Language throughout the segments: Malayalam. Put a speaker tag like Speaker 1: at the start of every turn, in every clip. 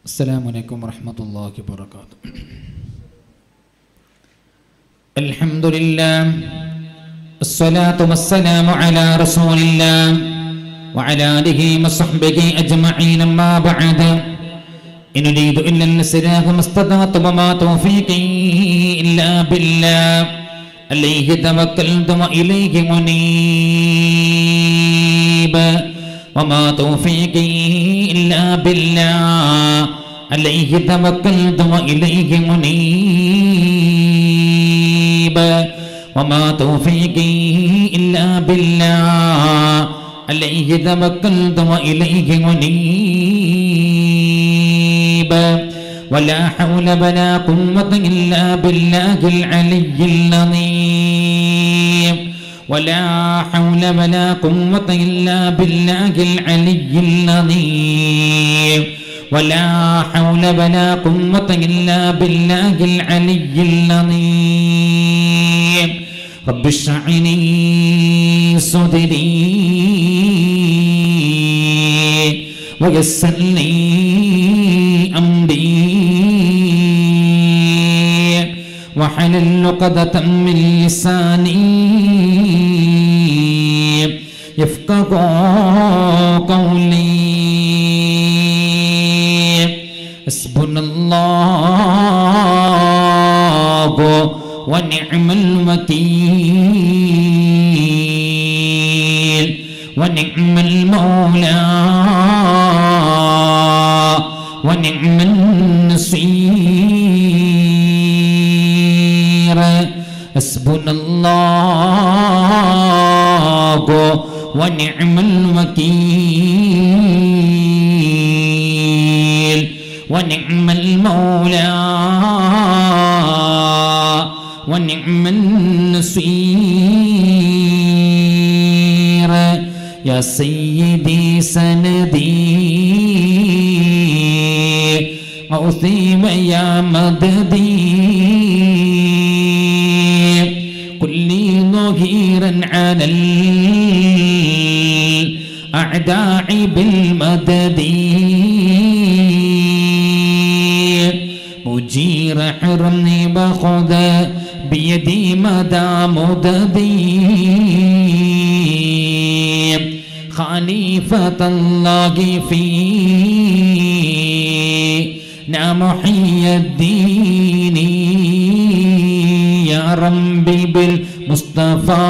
Speaker 1: السلام عليكم ورحمة الله وبركاته. الحمد لله الصلاة والسلام على رسول الله وعلى آله وصحبه أجمعين. ما بعد إن أريد إلا الإصلاح ما استطعت وما توفيقي إلا بالله عليه توكلت وإليه منيب وما توفيقي إلا بالله عليه توكلت وإليه منيب وما توفيقي إلا بالله عليه توكلت وإليه منيب ولا حول ولا قوة إلا بالله العلي العظيم ولا حول ولا قوة إلا بالله العلي العظيم ولا حول ولا قوة إلا بالله العلي العظيم. رب اشرح لي صدري ويسر لي أمري واحلل عقدة من لساني يفقهوا قولي. حسبنا الله ونعم الوكيل ونعم المولى ونعم النصير. حسبنا الله ونعم الوكيل ونعم المولى ونعم النصير. يا سيدي سندي أوثيم يا مددي كلي ظهيرا على الأعداء بالمدد مجير حرمني بخذ بيدي مدى مددي خليفة الله فينا محي الدين يا ربي بالمصطفى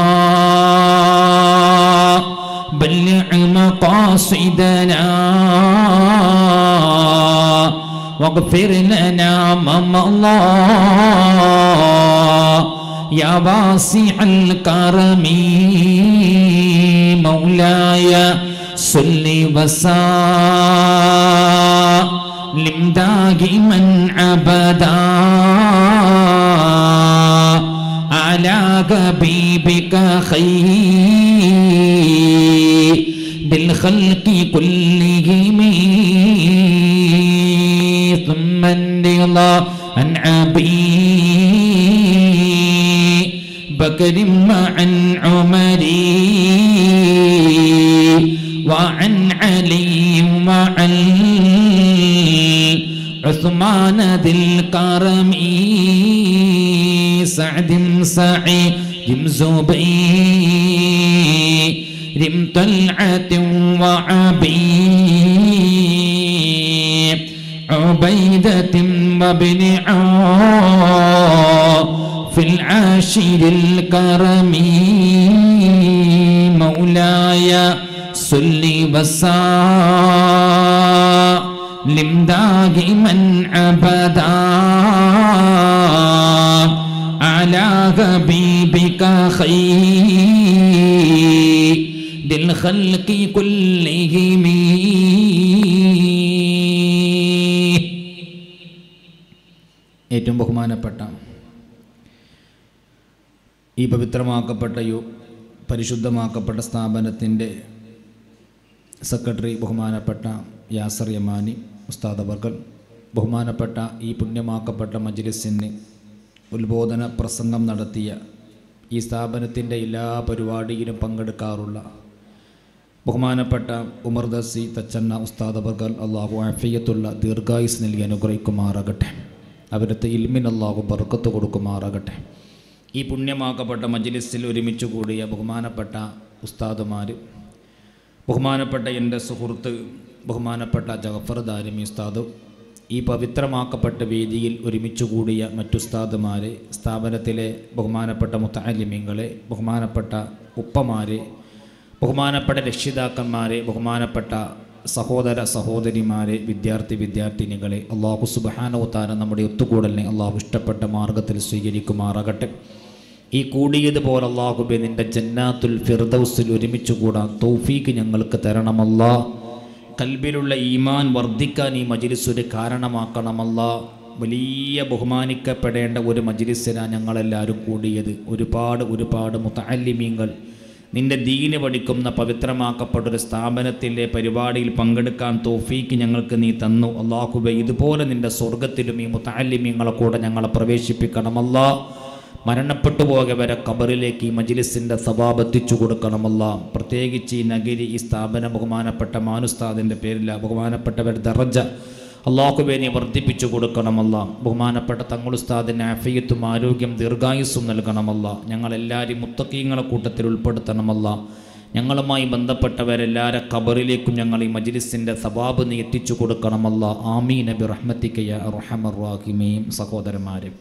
Speaker 1: بلغ مقاصدنا واغفر لنا ما مضى يا واسع الكرم. مولاي صل وسلم دائما ابدا على حبيبك خير بالخلق كلهم ثم الرضا عن أبي بكر وعن عمر وعن علي وعن عثمان ذي الكرم سعد سعيد زبير طلعة وعبي عبيدة وابن في العاشر الكرم. مولاي صل وسلم دائما ابدا على حبيبك خير الخلق كلهم. ഏറ്റവും ബഹുമാനപ്പെട്ട ഈ പവിത്രമാക്കപ്പെട്ട പരിശുദ്ധമാക്കപ്പെട്ട സ്ഥാപനത്തിൻ്റെ സെക്രട്ടറി ബഹുമാനപ്പെട്ട യാസർ യമാനി ഉസ്താദ് അവർകൾ, ബഹുമാനപ്പെട്ട ഈ പുണ്യമാക്കപ്പെട്ട മജ്ലിസിന് ഉത്ബോധന പ്രസംഗം നടത്തിയ ഈ സ്ഥാപനത്തിൻ്റെ എല്ലാ പരിപാടിയിലും പങ്കെടുക്കാറുള്ള ബഹുമാനപ്പെട്ട ഉമർ ദസി തച്ചന്ന ഉസ്താദ് അവർകൾ അള്ളാഹു ആഫിയത്തുള്ള ദീർഘായുസ് നൽകി അനുഗ്രഹിക്കുമാറാകട്ടെ. അവരത്തെ ഇൽമിന് അള്ളാഹു ബർക്കത്ത് കൊടുക്കുമാറാകട്ടെ. ഈ പുണ്യമാക്കപ്പെട്ട മജ്ലിസിൽ ഒരുമിച്ച് കൂടിയ ബഹുമാനപ്പെട്ട ഉസ്താദുമാർ, ബഹുമാനപ്പെട്ട എൻ്റെ സുഹൃത്ത് ബഹുമാനപ്പെട്ട ജഅഫർ ദാരിമി ഉസ്താദ്, ഈ പവിത്രമാക്കപ്പെട്ട വേദിയിൽ ഒരുമിച്ച് കൂടിയ മറ്റുസ്താദുമാർ, സ്ഥാപനത്തിലെ ബഹുമാനപ്പെട്ട മുത്തഅല്ലിമീങ്ങളെ, ബഹുമാനപ്പെട്ട ഉപ്പമാരെ, ബഹുമാനപ്പെട്ട രക്ഷിതാക്കന്മാരെ, ബഹുമാനപ്പെട്ട സഹോദര സഹോദരിമാരെ, വിദ്യാർത്ഥിനികളെ, അള്ളാഹു സുബ്ഹാനഹു വ തആല നമ്മുടെ ഒത്തുകൂടലിനെ അള്ളാഹു ഇഷ്ടപ്പെട്ട മാർഗത്തിൽ സ്വീകരിക്കുമാറാകട്ടെ. ഈ കൂടിയതുപോലെ അള്ളാഹുബേ നിൻ്റെ ജന്നാത്തുൽ ഫിർദൗസിൽ ഒരുമിച്ച് കൂടാൻ തൗഫീക്ക് ഞങ്ങൾക്ക് തരണമല്ലാ. കൽബിലുള്ള ഈമാൻ വർദ്ധിക്കാൻ ഈ മജ്ലിസ് ഒരു കാരണമാക്കണമല്ലാ. വലിയ ബഹുമാനിക്കപ്പെടേണ്ട ഒരു മജ്ലിസിനാണ് ഞങ്ങളെല്ലാവരും കൂടിയത്. ഒരുപാട് മുതഅല്ലിമീങ്ങൾ നിൻ്റെ ദീന് പഠിക്കുന്ന പവിത്രമാക്കപ്പെട്ടൊരു സ്ഥാപനത്തിലെ പരിപാടിയിൽ പങ്കെടുക്കാൻ തൗഫീക്ക് ഞങ്ങൾക്ക് നീ തന്നു. അല്ലാഹുവേ, ഇതുപോലെ നിൻ്റെ സ്വർഗത്തിലും ഈ മുതഅല്ലിമീങ്ങളെ കൂടെ ഞങ്ങളെ പ്രവേശിപ്പിക്കണമല്ലാ. മരണപ്പെട്ടു പോകവരെ ഖബറിലേക്ക് ഈ മജ്ലിസിൻ്റെ സവാബ് എത്തിച്ചു കൊടുക്കണമല്ലാ. പ്രത്യേകിച്ച് ഈ നഗരി, ഈ സ്ഥാപനം ബഹുമാനപ്പെട്ട മാനുസ്താദിൻ്റെ പേരിൽ ബഹുമാനപ്പെട്ടവരുടെ ദറജ അല്ലാഹുവേ നീ വർദ്ധിപ്പിച്ചു കൊടുക്കണമല്ല. ബഹുമാനപ്പെട്ട തങ്ങളുസ്താദിന് ആഫിയത്തും ആരോഗ്യം ദീർഘായുസ്സും നൽകണമല്ല. ഞങ്ങളെല്ലാവരും മുത്തഖീങ്ങളെ കൂട്ടത്തിൽ ഉൾപ്പെടുത്തണമല്ല. ഞങ്ങളുമായി ബന്ധപ്പെട്ടവരെല്ലാവരുടെ ഖബറിലേക്കും ഞങ്ങൾ ഈ മജ്ലിസിൻ്റെ സവാബ് നീ എത്തിച്ചു കൊടുക്കണമല്ല. ആമീൻ ബി റഹ്മതിക യാ അർഹമർ റഹീമീൻ. സഹോദരന്മാരെ,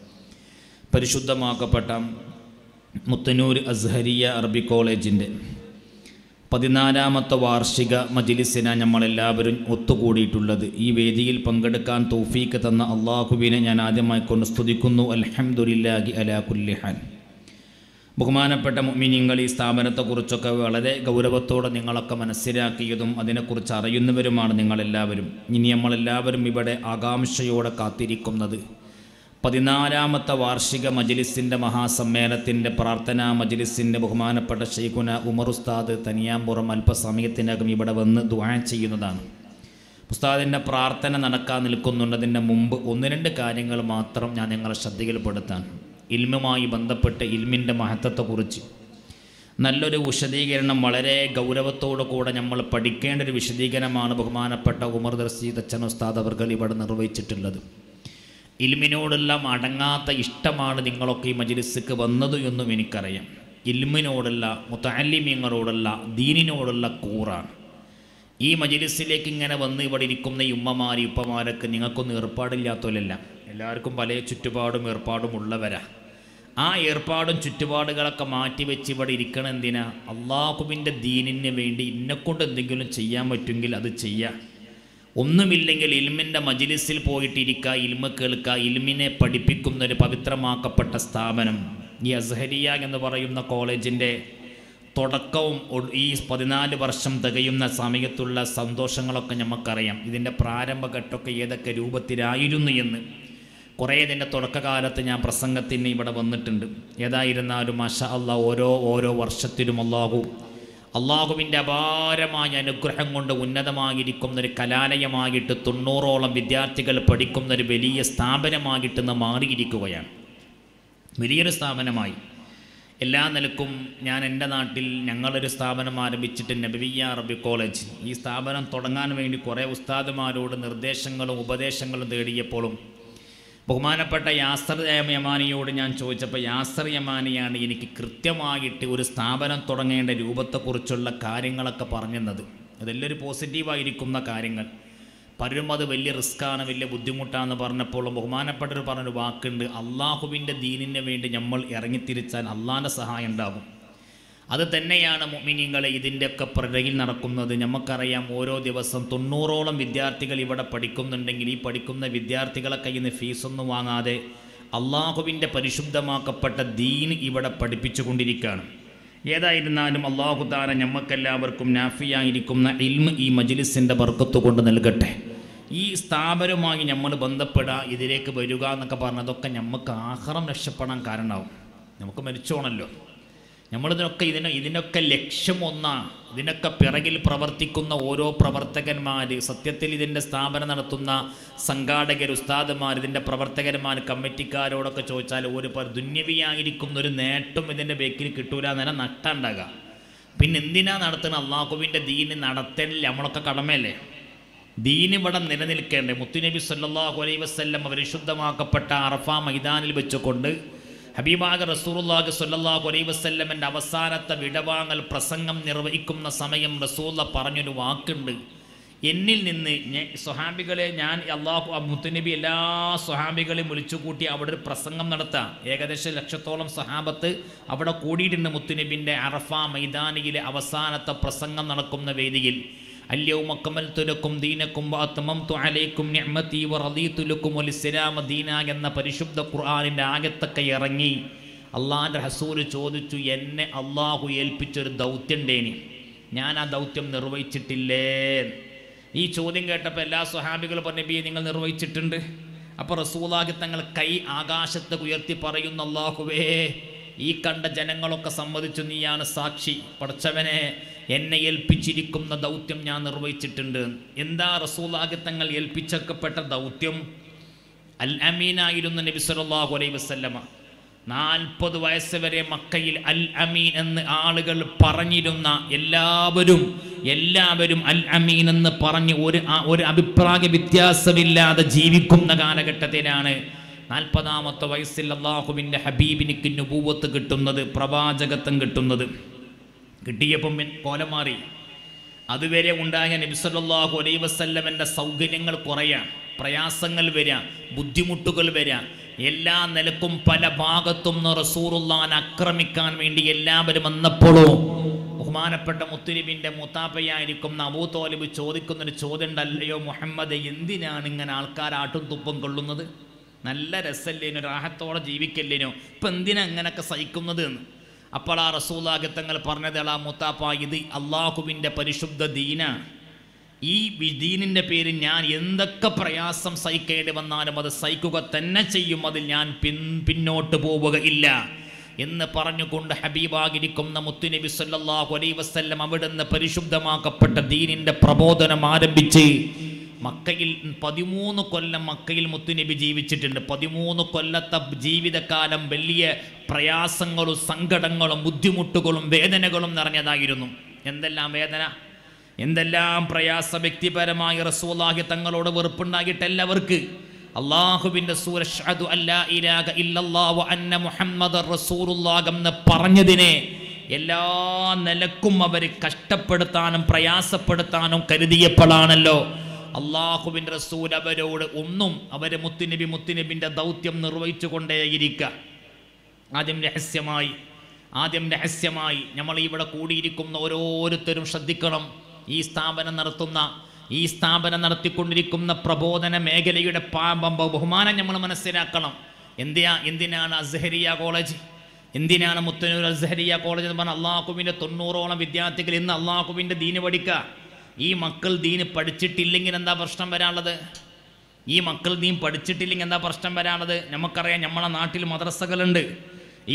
Speaker 1: പരിശുദ്ധമാക്കപ്പെട്ട മുത്തനൂർ അസ്ഹരിയ അറബി കോളേജിൻ്റെ 14ാമത്തെ വാർഷിക മജ്ലിസിനാണ് നമ്മളെല്ലാവരും ഒത്തുകൂടിയിട്ടുള്ളത്. ഈ വേദിയിൽ പങ്കെടുക്കാൻ തൗഫീക്ക് തന്ന അള്ളാഹുവിനെ ഞാൻ ആദ്യമായി കൊണ്ട് സ്തുതിക്കുന്നു. അൽഹംദുലില്ലാഹി അലാ കുല്ലി ഹാൽ. ബഹുമാനപ്പെട്ട മുഅ്മിനീങ്ങൾ, ഈ സ്ഥാപനത്തെക്കുറിച്ചൊക്കെ വളരെ ഗൗരവത്തോടെ നിങ്ങളൊക്കെ മനസ്സിലാക്കിയതും അതിനെക്കുറിച്ച് അറിയുന്നവരുമാണ് നിങ്ങളെല്ലാവരും. ഇനി നമ്മളെല്ലാവരും ഇവിടെ ആകാംക്ഷയോടെ കാത്തിരിക്കുന്നത് 14ാമത്തെ വാർഷിക മജ്ലിസിൻ്റെ മഹാസമ്മേളനത്തിൻ്റെ പ്രാർത്ഥനാ മജ്ലിസിൻ്റെ ബഹുമാനപ്പെട്ട ശൈഖുന ഉമർ ഉസ്താദ് തനിയാമ്പുറം അല്പസമയത്തിനകം ഇവിടെ വന്ന് ദുആ ചെയ്യുന്നതാണ്. ഉസ്താദിൻ്റെ പ്രാർത്ഥന നടക്കാൻ നിൽക്കുന്നുണ്ട്. അതിൻ്റെ മുമ്പ് 1-2 കാര്യങ്ങൾ മാത്രം ഞാൻ നിങ്ങളെ ശ്രദ്ധയിൽപ്പെടുത്താൻ. ഇൽമുമായി ബന്ധപ്പെട്ട് ഇൽമിൻ്റെ മഹത്വത്തെക്കുറിച്ച് നല്ലൊരു വിശദീകരണം, വളരെ ഗൗരവത്തോടു കൂടെ നമ്മൾ പഠിക്കേണ്ട ഒരു വിശദീകരണമാണ് ബഹുമാനപ്പെട്ട ഉമർ ദർസി തച്ചൻ ഉസ്താദ് അവർ ഇവിടെ നിർവഹിച്ചിട്ടുള്ളത്. ഇൽമിനോടുള്ള അടങ്ങാത്ത ഇഷ്ടമാണ് നിങ്ങളൊക്കെ ഈ മജ്ലിസിക്ക് വന്നത് എന്നും എനിക്കറിയാം. ഇൽമിനോടുള്ള, മുതഅല്ലിമീങ്ങളോടുള്ള, ദീനിനോടുള്ള കൂറാണ്. ഈ മജ്ലിസിലേക്ക് ഇങ്ങനെ വന്ന് ഇവിടെ ഇരിക്കുന്ന ഈ ഉപ്പമാരൊക്കെ നിങ്ങൾക്കൊന്നും ഏർപ്പാടില്ലാത്തവരല്ല. എല്ലാവർക്കും പല ചുറ്റുപാടും ഏർപ്പാടും ഉള്ളവരാ. ആ ഏർപ്പാടും ചുറ്റുപാടുകളൊക്കെ മാറ്റിവെച്ച് ഇവിടെ ഇരിക്കണം. എന്തിനാ? അള്ളാഹുവിൻ്റെ ദീനിന് വേണ്ടി ഇന്നെക്കൊണ്ട് എന്തെങ്കിലും ചെയ്യാൻ പറ്റുമെങ്കിൽ അത് ചെയ്യാം. ഒന്നുമില്ലെങ്കിൽ ഇൽമിൻ്റെ മജ്ലിസിൽ പോയിട്ടിരിക്കുക, ഇൽമ കേൾക്കുക, ഇൽമിനെ പഠിപ്പിക്കുന്നൊരു പവിത്രമാക്കപ്പെട്ട സ്ഥാപനം ഈ അസ്ഹരിയ എന്ന് പറയുന്ന കോളേജിൻ്റെ തുടക്കവും ഈ 14 വർഷം തികയുന്ന സമയത്തുള്ള സന്തോഷങ്ങളൊക്കെ നമുക്കറിയാം. ഇതിൻ്റെ പ്രാരംഭഘട്ടമൊക്കെ ഏതൊക്കെ രൂപത്തിലായിരുന്നു എന്ന് കുറേ ഇതിൻ്റെ തുടക്കകാലത്ത് ഞാൻ പ്രസംഗത്തിന് ഇവിടെ വന്നിട്ടുണ്ട്. ഏതായിരുന്നാലും മാഷാ അല്ലാഹ് ഓരോ വർഷത്തിലും അള്ളാഹുവിൻ്റെ അപാരമായ അനുഗ്രഹം കൊണ്ട് ഉന്നതമായിരിക്കുന്നൊരു കലാലയമായിട്ട് 90ഓളം വിദ്യാർത്ഥികൾ പഠിക്കുന്നൊരു വലിയ സ്ഥാപനമായിട്ട് ഇന്ന് മാറിയിരിക്കുകയാണ്. വലിയൊരു സ്ഥാപനമായി എല്ലാ നിലക്കും. ഞാൻ എൻ്റെ നാട്ടിൽ ഞങ്ങളൊരു സ്ഥാപനം ആരംഭിച്ചിട്ട് നബവിയ്യ അറബി കോളേജ്. ഈ സ്ഥാപനം തുടങ്ങാൻ വേണ്ടി കുറേ ഉസ്താദുമാരോട് നിർദ്ദേശങ്ങളും ഉപദേശങ്ങളും തേടിയപ്പോഴും ബഹുമാനപ്പെട്ട യാസർ യമാനിയോട് ഞാൻ ചോദിച്ചപ്പോൾ യാസർ യമാനിയാണ് എനിക്ക് കൃത്യമായിട്ട് ഒരു സ്ഥാപനം തുടങ്ങേണ്ട രൂപത്തെക്കുറിച്ചുള്ള കാര്യങ്ങളൊക്കെ പറഞ്ഞത്. അതെല്ലാം ഒരു പോസിറ്റീവായിരിക്കുന്ന കാര്യങ്ങൾ. പലരും അത് വലിയ റിസ്ക്കാണ്, വലിയ ബുദ്ധിമുട്ടാണെന്ന് പറഞ്ഞപ്പോഴും ബഹുമാനപ്പെട്ടവർ പറഞ്ഞൊരു വാക്കുണ്ട്: അള്ളാഹുവിൻ്റെ ദീനിന് വേണ്ടി നമ്മൾ ഇറങ്ങിത്തിരിച്ചാൽ അള്ളാഹിൻ്റെ സഹായം ഉണ്ടാകും. അത് തന്നെയാണ് മുഅ്മിനീങ്ങളെ ഇതിൻ്റെയൊക്കെ പിറകിൽ നടക്കുന്നത്. നമുക്കറിയാം, ഓരോ ദിവസം 90ഓളം വിദ്യാർത്ഥികൾ ഇവിടെ പഠിക്കുന്നുണ്ടെങ്കിൽ ഈ പഠിക്കുന്ന വിദ്യാർത്ഥികളെ കയ്യിൽ നിന്ന് ഫീസൊന്നും വാങ്ങാതെ അള്ളാഹുവിൻ്റെ പരിശുദ്ധമാക്കപ്പെട്ട ദീൻ ഇവിടെ പഠിപ്പിച്ചു കൊണ്ടിരിക്കുകയാണ്. ഏതായിരുന്നാലും അള്ളാഹു തആല നമുക്കെല്ലാവർക്കും നാഫിയായിരിക്കുന്ന ഇൽമ് ഈ മജ്ലിസിൻ്റെ ബർക്കത്ത് കൊണ്ട് നൽകട്ടെ. ഈ സ്ഥാപനവുമായി നമ്മൾ ബന്ധപ്പെടുക, ഇതിലേക്ക് വരിക എന്നൊക്കെ പറഞ്ഞതൊക്കെ നമുക്ക് ആഖിറം രക്ഷപ്പെടാൻ കാരണമാവും. നമുക്ക് മരിച്ചോണല്ലോ. ഇതിനൊക്കെ ലക്ഷ്യം ഒന്നാണ്. ഇതിനൊക്കെ പിറകിൽ പ്രവർത്തിക്കുന്ന ഓരോ പ്രവർത്തകന്മാർ, സത്യത്തിൽ ഇതിൻ്റെ സ്ഥാപനം നടത്തുന്ന സംഘാടകർ, ഉസ്താദുമാർ, ഇതിൻ്റെ പ്രവർത്തകന്മാർ, കമ്മിറ്റിക്കാരോടൊക്കെ ചോദിച്ചാൽ ഒരു ദുന്യവിയായിരിക്കുന്നൊരു നേട്ടം ഇതിൻ്റെ ബേക്കിൽ കിട്ടൂല. നേരം നട്ടുണ്ടാകുക. പിന്നെ എന്തിനാ നടത്തുന്നത്? അള്ളാഹുവിൻ്റെ ദീന് നടത്തൽ നമ്മളൊക്കെ കടമയല്ലേ? ദീന് ഇവിടെ നിലനിൽക്കേണ്ടേ? മുത്തുനബി സല്ലല്ലാഹു അലൈഹി വസല്ലം പരിശുദ്ധമാക്കപ്പെട്ട അറഫ മൈതാനിൽ വെച്ചുകൊണ്ട് ഹബീബാഗ് റസൂലുള്ളാഹി സ്വല്ലല്ലാഹു അലൈഹി വസല്ലമൻ്റെ അവസാനത്തെ വിടവാങ്ങൽ പ്രസംഗം നിർവഹിക്കുന്ന സമയം റസൂലുള്ള പറഞ്ഞൊരു വാക്കുണ്ട്, എന്നിൽ നിന്ന് സ്വഹാബികളെ ഞാൻ മുത്തുനബി എല്ലാ സ്വഹാബികളെയും വിളിച്ചു കൂട്ടി അവിടെ ഒരു പ്രസംഗം നടത്താം. ഏകദേശം 1,00,000-ഓളം സ്വഹാബത്ത് അവിടെ കൂടിയിട്ടുണ്ട് മുത്തുനബിൻ്റെ അറഫ മൈതാനിയിലെ അവസാനത്തെ പ്രസംഗം നടക്കുന്ന വേദിയിൽ. അല്യൗമ അക്മൽതു ലക്കും ദീനക്കും വഅത്മംതു അലൈക്കും നിഅമതി വറദീതു ലക്കുമുൽ ഇസ്ലാമ ദീന എന്ന പരിശുദ്ധ ഖുർആനിൻ്റെ ആയത്തൊക്കെ ഇറങ്ങി. അള്ളാഹിൻ്റെ റസൂല് ചോദിച്ചു, എന്നെ അള്ളാഹു ഏൽപ്പിച്ചൊരു ദൗത്യണ്ടേനി, ഞാൻ ആ ദൗത്യം നിർവഹിച്ചിട്ടില്ലേ? ഈ ചോദ്യം കേട്ടപ്പോൾ എല്ലാ സ്വഹാബികളും പറഞ്ഞു, നബിയെ നിങ്ങൾ നിർവഹിച്ചിട്ടുണ്ട്. അപ്പോൾ റസൂലുള്ളാഹി തങ്ങൾ കൈ ആകാശത്ത് ഉയർത്തി പറയുന്ന, അല്ലാഹുവേ ഈ കണ്ട ജനങ്ങളൊക്കെ സമ്മതിച്ചു, നീയാണ് സാക്ഷി. പടച്ചവനെ, എന്നെ ഏൽപ്പിച്ചിരിക്കുന്ന ദൗത്യം ഞാൻ നിർവഹിച്ചിട്ടുണ്ട്. എന്താ റസൂലുള്ളാഹി തങ്ങൾ ഏൽപ്പിച്ചപ്പെട്ട ദൗത്യം? അൽ അമീനായിരുന്നു നബി സല്ലല്ലാഹു അലൈഹി വസല്ലമ. 40 വയസ്സ് വരെ മക്കയിൽ അൽ അമീൻ എന്ന് ആളുകൾ പറഞ്ഞിരുന്ന എല്ലാവരും അൽ അമീൻ എന്ന് പറഞ്ഞ് ഒരു അഭിപ്രായ വ്യത്യാസമില്ലാതെ ജീവിക്കുന്ന കാലഘട്ടത്തിലാണ് 40ാമത്തെ വയസ്സിൽ അല്ലാഹുവിൻ്റെ ഹബീബിനിക്ക് നുബൂവത്ത് കിട്ടുന്നത്, പ്രവാചകത്വം കിട്ടുന്നത്. കിട്ടിയപ്പം കോലം മാറി. അതുവരെ ഉണ്ടായ നബി സല്ലല്ലാഹു അലൈഹി വസല്ലമൻ്റെ സൗകര്യങ്ങൾ കുറയാൻ, പ്രയാസങ്ങൾ വരാൻ, ബുദ്ധിമുട്ടുകൾ വരാൻ, എല്ലാ നിലക്കും പല ഭാഗത്തും റസൂലുള്ളാഹിനെ ആക്രമിക്കാൻ വേണ്ടി എല്ലാവരും വന്നപ്പോഴോ ബഹുമാനപ്പെട്ട മുത്തുനബിൻ്റെ മുത്താപ്പയായിരിക്കുന്ന അബൂ ത്വാലിബ് ചോദിക്കുന്നൊരു ചോദ്യം ഉണ്ടല്ലയോ മുഹമ്മദ്, എന്തിനാണ് ഇങ്ങനെ ആൾക്കാർ ആട്ടും തുപ്പും കൊള്ളുന്നത്? നല്ല രസല്ലേനോ, രാഹത്തോടെ ജീവിക്കല്ലേനോ, ഇപ്പം എന്തിനാ ഇങ്ങനെയൊക്കെ സഹിക്കുന്നത് എന്ന്. അപ്പോൾ ആ റസൂലുള്ളാഹി തങ്ങൾ പറഞ്ഞത്, ആ മുത്താപ്പ, ഇത് അള്ളാഹുവിൻ്റെ പരിശുദ്ധ ദീനാണ്. ഈ ദീനിൻ്റെ പേരിൽ ഞാൻ എന്തൊക്കെ പ്രയാസം സഹിക്കേണ്ടി വന്നാലും അത് സഹിക്കുക തന്നെ ചെയ്യും, അതിൽ ഞാൻ പിന്നോട്ട് പോവുകയില്ല എന്ന് പറഞ്ഞുകൊണ്ട് ഹബീബായിരിക്കുന്ന മുത്തുനബി സല്ലല്ലാഹു അലൈഹി വസല്ലം അവിടുന്ന് പരിശുദ്ധമാക്കപ്പെട്ട ദീനിൻ്റെ പ്രബോധനം ആരംഭിച്ച് മക്കയിൽ 13 കൊല്ലം മക്കയിൽ മുത്തുനബി ജീവിച്ചിട്ടുണ്ട്. 13 കൊല്ലത്തെ ജീവിതകാലം വലിയ പ്രയാസങ്ങളും സങ്കടങ്ങളും ബുദ്ധിമുട്ടുകളും വേദനകളും നിറഞ്ഞതായിരുന്നു. എന്തെല്ലാം വേദന, എന്തെല്ലാം പ്രയാസ. വ്യക്തിപരമായി റസൂലുള്ളാഹി തങ്ങളോട് വെറുപ്പുണ്ടായിട്ടെല്ലാവർക്ക് അല്ലാഹുവിൻ്റെ സൂറ അശ്ഹദു അല്ലാ ഇലാഹ ഇല്ലല്ലാഹു വ അന്ന മുഹമ്മദർ റസൂലുള്ളാഹി എന്ന് പറഞ്ഞതിനെ എല്ലാ നിലക്കും അവർ കഷ്ടപ്പെടുത്താനും പ്രയാസപ്പെടുത്താനും കരുതിയപ്പോഴാണല്ലോ അള്ളാഹുവിൻ്റെ റസൂൽ അവരോട് അവർ മുത്തുനബിൻ്റെ ദൗത്യം നിർവഹിച്ചു കൊണ്ടേയിരിക്കുക. ആദ്യം രഹസ്യമായി നമ്മൾ ഇവിടെ കൂടിയിരിക്കുന്ന ഓരോരുത്തരും ശ്രദ്ധിക്കണം. ഈ സ്ഥാപനം നടത്തിക്കൊണ്ടിരിക്കുന്ന പ്രബോധന മേഖലയുടെ ബഹുമാനം നമ്മൾ മനസ്സിലാക്കണം. എന്തിനാണ് അസ്ഹരിയ കോളേജ്, എന്തിനാണ് മുത്തനൂർ അസ്ഹരിയ കോളേജ് എന്ന് പറഞ്ഞാൽ അള്ളാഹുവിൻ്റെ 90ഓളം വിദ്യാർത്ഥികൾ ഇന്ന് അള്ളാഹുവിൻ്റെ ദീന് പഠിക്കുക. ഈ മക്കൾ ദീന് പഠിച്ചിട്ടില്ലെങ്കിൽ എന്താ പ്രശ്നം വരാനുള്ളത്? നമുക്കറിയാം, നമ്മളെ നാട്ടിൽ മദ്രസകളുണ്ട്.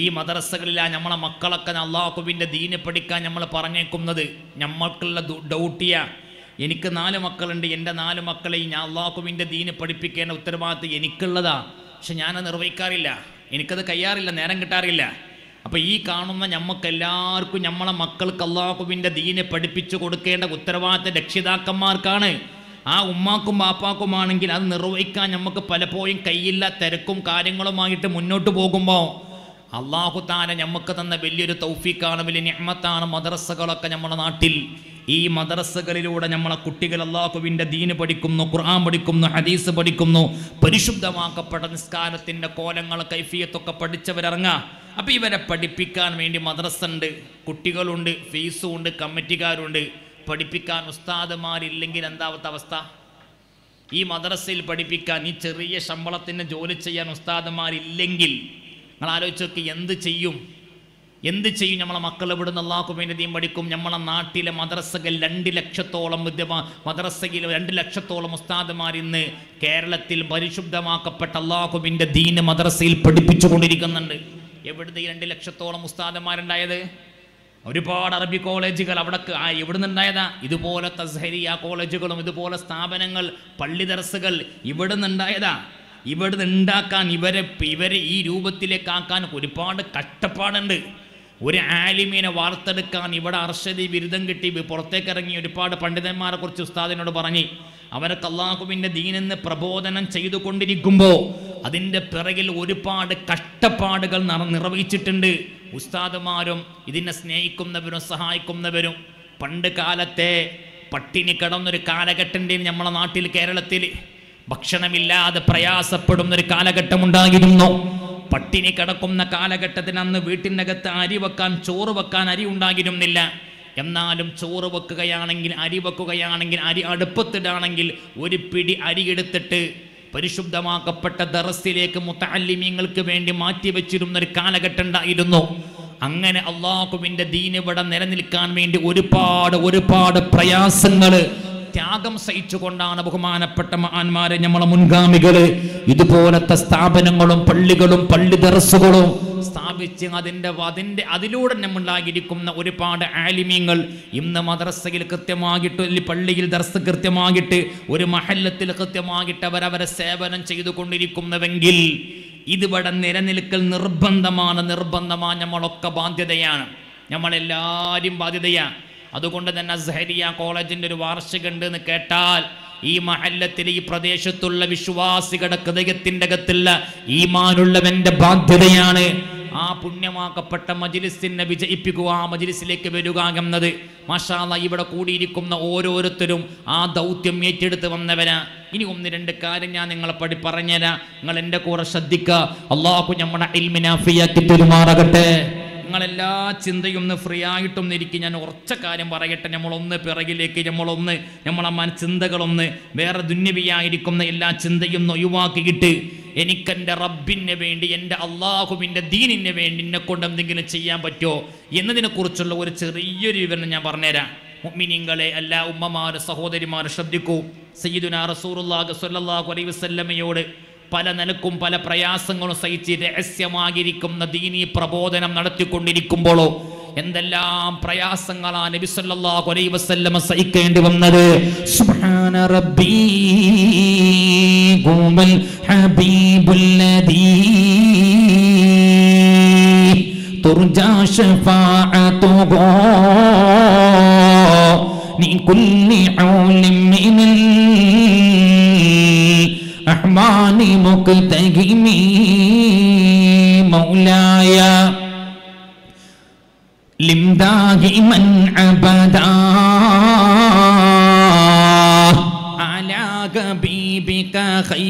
Speaker 1: ഈ മദ്രസകളിലാണ് നമ്മളെ മക്കളൊക്കെ അള്ളാഹുവിൻ്റെ ദീന് പഠിക്കാൻ നമ്മൾ പറഞ്ഞേക്കുന്നത്. നമ്മൾക്കുള്ള ഡൗട്ടിയ, എനിക്ക് 4 മക്കളുണ്ട്, എൻ്റെ 4 മക്കളെയും ഞാൻ അള്ളാഹുവിൻ്റെ ദീന് പഠിപ്പിക്കേണ്ട ഉത്തരവാദിത്വം എനിക്കുള്ളതാ. പക്ഷെ ഞാനത് നിർവഹിക്കാറില്ല, എനിക്കത് കഴിയാറില്ല, നേരം കിട്ടാറില്ല. അപ്പോൾ ഈ കാണുന്ന നമുക്കെല്ലാവർക്കും നമ്മളെ മക്കൾക്ക് അള്ളാഹുവിൻ്റെ ദീനെ പഠിപ്പിച്ചു കൊടുക്കേണ്ട ഉത്തരവാദിത്വം രക്ഷിതാക്കന്മാർക്കാണ്. ആ ഉമ്മാക്കും ബാപ്പാക്കുമാണെങ്കിൽ അത് നിർവഹിക്കാൻ നമുക്ക് പലപ്പോഴും കയ്യില്ല. തിരക്കും കാര്യങ്ങളുമായിട്ട് മുന്നോട്ട് പോകുമ്പോൾ അള്ളാഹു താല നമുക്ക് തന്ന വലിയൊരു തൗഫീഖാണ്, വലിയ നിഅ്മത്താണ് മദ്രസകളൊക്കെ നമ്മുടെ നാട്ടിൽ. ഈ മദ്രസകളിലൂടെ നമ്മളെ കുട്ടികൾ അള്ളാഹുവിൻ്റെ ദീന് പഠിക്കുന്നു, ഖുർആൻ പഠിക്കുന്നു, ഹദീസ് പഠിക്കുന്നു, പരിശുദ്ധമാക്കപ്പെട്ട നിസ്കാരത്തിൻ്റെ കോലങ്ങൾ കൈഫിയത്തൊക്കെ പഠിച്ചവരിറങ്ങാം. അപ്പോൾ ഇവരെ പഠിപ്പിക്കാൻ വേണ്ടി മദ്രസ ഉണ്ട്, കുട്ടികളുണ്ട്, ഫീസും ഉണ്ട്, കമ്മിറ്റിക്കാരുണ്ട്. പഠിപ്പിക്കാൻ ഉസ്താദുമാരില്ലെങ്കിൽ എന്താവത്തെ അവസ്ഥ? ഈ മദ്രസയിൽ പഠിപ്പിക്കാൻ ഈ ചെറിയ ശമ്പളത്തിന് ജോലി ചെയ്യാൻ ഉസ്താദുമാരില്ലെങ്കിൽ നിങ്ങൾ ആലോചിച്ച് നോക്കി, എന്ത് ചെയ്യും? നമ്മളെ മക്കൾ ഇവിടുന്ന് അള്ളാഹുവിൻ്റെ ദീൻ പഠിക്കും. നമ്മളെ നാട്ടിലെ മദ്രസകൾ 2 ലക്ഷത്തോളം മദ്രസയിൽ 2 ലക്ഷത്തോളം ഉസ്താദുമാർ ഇന്ന് കേരളത്തിൽ പരിശുദ്ധമാക്കപ്പെട്ട അള്ളാഹുവിൻ്റെ ദീന് മദ്രസയിൽ പഠിപ്പിച്ചു കൊണ്ടിരിക്കുന്നുണ്ട്. എവിടുന്ന് ഈ 2 ലക്ഷത്തോളം ഉസ്താദുമാരുണ്ടായത്? ഒരുപാട് അറബി കോളേജുകൾ അവിടെ എവിടുന്ന് ഉണ്ടായതാ? ഇതുപോലത്തെ അസ്ഹരിയ കോളേജുകളും ഇതുപോലെ സ്ഥാപനങ്ങൾ, പള്ളി ദർസുകൾ ഇവിടുന്ന് ഉണ്ടായതാ. ഇവിടുന്ന് ഉണ്ടാക്കാൻ ഇവരെ ഈ രൂപത്തിലേക്കാക്കാൻ ഒരുപാട് കഷ്ടപ്പാടുണ്ട്. ഒരു ആലിമീനെ വാർത്തെടുക്കാൻ ഇവിടെ അർഷദി ബിരുദം കിട്ടി പുറത്തേക്ക് ഇറങ്ങി ഒരുപാട് പണ്ഡിതന്മാരെ കുറിച്ച് ഉസ്താദിനോട് പറഞ്ഞ് അവരൊക്കെ അള്ളാഹുവിൻ്റെ ദീനെന്ന് പ്രബോധനം ചെയ്തുകൊണ്ടിരിക്കുമ്പോൾ അതിൻ്റെ പിറകിൽ ഒരുപാട് കഷ്ടപ്പാടുകൾ നിർവഹിച്ചിട്ടുണ്ട്. ഉസ്താദുമാരും ഇതിനെ സ്നേഹിക്കുന്നവരും സഹായിക്കുന്നവരും. പണ്ട് കാലത്തെ പട്ടിണി കിടന്നൊരു കാലഘട്ടം നമ്മളെ നാട്ടിൽ കേരളത്തിൽ ഭക്ഷണമില്ലാതെ പ്രയാസപ്പെടുന്നൊരു കാലഘട്ടം ഉണ്ടായിരുന്നു. പട്ടിണി കിടക്കുന്ന കാലഘട്ടത്തിന് അന്ന് വീട്ടിനകത്ത് അരി വെക്കാൻ ചോറ് വെക്കാൻ അരി ഉണ്ടായിരുന്നില്ല. എന്നാലും ചോറ് വെക്കുകയാണെങ്കിൽ അരി വെക്കുകയാണെങ്കിൽ അരി അടുപ്പത്തിടാണെങ്കിൽ ഒരു പിടി അരി എടുത്തിട്ട് പരിശുദ്ധമാക്കപ്പെട്ട ദറസിലേക്ക് മുതഅല്ലിമീങ്ങൾക്ക് വേണ്ടി മാറ്റി വെച്ചിരുന്നൊരു കാലഘട്ടം ഉണ്ടായിരുന്നു. അങ്ങനെ അള്ളാഹുവിൻ്റെ ദീൻ ഇവിടെ നിലനിൽക്കാൻ വേണ്ടി ഒരുപാട് പ്രയാസങ്ങൾ ത്യാഗം സഹിച്ചുകൊണ്ടാണ് ബഹുമാനപ്പെട്ട മഹാന്മാരെ നമ്മളെ മുൻഗാമികള് ഇതുപോലത്തെ സ്ഥാപനങ്ങളും പള്ളികളും പള്ളി ദർസുകളും സ്ഥാപിച്ച് അതിലൂടെ നമ്മളുണ്ടായിരിക്കുന്ന ഒരുപാട് ആലിമീങ്ങൾ ഇന്ന് മദ്രസയിൽ കൃത്യമായിട്ട് പള്ളിയിൽ ദർസ് കൃത്യമായിട്ട് ഒരു മഹല്ലത്തിൽ കൃത്യമായിട്ട് അവരവരെ സേവനം ചെയ്തുകൊണ്ടിരിക്കുന്നുവെങ്കിൽ ഇതിവിടെ നിലനിൽക്കൽ നിർബന്ധമാണ്. നമ്മളൊക്കെ ബാധ്യതയാണ്, നമ്മളെല്ലാവരും ബാധ്യതയാണ്. അതുകൊണ്ട് തന്നെ അസ്ഹരിയ കോളേജിൻ്റെ ഒരു വാർഷികം ഉണ്ടെന്ന് കേട്ടാൽ ഈ മഹല്ലത്തിൽ ഈ പ്രദേശത്തുള്ള വിശ്വാസികളുടെ ഹൃദയത്തിൻ്റെ അകത്തുള്ള ഈമാനുള്ളവൻ്റെ ബാധ്യതയാണ് ആ പുണ്യമാക്കപ്പെട്ട മജ്ലിസിനെ വിജയിപ്പിക്കുക, ആ മജ്ലിസിലേക്ക് വരിക എന്നത്. മാഷാ അല്ലാഹ് ഇവിടെ കൂടിയിരിക്കുന്ന ഓരോരുത്തരും ആ ദൗത്യം ഏറ്റെടുത്ത് വന്നവരാ. ഇനി 1-2 കാര്യം ഞാൻ നിങ്ങളെ പറഞ്ഞുതരാം, നിങ്ങൾ എൻ്റെ കൂടെ ശ്രദ്ധിക്കുക. അല്ലാഹു നമ്മുടെ ഇൽമിനെ ആഫിയാക്കി തരുമാറാകട്ടെ. നിങ്ങളെല്ലാ ചിന്തയും ഒന്ന് ഫ്രീ ആയിട്ടൊന്ന് ഇരിക്കും. ഞാൻ ഉറച്ച കാര്യം പറയട്ടെ, നമ്മളൊന്ന് പിറകിലേക്ക് നമ്മളെ ചിന്തകളൊന്ന് വേറെ ദുന്യവിയായിരിക്കുന്ന എല്ലാ ചിന്തയും ഒഴിവാക്കിയിട്ട് എനിക്കെൻ്റെ റബ്ബിന് വേണ്ടി എൻ്റെ അള്ളാഹുവിൻ്റെ ദീനിന് വേണ്ടി എന്നെ കൊണ്ട് എന്തെങ്കിലും ചെയ്യാൻ പറ്റുമോ എന്നതിനെക്കുറിച്ചുള്ള ഒരു ചെറിയൊരു വിവരണം ഞാൻ പറഞ്ഞുതരാം. മുഅ്മിനീങ്ങളെ, എല്ലാ ഉമ്മമാരും സഹോദരിമാരും ശ്രദ്ധിക്കൂ. സയ്യിദുനാ റസൂലുള്ളാഹി സ്വല്ലല്ലാഹു അലൈഹി വസല്ലമയോട് പല നിലക്കും പല പ്രയാസങ്ങളും സഹിച്ച് രഹസ്യമായിരിക്കുന്ന ദീനീ പ്രബോധനം നടത്തിക്കൊണ്ടിരിക്കുമ്പോഴോ എന്തെല്ലാം പ്രയാസങ്ങളാ നബി സല്ലല്ലാഹു അലൈഹി വസല്ലമ സഹിക്കേണ്ടി വന്നത്. സുബ്ഹാന റബ്ബി ഗുമൽ ഹബീബുല്ലദീ തുർജാ ശഫാഅതുഹു മിൻ കുല്ലി ഔലിൻ മിനൽ അഹ്മാനി മുഖ്തഹിമി മൗലായ ലിംദാഹി മൻ അബദാ അലാ ഹബീബിക ഖൈരിൽ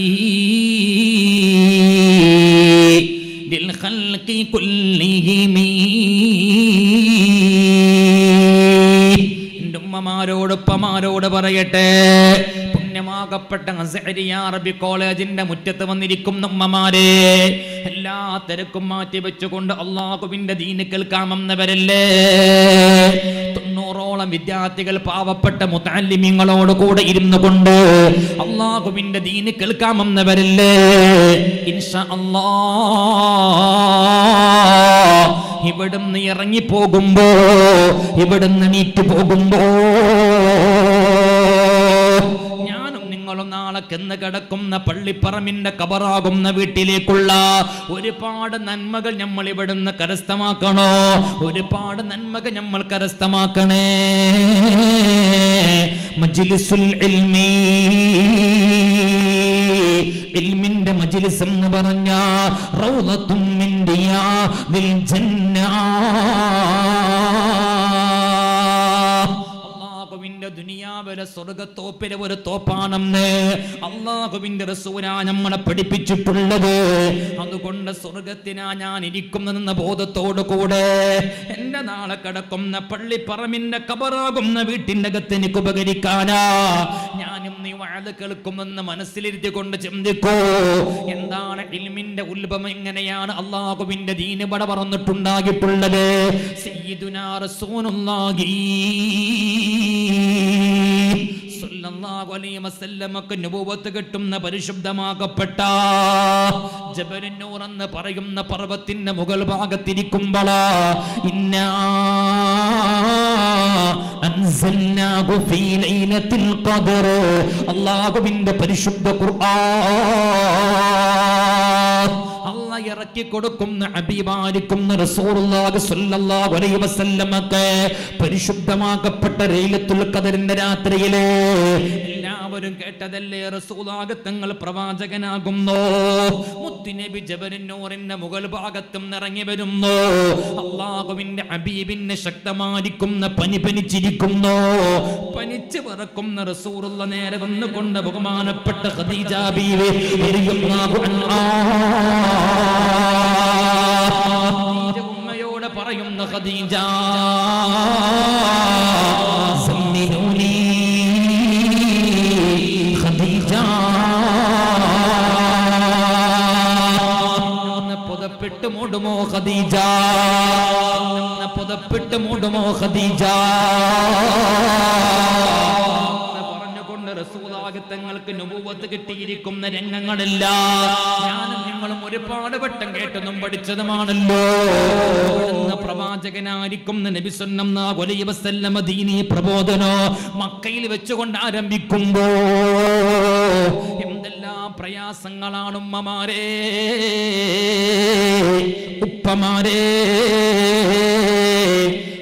Speaker 1: ഖൽഖി കുല്ലിഹിമി. എൻ്റെ ഉമ്മമാരോട് പറയട്ടെ, പുണ്യമാകപ്പെട്ട അസ്ഹരിയ അറബി കോളേജിന്റെ മുറ്റത്ത് വന്നിരിക്കുന്ന ഉമ്മമാരെ, എല്ലാ തിരക്കും മാറ്റി വെച്ചുകൊണ്ട് അള്ളാഹുവിന്റെ ദീന് കേൾക്കാമെന്നവരല്ലേ. 90ഓളം വിദ്യാർത്ഥികൾ പാവപ്പെട്ട മുതഅല്ലിമീങ്ങളോട് കൂടെ ഇരുന്നു കൊണ്ട് അള്ളാഹുവിന്റെ ദീന് കേൾക്കാമെന്നവരല്ലേ. ഇൻഷാ അല്ലാഹ് ഇവിടുന്ന് ഇറങ്ങിപ്പോകുമ്പോ, ഇവിടുന്ന് നീറ്റ് പോകുമ്പോ നാളെ ചെന്ന് കിടക്കുന്ന പള്ളിപ്പറമ്പിന്റെ കബറാകുന്ന വീട്ടിലേക്കുള്ള ഒരുപാട് നന്മകൾ നമ്മൾ ഇവിടുന്ന് കരസ്ഥമാക്കണോ? ഒരുപാട് നന്മകൾ നമ്മൾ കരസ്ഥമാക്കണേ. മജ്ലിസുൽ ഇൽമി, ഇൽമിന്റെ മജ്ലിസ് എന്ന് പറഞ്ഞ റൗളത്തും മിൻ റിയാദിൽ ജന്ന. ദുനിയാവിലെ സ്വർഗത്തോപ്പിലെ ഒരു തോപ്പാണെന്ന് അള്ളാഹുവിന്റെ റസൂലാ നമ്മളെ പഠിപ്പിച്ചിട്ടുള്ളത്. അതുകൊണ്ട് സ്വർഗത്തിനാ ഞാൻ ഇരിക്കുന്നതെന്ന ബോധത്തോടു കൂടെ എന്റെ നാളെ കിടക്കുന്ന പള്ളിപ്പറമ്പിന്റെ കബറാകുന്ന വീട്ടിന്റെ അകത്ത് എനിക്ക് ഉപകരിക്കാനാ ഞാനും നീ വഅദ് കേൾക്കുമെന്ന് മനസ്സിലിരുത്തി കൊണ്ട് ചിന്തിക്കൂ. എന്താണ് ഇൽമിന്റെ ഉത്ഭവം? എങ്ങനെയാണ് അള്ളാഹുവിന്റെ ദീൻ ഇവിടെ പറഞ്ഞിട്ടുണ്ടായിട്ടുള്ളത്? സയ്യിദുനാ റസൂലുള്ളാഹി സല്ലല്ലാഹു അലൈഹി വസല്ലമക്ക് നബുവത്ത് കിട്ടുന്ന പരിശുദ്ധമാകപ്പെട്ട ജബലുൻ നൂർ എന്ന് പറയുന്ന പർവ്വതത്തിന്റെ മുകൾ ഭാഗത്തിരിക്കുമ്പോൾ ഇന്നാ അൻസൽനാഹു ഫീ ലൈലത്തിൽ ഖദർ, അല്ലാഹുവിന്റെ പരിശുദ്ധ ഖുർആൻ അല്ലാഹ് ഇറക്കി ഉണ്ടാക്കി കൊടുക്കുന്ന ഹബീബായിരിക്കുന്ന റസൂലുള്ളാഹി സ്വല്ലല്ലാഹു അലൈഹി വസല്ലമക്ക് പരിശുദ്ധമാക്കപ്പെട്ട ലൈലത്തുൽ ഖദറിന്റെ രാത്രിയിലെ എല്ലാവരും കേട്ടതല്ലേ റസൂലുള്ളാഹി തങ്ങൾ പ്രവാചകനാകുന്നു. മുത്തുനബി ജബലുൻ നൂറിന്റെ മുകൾ ഭാഗത്തും ഇറങ്ങി വരുന്നു. അല്ലാഹുവിന്റെ ഹബീബിനെ ശക്തമായിരിക്കുന്ന പനി പനിച്ചിരിക്കുന്നു. പനിച്ച് പറക്കുന്ന റസൂലുള്ളാഹി നേരെ വന്നുകൊണ്ട് ബഹുമാനപ്പെട്ട ഖദീജ ബീവി റളിയല്ലാഹു അൻഹാ ഉമ്മയോട് പറയുന്ന ഖദീജ സമ്മിനൂനി ഖദീജ പുതപ്പിട്ട് മൂടുമോ ഖദീജ, പുതപ്പിട്ട് മൂടുമോ ഖദീജ പറഞ്ഞുകൊണ്ട് റസൂലുള്ളാഹി തങ്ങൾക്ക് നബുവത്ത് കിട്ടിയിരിക്കുന്ന രംഗങ്ങളല്ല ഞാനും നിങ്ങളും ഒരുപാട് വട്ടം കേട്ടതും പഠിച്ചതുമാണല്ലോ. പ്രവാചകനായിരിക്കുന്ന നബി സല്ലല്ലാഹു അലൈഹി വസല്ലം ദീനി പ്രബോധനോ മക്കയിൽ വെച്ചുകൊണ്ട് ആരംഭിക്കുമ്പോ എന്തെല്ലാം പ്രയാസങ്ങളാണ് ഉമ്മമാരെ ഉപ്പമാരെ.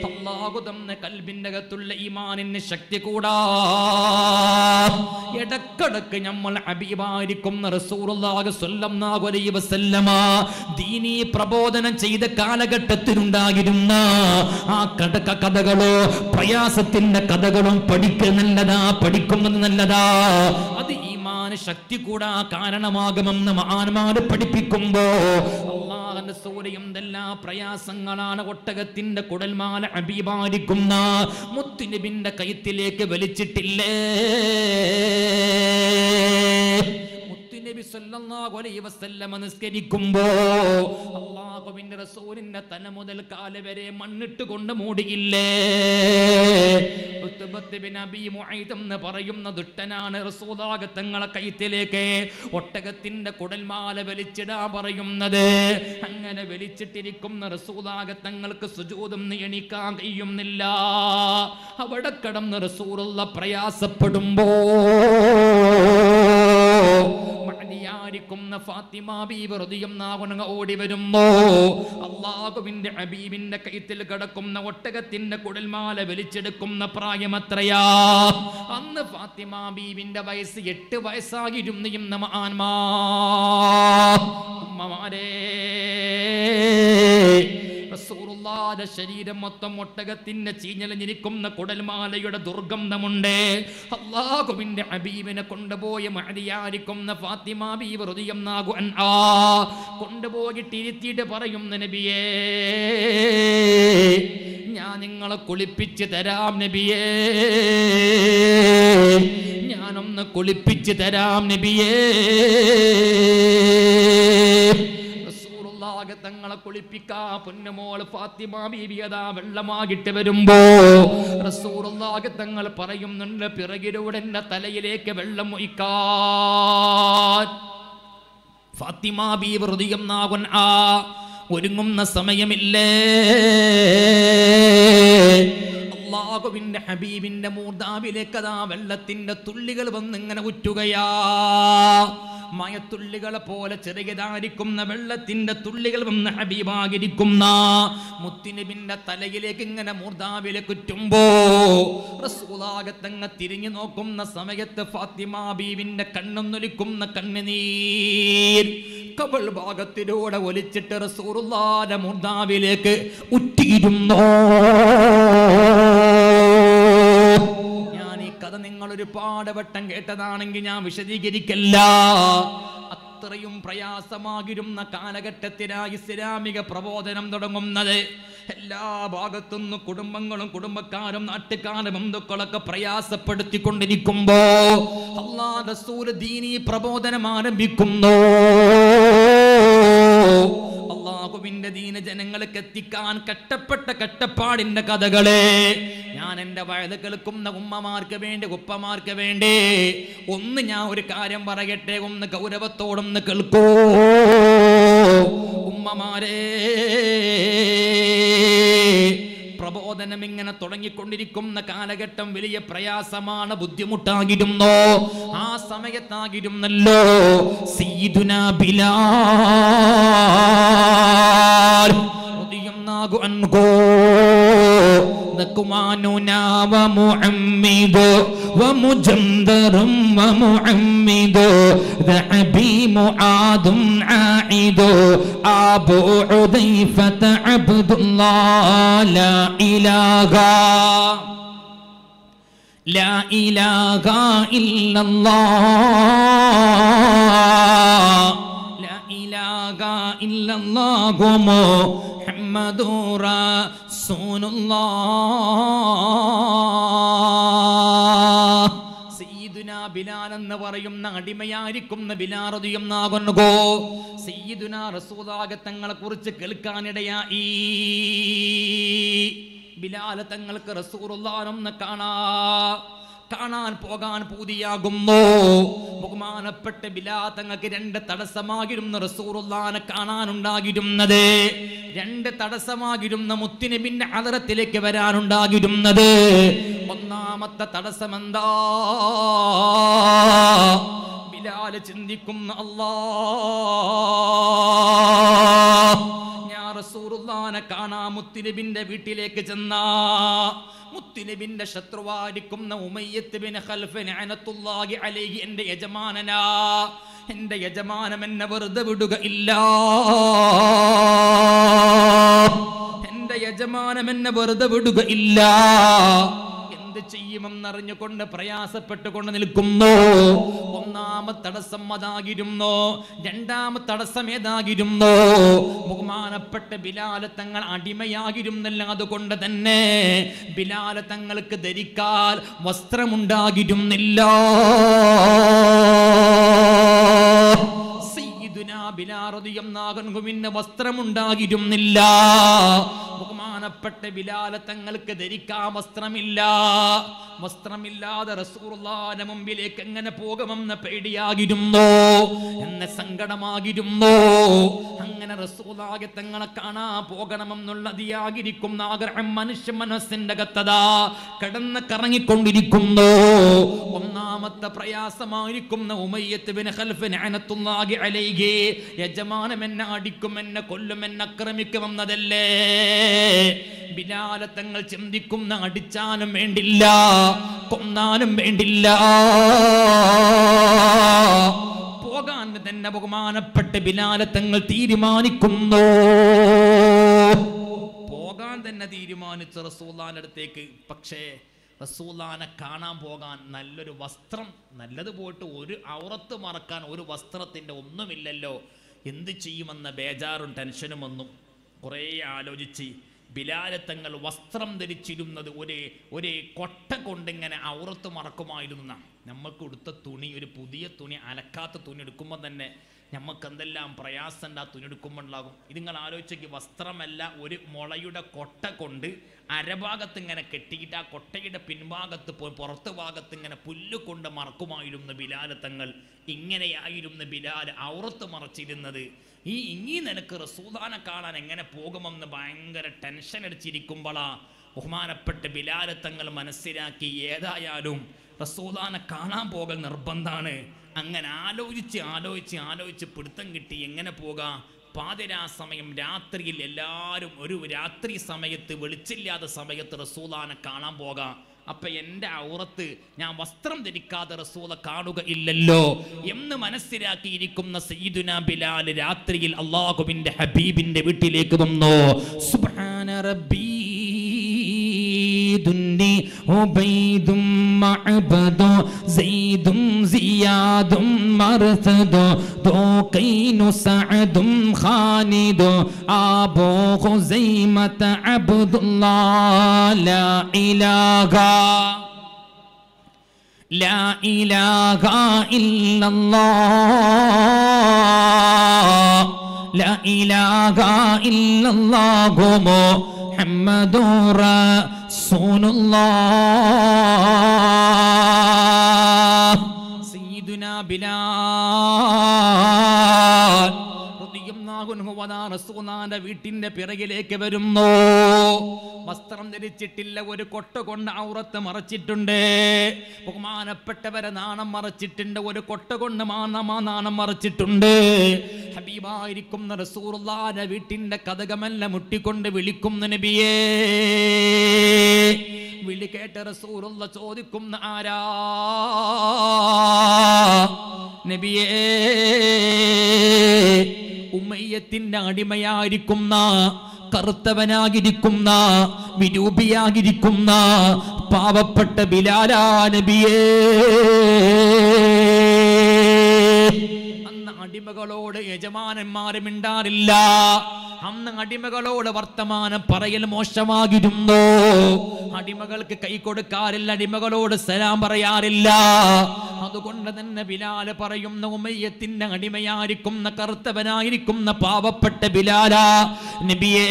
Speaker 1: അല്ലാഹു തന്ന കൽബിന്റെ അകത്തുള്ള ഈമാനിന് ശക്തി കൂടാ ഇടക്കിടക്ക് നമ്മൾ ഹബീബായിരിക്കുന്ന റസൂലുള്ളാഹി സ്വല്ലല്ലാഹു അലൈഹി വസല്ലമ ദീനീ പ്രബോധനം ചെയ്ത കാലഘട്ടത്തിലുണ്ടായിരുന്ന ആ കഥകളോ പ്രയാസത്തിന്റെ കഥകളും നല്ലതാ, പഠിക്കുന്നത് നല്ലതാ. അത് ഈമാന് ശക്തി കൂടാ കാരണമാകുമെന്ന് മഹാന്മാര് പഠിപ്പിക്കുമ്പോ അല്ലാഹുവിന്റെ സൂര്യയും എന്തെല്ലാം പ്രയാസങ്ങളാണ് ഒട്ടകത്തിന്റെ കുടൽമാല ഹബീബായിരിക്കുന്ന മുത്തുനബിന്റെ കൈത്തിലേക്ക് വലിച്ചിട്ടില്ലേ. നബി സല്ലല്ലാഹു അലൈഹി വസല്ലം നിസ്കരിക്കുമ്പോ അല്ലാഹുവിന്റെ റസൂലിന്റെ തല മുതൽ കാല് വരെ മണ്ണിട്ട് കൊണ്ട് മൂടിയില്ലേ. ഉത്ബത്ത് ബിൻ അബീ മുഈദ് എന്ന് പറയുന്ന ദുഷ്ടനാണ് റസൂലുള്ളാഹി തങ്ങളെ കൈത്തിലേക്ക് ഒട്ടകത്തിന്റെ കുടൽമാല വലിച്ചിടാൻ പറയുന്നത്. അങ്ങനെ വലിച്ചിട്ടിരിക്കുന്ന റസൂലുള്ളാഹി തങ്ങൾക്ക് സുജൂദും എണീക്കാൻ കഴിയുന്നില്ല. അവിടെ കിടന്ന് റസൂലുള്ളാഹി പ്രയാസപ്പെടുമ്പോ ഫാത്തിമ ബീവി റളിയല്ലാഹു അൻഹ ഓടി വരുന്നു. അല്ലാഹുവിന്റെ ഹബീബിന്റെ കൈത്തിൽ കിടക്കുന്ന ഒട്ടകത്തിന്റെ കുടൽമാല വലിച്ചെടുക്കുന്ന പ്രായം എത്രയാ? അന്ന് ഫാത്തിമ ബീവിന്റെ വയസ്സ് 8 വയസ്സായിരുന്നു. ഉമ്മമാരെ റസൂലുള്ളാഹിന്റെ ശരീരം മൊത്തം ഒട്ടകത്തിന്റെ ചീഞ്ഞലഞ്ഞിരിക്കുന്ന കുടൽമാലയുടെ ദുർഗന്ധമുണ്ട്. അല്ലാഹുവിന്റെ ഹബീബിനെ കൊണ്ടുപോയി മഹദിയായിരിക്കുന്ന ഫാത്തിമ ബീവി റളിയല്ലാഹു അൻഹാ കൊണ്ടുപോയിട്ട് ഇരുത്തിയിട്ട് പറയുന്ന നബിയേ ഞാൻ നിങ്ങളെ കുളിപ്പിച്ച് തരാം നബിയേ, ഞാനൊന്ന് കുളിപ്പിച്ച് തരാം നബിയേ. തങ്ങളെ കുളിപ്പിക്കാ പൊന്നുമോൾ ഫാത്തിമ ബീവി അതാ വെള്ളമാകിട്ട് വരുമ്പോ റസൂലുള്ളാഹി തങ്ങൾ പറയുന്നുണ്ട് പിറകിലൂടെ എന്റെ തലയിലേക്ക് വെള്ളം ഒഴിക്കാൻ. ഫാത്തിമ ബീവി റളിയല്ലാഹു അൻഹാ ഒരുങ്ങുന്ന സമയമില്ലേ. അല്ലാഹുവിന്റെ ഹബീബിന്റെ മൂർദാവിലേക്ക് അതാ വെള്ളത്തിന്റെ തുള്ളികൾ വന്നിങ്ങനെ ഉറ്റുകയാ. മയത്തുള്ളികളെ പോലെ ചെറിയതായിരിക്കുന്ന വെള്ളത്തിന്റെ തുള്ളികൾ വന്ന് ഹബീബായിരിക്കുന്ന മുത്തുനബിന്റെ തലയിലേക്ക് ഇങ്ങനെ മൂർദാവിലെ കുറ്റുമ്പോ റസൂലുള്ളാഹി തങ്ങൾ തിരിഞ്ഞു നോക്കുന്ന സമയത്ത് ഫാത്തിമ ബീവിന്റെ കണ്ണൊന്നൊലിക്കുന്ന കണ്ണുനീർ കവൾ ഭാഗത്തിലൂടെ ഒലിച്ചിട്ട് റസൂലുള്ളാഹിന്റെ മൂർദാവിലേക്ക് ഉറ്റിയിരുന്നു. കഥ നിങ്ങൾ ഒരുപാട് വട്ടം കേട്ടതാണെങ്കിൽ ഞാൻ വിശദീകരിക്കല്ല. അത്രയും പ്രയാസമാകിരുന്ന കാലഘട്ടത്തിലായി ഇസ്ലാമിക പ്രബോധനം തുടങ്ങുന്നത്. എല്ലാ ഭാഗത്തുനിന്നും കുടുംബങ്ങളും കുടുംബക്കാരും നാട്ടുകാരും ബന്ധുക്കളൊക്കെ പ്രയാസപ്പെടുത്തിക്കൊണ്ടിരിക്കുമ്പോ അല്ലാഹുവിന്റെ റസൂൽ ദീനീ പ്രബോധനം ആരംഭിക്കുന്നു. അല്ലാഹുവിന്റെ ദീന ജനങ്ങൾക്ക് എത്തിക്കാൻ കഷ്ടപ്പെട്ട കഷ്ടപ്പാടിന്റെ കഥകളെ ഞാൻ എൻ്റെ വയത് കേൾക്കുന്ന ഉമ്മമാർക്ക് വേണ്ടി ഉപ്പമാർക്ക് വേണ്ടി ഒന്ന് ഞാൻ ഒരു കാര്യം പറയട്ടെ, ഒന്ന് ഗൗരവത്തോടൊന്ന് കേൾക്കൂ ഉമ്മമാരെ. പ്രബോധന പഠനം ഇങ്ങനെ തുടങ്ങിക്കൊണ്ടിരിക്കുന്ന കാലഘട്ടം വലിയ പ്രയാസമാണ്, ബുദ്ധിമുട്ടാകിരുന്നോ? ആ സമയത്താകിരുന്നല്ലോ സയ്യിദുനാ ബിലാൽ റളിയല്ലാഹു അൻഹു نكماننا ومعمد ومجندر ومعمد ذهبي معاذ عائد أبو حذيفة عبد الله لا إله إلا الله لا إله إلا الله محمد رسول الله. സയ്യിദുനാ ബിലാൽ എന്ന് പറയുന്ന അടിമയായിരിക്കുന്ന ബിലാൽ റളിയല്ലാഹു അൻഹു സയ്യിദുനാ റസൂലുള്ളാഹി തങ്ങളെ കുറിച്ച് കേൾക്കാനിടയായി. ബിലാൽ തങ്ങൾക്ക് റസൂലുള്ളാഹിനെ കാണാൻ പോകാൻ പൂതിയാകുന്നു. ബഹുമാനപ്പെട്ട ബിലാൽ തങ്ങൾക്ക് രണ്ട് തടസ്സമാകിരുന്ന റസൂലുള്ളാഹിനെ കാണാനുണ്ടാകിരുന്നത്, രണ്ട് തടസ്സമാകിരുന്ന മുത്തുനബിന്റെ ഹദറത്തിലേക്ക് വരാനുണ്ടാകിരുന്നത്. ഒന്നാമത്തെ തടസ്സം എന്താ? ബിലാൽ ചിന്തിക്കുന്ന ഞാൻ റസൂലുള്ളാഹിനെ കാണാൻ മുത്തുനബിന്റെ വീട്ടിലേക്ക് ചെന്നാ മുത്തുനബിന്റെ ശത്രുവായിരിക്കുന്ന ഉമയ്യത്ത് ബിൻ ഖൽഫ് ലഅനത്തുല്ലാഹി അലൈഹി എന്റെ യജമാനനാ, എന്റെ യജമാനം എന്നെ വെറുതെ വിടുക ഇല്ല, എന്റെ യജമാനം എന്നെ വെറുതെ വിടുക ഇല്ല. എന്ത് ചെയ്യുമെന്നറിഞ്ഞുകൊണ്ട് പ്രയാസപ്പെട്ടുകൊണ്ട് നിൽക്കുന്നു. ഒന്നാമത്തെ തടസ്സം അതാകിരുന്നു. രണ്ടാമത്തെ തടസ്സം ഏതാകിരുന്നു? ബഹുമാനപ്പെട്ട ബിലാൽ തങ്ങൾ അടിമയാകിരുന്നല്ല, അതുകൊണ്ട് തന്നെ ബിലാൽ തങ്ങൾക്ക് ധരിക്കാൻ വസ്ത്രമുണ്ടാകിരുന്നില്ല. സയ്യിദുനാ ബിലാൽ റളിയല്ലാഹു അൻഹുവിന് വസ്ത്രമുണ്ടാകിരുന്നില്ല. ബഹുമാനപ്പെട്ട ബിലാൽ തങ്ങൾക്ക് ധരിക്കാൻ വസ്ത്രമില്ല. വസ്ത്രമില്ലാതെ റസൂലുള്ളാഹിന്റെ മുമ്പിലേക്ക് എങ്ങനെ പോകുമെന്ന് പേടിയാകിരുന്നു, എന്നെ സങ്കടമാകിരുന്നു. അങ്ങനെ റസൂലുള്ളാഹി തങ്ങളെ കാണാൻ പോകണമെന്നുള്ള അതിയാകിരിക്കുന്ന ആഗ്രഹം മനുഷ്യ മനസ്സിന്റെ അകത്തതാ കിടന്ന് കറങ്ങിക്കൊണ്ടിരിക്കുന്നു. ഒന്നാമത്തെ പ്രയാസമായിരിക്കുന്ന ഉമയ്യത്ത് ബിൻ ഖൽഫ് ലഅനത്തുല്ലാഹി അലൈഹി യജമാനം എന്നെ അടിക്കും, എന്നെ കൊല്ലും, എന്നെ ആക്രമിക്കുമെന്നതല്ലേ. ബിലാൽ തങ്ങൾ ചിന്തിക്കുന്ന അടിച്ചാലും വേണ്ടില്ല, കൊന്നാലും വേണ്ടില്ല, പോകാൻ തന്നെ ബഹുമാനപ്പെട്ട ബിലാൽ തങ്ങൾ തീരുമാനിക്കുന്നു. പോകാൻ തന്നെ തീരുമാനിച്ചു റസൂലുള്ളാഹിന്റെ അടുത്തേക്ക്. പക്ഷേ റസൂലുള്ളാഹിനെ കാണാൻ പോകാൻ നല്ലൊരു വസ്ത്രം, നല്ലത് പോയിട്ട് ഒരു ഔറത്ത് മറക്കാൻ ഒരു വസ്ത്രത്തിന്റെ ഒന്നുമില്ലല്ലോ. എന്ത് ചെയ്യുമെന്ന ബേജാറും ടെൻഷനും ഒന്നും കുറേ ആലോചിച്ച് ബിലാൽ തങ്ങൾ വസ്ത്രം ധരിച്ചിരുന്നത് ഒരു കൊട്ട കൊണ്ടിങ്ങനെ ഔറത്ത് മറക്കുമായിരുന്നു. നമുക്ക് ഉടുത്ത തുണി, ഒരു പുതിയ തുണി, അലക്കാത്ത തുണി എടുക്കുമ്പോൾ തന്നെ നമുക്ക് എന്തെല്ലാം പ്രയാസം ഉണ്ട് ആ തുണി എടുക്കുമ്പോഴുണ്ടാകും. ഇത് നിങ്ങൾ ആലോചിച്ചേക്ക്, വസ്ത്രമല്ല, ഒരു മുളയുടെ കൊട്ട കൊണ്ട് അരഭാഗത്ത് ഇങ്ങനെ കെട്ടിയിട്ട് ആ കൊട്ടയുടെ പിൻഭാഗത്ത് പുറത്ത് ഭാഗത്ത് ഇങ്ങനെ പുല്ല് കൊണ്ട് മറക്കുമായിരുന്നു ബിലാൽ തങ്ങൾ. ഇങ്ങനെയായിരുന്നു ബിലാൽ ഔറത്ത് മറച്ചിരുന്നത്. ഇങ്ങീ നിനക്ക് റസൂലുള്ളാഹിനെ കാണാൻ എങ്ങനെ പോകുമെന്ന് ഭയങ്കര ടെൻഷൻ അടിച്ചിരിക്കുമ്പോഴാ ബഹുമാനപ്പെട്ട ബിലാൽ തങ്ങൾ മനസ്സിലാക്കി ഏതായാലും റസൂലുള്ളാഹിനെ കാണാൻ പോകൽ നിർബന്ധമാണ്. അങ്ങനെ ആലോചിച്ച് പിടുത്തം കിട്ടി എങ്ങനെ പോകാം. പാതിരാ സമയം, രാത്രിയിൽ എല്ലാവരും ഒരു രാത്രി സമയത്ത് വെളിച്ചില്ലാത്ത സമയത്ത് റസൂലുള്ളാഹിനെ കാണാൻ പോകാം. അപ്പൊ എൻ്റെ ഔറത്ത് ഞാൻ വസ്ത്രം ധരിക്കാതെ റസൂലെ കാണുക ഇല്ലല്ലോ എന്ന് മനസ്സിലാക്കിയിരിക്കുന്ന സയ്യിദുനാ ബിലാൽ രാത്രിയിൽ അല്ലാഹുവിന്റെ ഹബീബിന്റെ വീട്ടിലേക്ക് വന്നു. സുബ്ഹാന റബ്ബി ദുന്നി ഉബൈദും മഅബദു സയ്യിദും സിയാദും മർസദു ദോഖൈനു സഅദും ഖാനിദു അബൂ ഖുസൈമത അബ്ദുല്ലാഹ് ലാ ഇലാഹ ഇല്ലല്ലാഹ് ലാ ഇലാഹ ഇല്ലല്ലാഹു മുഹമ്മദുർ റസൂലുള്ളാഹ്. സയ്യിദുനാ ബിലാൽ റളിയല്ലാഹു അൻഹു റസൂലുള്ളാഹിന്റെ വീട്ടിന്റെ പിറകിലേക്ക് വരുന്നു. വസ്ത്രം ധരിച്ചിട്ടില്ല, ഒരു കൊട്ട കൊണ്ട് ഔറത്ത് മറച്ചിട്ടുണ്ട്. ബഹുമാനപ്പെട്ടവരെ നാണം മറച്ചിട്ടുണ്ട്, ഒരു കൊട്ട കൊണ്ട് നാണം മറച്ചിട്ടുണ്ട്. ഹബീബായിരിക്കുന്ന റസൂലുള്ളാഹിന്റെ വീട്ടിന്റെ കതകമെല്ലാം മുട്ടിക്കൊണ്ട് വിളിക്കുന്ന നബിയേ. വിളി കേട്ട റസൂലുള്ള ചോദിക്കുന്ന ആരാ? നബിയേ, ഉമ്മയ്യത്തിന്റെ അടിമയായിരിക്കുന്ന, കറുത്തവനായിരിക്കുന്ന, വിരൂപിയായിരിക്കുന്ന പാവപ്പെട്ട ബിലാലാ നബിയേ. അന്ന് അടിമകളോട് യജമാനന്മാര് മിണ്ടാറില്ല. അന്ന് അടിമകളോട് വർത്തമാനം പറയൽ മോശമാകിരുന്നു. അടിമകൾക്ക് കൈ കൊടുക്കാറില്ല, അടിമകളോട് സലാം പറയാറില്ല. അതുകൊണ്ട് തന്നെ ബിലാൽ പറയുന്ന ഉമയ്യത്തിന്റെ അടിമയായിരിക്കുന്ന, കറുത്തവനായിരിക്കുന്ന പാവപ്പെട്ട ബിലാല നബിയേ,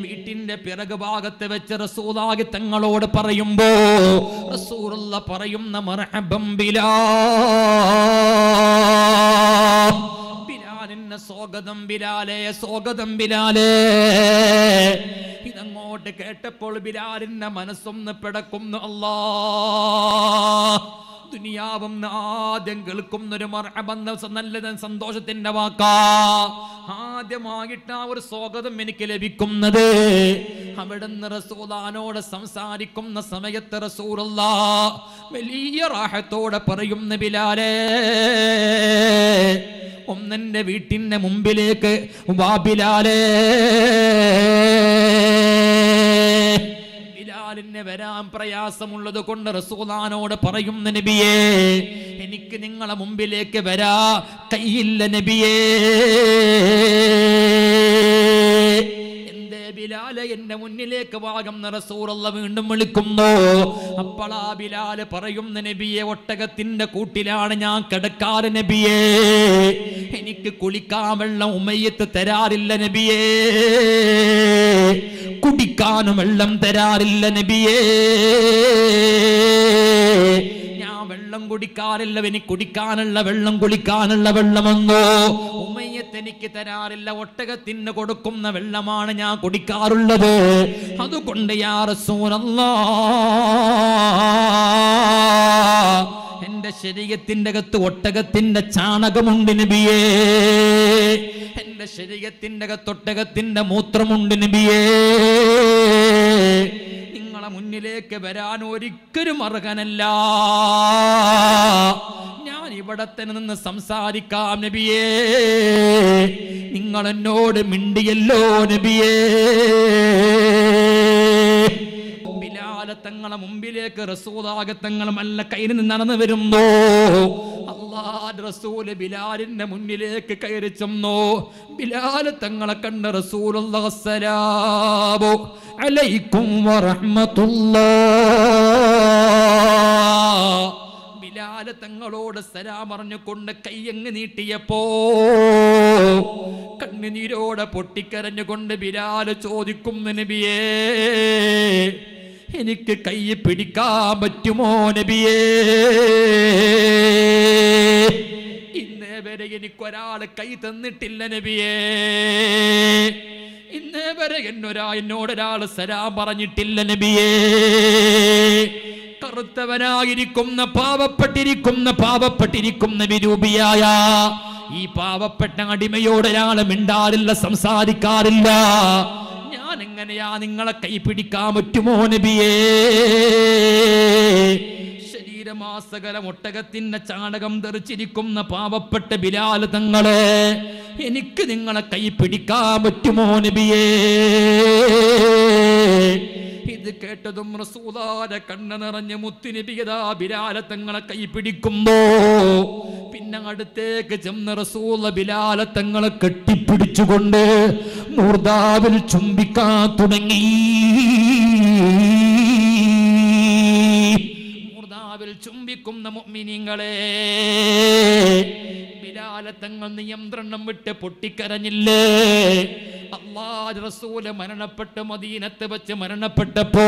Speaker 1: വീട്ടിന്റെ പിറകു ഭാഗത്ത് വെച്ച് റസൂലുള്ളാഹി തങ്ങളോട് പറയുമ്പോ റസൂലുള്ള പറയുന്ന മർഹബം ബിലാൽ, ബിലാലിന് സ്വാഗതം ബിലാലേ, സ്വാഗതം ബിലാലേ. ഇതങ്ങോട്ട് കേട്ടപ്പോൾ ബിലാലിന്റെ മനസ്സൊന്ന് പിടക്കുന്നു. അല്ലാഹ്, ദുനിയാവും ആദ്യം കേൾക്കുന്നൊരു മർഹബെന്ന നല്ല സന്തോഷത്തിന്റെ വാക്കാ. ആദ്യമായിട്ട് ആ ഒരു സ്വാഗതം എനിക്ക് ലഭിക്കുന്നത് അവിടുന്ന് റസൂലാനോട് സംസാരിക്കുന്ന സമയത്ത് റസൂലുള്ളാഹ് വലിയ റാഹത്തോടെ പറയുന്ന ബിലാലേ, ഒന്നെന്റെ വീട്ടിന്റെ മുമ്പിലേക്ക് വാ ബിലാലേ. ബിലാലിന് വരാൻ പ്രയാസമുള്ളത് കൊണ്ട് റസൂലാനോട് പറയുന്ന നബിയേ, എനിക്ക് നിങ്ങളെ മുമ്പിലേക്ക് വരാ കയ്യില്ല നബിയേ. ബിലാല് എന്റെ മുന്നിലേക്ക് വാഗം റസൂലുള്ള വീണ്ടും വിളിക്കുന്നു. അപ്പോളാ ബിലാല് പറയുന്ന നബിയെ, ഒട്ടകത്തിന്റെ കൂട്ടിലാണ് ഞാൻ കിടക്കാറ് നബിയേ. എനിക്ക് കുളിക്കാൻ വെള്ളം ഉമയ്യത്ത് തരാറില്ല നബിയേ, കുടിക്കാനും വെള്ളം തരാറില്ല നബിയേ. വെള്ളം കുടിക്കാറില്ല, എനിക്ക് കുടിക്കാനുള്ള വെള്ളം, കുളിക്കാനുള്ള വെള്ളമെന്നോ ഉമയ്യത്ത് എനിക്ക് തരാറില്ല. ഒട്ടകത്തിന് കൊടുക്കുന്ന വെള്ളമാണ് ഞാൻ കുടിക്കാറുള്ളത്. അതുകൊണ്ട് യാ റസൂലല്ലാഹ്, എന്റെ ശരീഅത്തിന്റെ അകത്ത് ഒട്ടകത്തിന്റെ ചാണകമുണ്ട് നബിയേ, എന്റെ ശരീഅത്തിന്റെ അകത്ത് ഒട്ടകത്തിന്റെ മൂത്രമുണ്ട് നബിയേ. മുന്നിലേക്ക് വരാൻ ഒരിക്കലും അർഹനല്ല. ഞാൻ ഇവിടെ തന്നെ നിന്ന് സംസാരിക്കാം നബിയേ. നിങ്ങൾ എന്നോട് മിണ്ടിയല്ലോ നബിയേ. ബിലാൽ തങ്ങളെ മുമ്പിലേക്ക് റസൂലുള്ളാഹി തങ്ങൾ മല്ല കയ്യിൽ നിന്ന് നടന്നു വരുന്നു. അല്ലാഹുവിന്റെ റസൂൽ ബിലാലിന്റെ മുന്നിലേക്ക് കയറി ചെന്നു. ബിലാൽ തങ്ങളെ കണ്ട റസൂലുള്ളാഹി അസ്സലാമു അലൈക്കും വറഹ്മത്തുള്ളാഹ്. ബിലാൽ തങ്ങളോട് സലാം പറഞ്ഞുകൊണ്ട് കൈയങ്ങ് നീട്ടിയപ്പോ കണ്ണുനീരോടെ പൊട്ടിക്കരഞ്ഞുകൊണ്ട് ബിലാൽ ചോദിക്കുന്നു നബിയേ, എനിക്ക് കൈ പിടിക്കാൻ പറ്റുമോ നബിയേ? ഇന്നേ വരെ എനിക്കൊരാൾ കൈ തന്നിട്ടില്ല നബിയേ. ഇന്നേ വരെ എന്നോടൊരാൾ സലാം പറഞ്ഞിട്ടില്ല നബിയേ. കറുത്തവനായിരിക്കുന്ന പാവപ്പെട്ടിരിക്കുന്ന വിരൂപിയായ ഈ പാവപ്പെട്ട അടിമയോട് ഒരാൾ മിണ്ടാറില്ല, സംസാരിക്കാറില്ല. ഞാൻ എങ്ങനെയാ നിങ്ങളെ കൈ പിടിക്കാൻ പറ്റുമോ നബിയേ? ശരീരമാസകലം ഒട്ടകത്തിന്റെ ചാണകം തെറിച്ചിരിക്കുന്ന പാവപ്പെട്ട ബിലാൽ തങ്ങളെ എനിക്ക് നിങ്ങളെ കൈ പിടിക്കാൻ പറ്റുമോ നബിയേ? ഇത് കേട്ടതും റസൂലുള്ളാഹിന്റെ കണ്ണ് നിറഞ്ഞ് മുത്തുനബിയതാ ബിലാൽ തങ്ങളെ കൈ പിടിക്കുമ്പോ പിന്നെ അടുത്തേക്ക് ചെന്ന് റസൂലുള്ള ബിലാൽ തങ്ങളെ കെട്ടിപ്പിടിച്ചുകൊണ്ട് മൂർദാവിൽ ചുംബിക്കാൻ തുടങ്ങി. മൂർദാവിൽ ചുംബിക്കുന്ന മുഅ്മിനീങ്ങളെ, ബിലാൽ തങ്ങൾ നിയന്ത്രണം വിട്ട് പൊട്ടിക്കരഞ്ഞില്ലേ? അല്ലാഹുവിന്റെ റസൂൽ മരണപ്പെട്ട് മദീനത്ത് വെച്ച് മരണപ്പെട്ടപ്പോ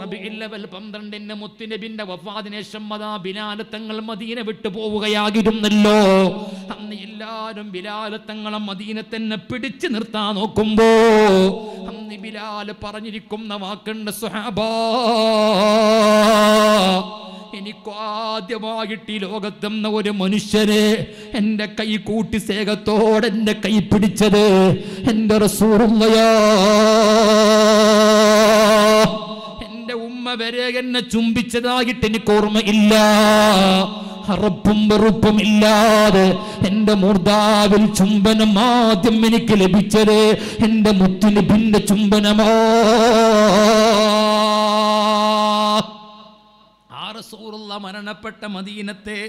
Speaker 1: റബീഉൽ അവൽ 12 മുത്തുനബിന്റെ വഫാത്തിന് ശേഷം ബിലാൽ തങ്ങൾ മദീന വിട്ടു പോവുകയായിരുന്നല്ലോ. അന്ന് എല്ലാവരും ബിലാൽ തങ്ങളെ മദീന തന്നെ പിടിച്ചു നിർത്താൻ നോക്കുമ്പോ അന്ന് ബിലാൽ പറഞ്ഞിരിക്കുന്ന വാക്കുണ്ട്, സ്വഹാബാ, എനിക്ക് ആദ്യമായിട്ട് ഈ ലോകത്തെന്ന ഒരു മനുഷ്യരെ എന്റെ കൈ കൂട്ടി സ്നേഹത്തോടെ എന്റെ കൈ പിടിച്ചത് എന്റെ റസൂലുള്ളാഹിയാ. എന്റെ ഉമ്മ വരെ എന്നെ ചുംബിച്ചതായിട്ട് എനിക്ക് ഓർമ്മയില്ല. അറപ്പും വെറുപ്പും ഇല്ലാതെ എന്റെ മൂർധാവിൽ ചുംബനം ആദ്യം എനിക്ക് ലഭിച്ചത് എന്റെ മുത്തുനബിന്റെ ചുംബനമാ. റസൂലുള്ള മരണപ്പെട്ട മദീനത്തെ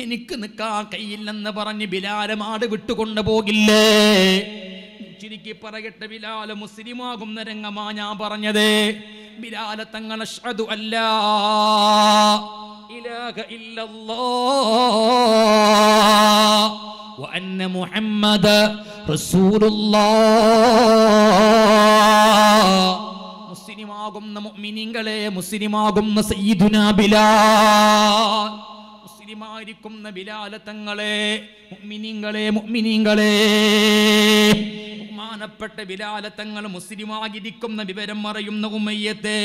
Speaker 1: എനിക്ക് നിൽക്കാൻ കഴിയില്ലെന്ന് പറഞ്ഞ് ബിലാൽ മാട് വിട്ടുകൊണ്ട് പോകില്ലേ? ചുരുക്കി പറയട്ടെ, ബിലാൽ മുസ്ലിമാകുന്ന രംഗമാ ഞാൻ പറഞ്ഞത്. ബിലാൽ തങ്ങൾ അശ്ഹദു അല്ലാ ഇലാഹ ഇല്ലല്ലാഹ് വ അന്ന മുഹമ്മദ റസൂലുള്ളാഹ്. മുസ്ലിമാകുന്ന മുഅ്മിനീങ്ങളെ, മുസ്ലിമാകുന്ന സയ്യിദുനാ ബിലാൽ, മുസ്ലിമായിരിക്കുന്ന ബിലാൽ തങ്ങളെ, മുഅ്മിനീങ്ങളെ, മുഅ്മിനീങ്ങളെ, ബഹുമാനപ്പെട്ട ബിലാൽ തങ്ങൾ മുസ്ലിമായിരിക്കുന്ന വിവരം അറിയുന്ന ഉമയ്യത്തെ,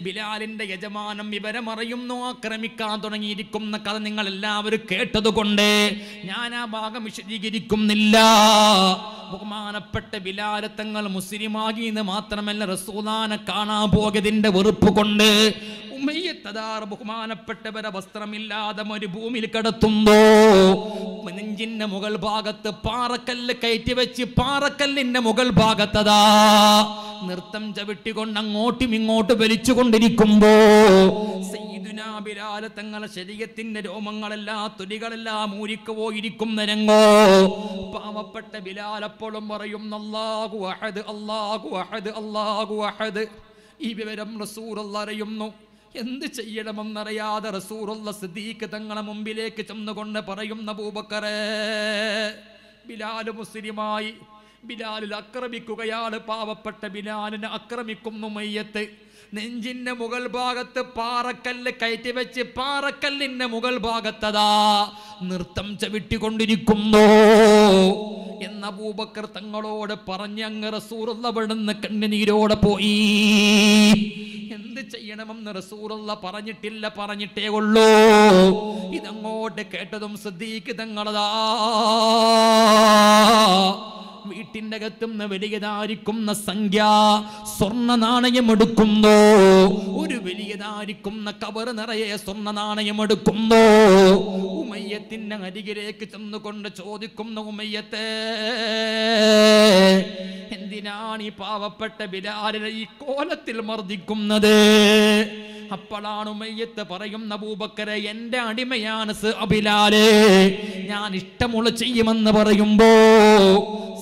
Speaker 1: ബിലാലിന്റെ യജമാനം വിവരം അറിയുന്നു, ആക്രമിക്കാൻ തുടങ്ങിയിരിക്കുന്ന കഥ നിങ്ങൾ എല്ലാവരും കേട്ടതുകൊണ്ട് ഞാൻ ആ ഭാഗം വിശദീകരിക്കുന്നില്ല. ബഹുമാനപ്പെട്ട ബിലാൽ തങ്ങൾ മുസ്ലിമാകി എന്ന് മാത്രമല്ല, റസൂലാനെ കാണാൻ പോയതിന്റെ വെറുപ്പ് കൊണ്ട് ഉമയ്യത്തദാർ ബഹുമാനപ്പെട്ടവരെ വസ്ത്രമില്ലാതെ മരുഭൂമിയിൽ കിടത്തുമ്പോ നെഞ്ചിന്റെ മുകൾ ഭാഗത്ത് പാറക്കല്ല് കയറ്റി വെച്ച് പാറക്കല്ലിന്റെ മുകൾ ഭാഗത്തതാ നൃത്തം ചവിട്ടിക്കൊണ്ട് അങ്ങോട്ടും ഇങ്ങോട്ടും വലിച്ചുകൊണ്ടിരിക്കുമ്പോ സയ്യിദുനാ ബിലാൽ തങ്ങളുടെ ശരീരത്തിന്റെ രോമങ്ങളെല്ലാം തൊലികളെല്ലാം ഊരിക്ക് പോയിരിക്കുന്ന രംഗോ. പാവപ്പെട്ട ബിലാൽ അപ്പോഴും പറയും, അല്ലാഹു അഹദ്, അല്ലാഹു അഹദ്, അല്ലാഹു അഹദ്. ഈ വിവരം റസൂലുള്ളാഹി അറിയുന്നു. എന്ത് ചെയ്യണമെന്നറിയാതെ റസൂലുള്ള സിദ്ദീഖ് തങ്ങളെ മുമ്പിലേക്ക് ചെന്നുകൊണ്ട് പറയുന്ന, അബൂബക്കറേ, ബിലാൽ മുസ്ലിമായി, ബിലാലിൽ ആക്രമിക്കുകയാണ്. പാവപ്പെട്ട ബിലാലിനെ ആക്രമിക്കുന്നു മയ്യത്ത്. നെഞ്ചിന്റെ മുകൾ ഭാഗത്ത് പാറക്കല്ല് കയറ്റി വെച്ച് പാറക്കല്ലിന്റെ മുകൾ ഭാഗത്തതാ നൃത്തം ചവിട്ടിക്കൊണ്ടിരിക്കുന്നു എന്ന അബൂബക്കർ തങ്ങളോട് പറഞ്ഞ് അങ്ങ് റസൂലുള്ള അവിടുന്ന് കണ്ണുനീരോടെ പോയി. എന്ത് ചെയ്യണമെന്ന് റസൂലുള്ള പറഞ്ഞിട്ടില്ല, പറഞ്ഞിട്ടേ ഉള്ളൂ. ഇതങ്ങോട്ട് കേട്ടതും സിദ്ദീഖ് തങ്ങളതാ വീട്ടിന്റെ അകത്തുനിന്ന് വലിയതായിരിക്കുന്ന സംഖ്യ സ്വർണ്ണ നാണയം എടുക്കുന്നു. ഒരു വലിയതായിരിക്കുന്ന കവർ നിറയെ സ്വർണ്ണ നാണയം എടുക്കുന്നു. ഉമയ്യത്തിന്റെ അരികിലേക്ക് ചെന്നുകൊണ്ട് ചോദിക്കുന്നു, ഉമയ്യത്തെ, എന്തിനാണ് ഈ പാവപ്പെട്ട ബിലാലിനെ ഈ കോലത്തിൽ മർദ്ദിക്കുന്നത്? അപ്പോഴാണ് ഉമയ്യത്ത് പറയുന്ന, അബൂബക്കറെ, എന്റെ അടിമയാണ് ബിലാല്, ഞാൻ ഇഷ്ടമുള്ള ചെയ്യുമെന്ന് പറയുമ്പോ